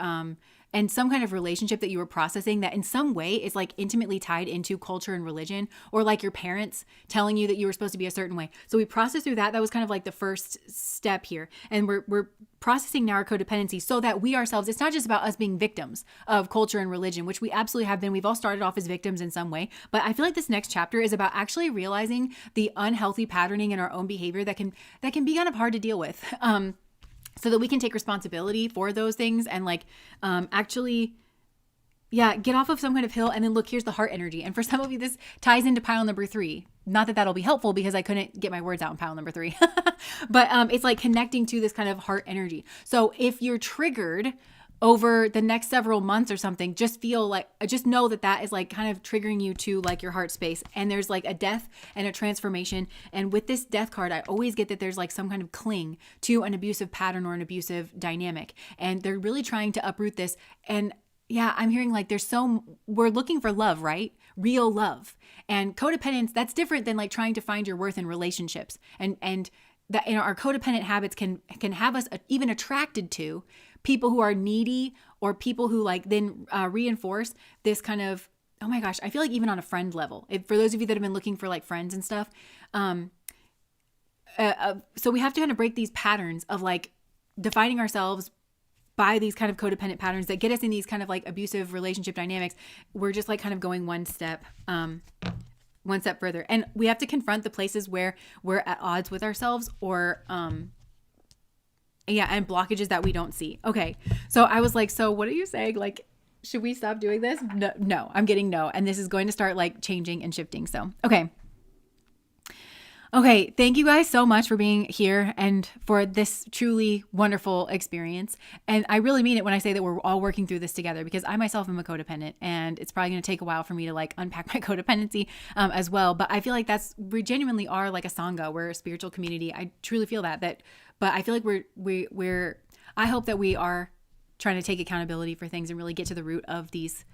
and some kind of relationship that you were processing that in some way is like intimately tied into culture and religion, or like your parents telling you that you were supposed to be a certain way. So we processed through that. That was kind of like the first step here. And we're processing now our codependency so that we ourselves, it's not just about us being victims of culture and religion, which we absolutely have been. We've all started off as victims in some way. But I feel like this next chapter is about actually realizing the unhealthy patterning in our own behavior that can be kind of hard to deal with. So that we can take responsibility for those things and like actually, yeah, get off of some kind of hill. And then look, here's the heart energy. And for some of you, this ties into pile number 3. Not that that'll be helpful because I couldn't get my words out in pile number 3. But it's like connecting to this kind of heart energy. So if you're triggered over the next several months or something, just know that that is like kind of triggering you to like your heart space. And there's like a death and a transformation. And with this death card, I always get that there's like some kind of cling to an abusive pattern or an abusive dynamic. And they're really trying to uproot this. And yeah, I'm hearing like we're looking for love, right? Real love. And codependence, that's different than like trying to find your worth in relationships. And that, our codependent habits can have us even attracted to people who are needy, or people who like then reinforce this kind of, oh my gosh, I feel like even on a friend level, for those of you that have been looking for like friends and stuff. So we have to kind of break these patterns of like defining ourselves by these kind of codependent patterns that get us in these kind of like abusive relationship dynamics. We're just like kind of going one step further. And we have to confront the places where we're at odds with ourselves, or, and blockages that we don't see. Okay. So I was like, so what are you saying? Like, should we stop doing this? No, I'm getting no. And this is going to start like changing and shifting. So, okay. Thank you guys so much for being here and for this truly wonderful experience. And I really mean it when I say that we're all working through this together, because I myself am a codependent, and it's probably going to take a while for me to like unpack my codependency as well. But I feel like we genuinely are like a Sangha. We're a spiritual community. I truly feel that, but I feel like I hope that we are trying to take accountability for things and really get to the root of these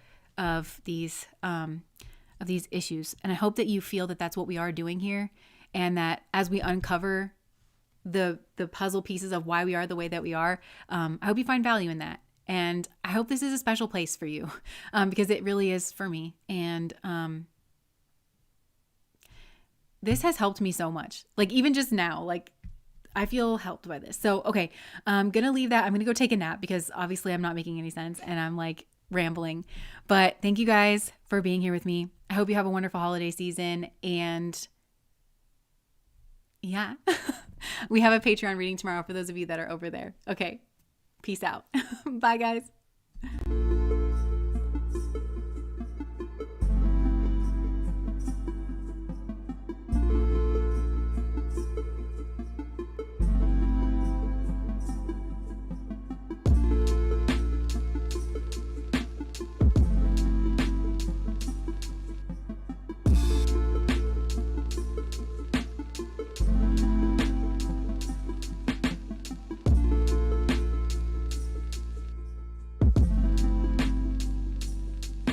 issues. And I hope that you feel that that's what we are doing here. And that as we uncover the puzzle pieces of why we are the way that we are, I hope you find value in that. And I hope this is a special place for you, because it really is for me. And this has helped me so much. Like even just now, like I feel helped by this. So, okay, I'm going to leave that. I'm going to go take a nap because obviously I'm not making any sense and I'm like rambling. But thank you guys for being here with me. I hope you have a wonderful holiday season. And yeah, we have a Patreon reading tomorrow for those of you that are over there. Okay, peace out. Bye, guys.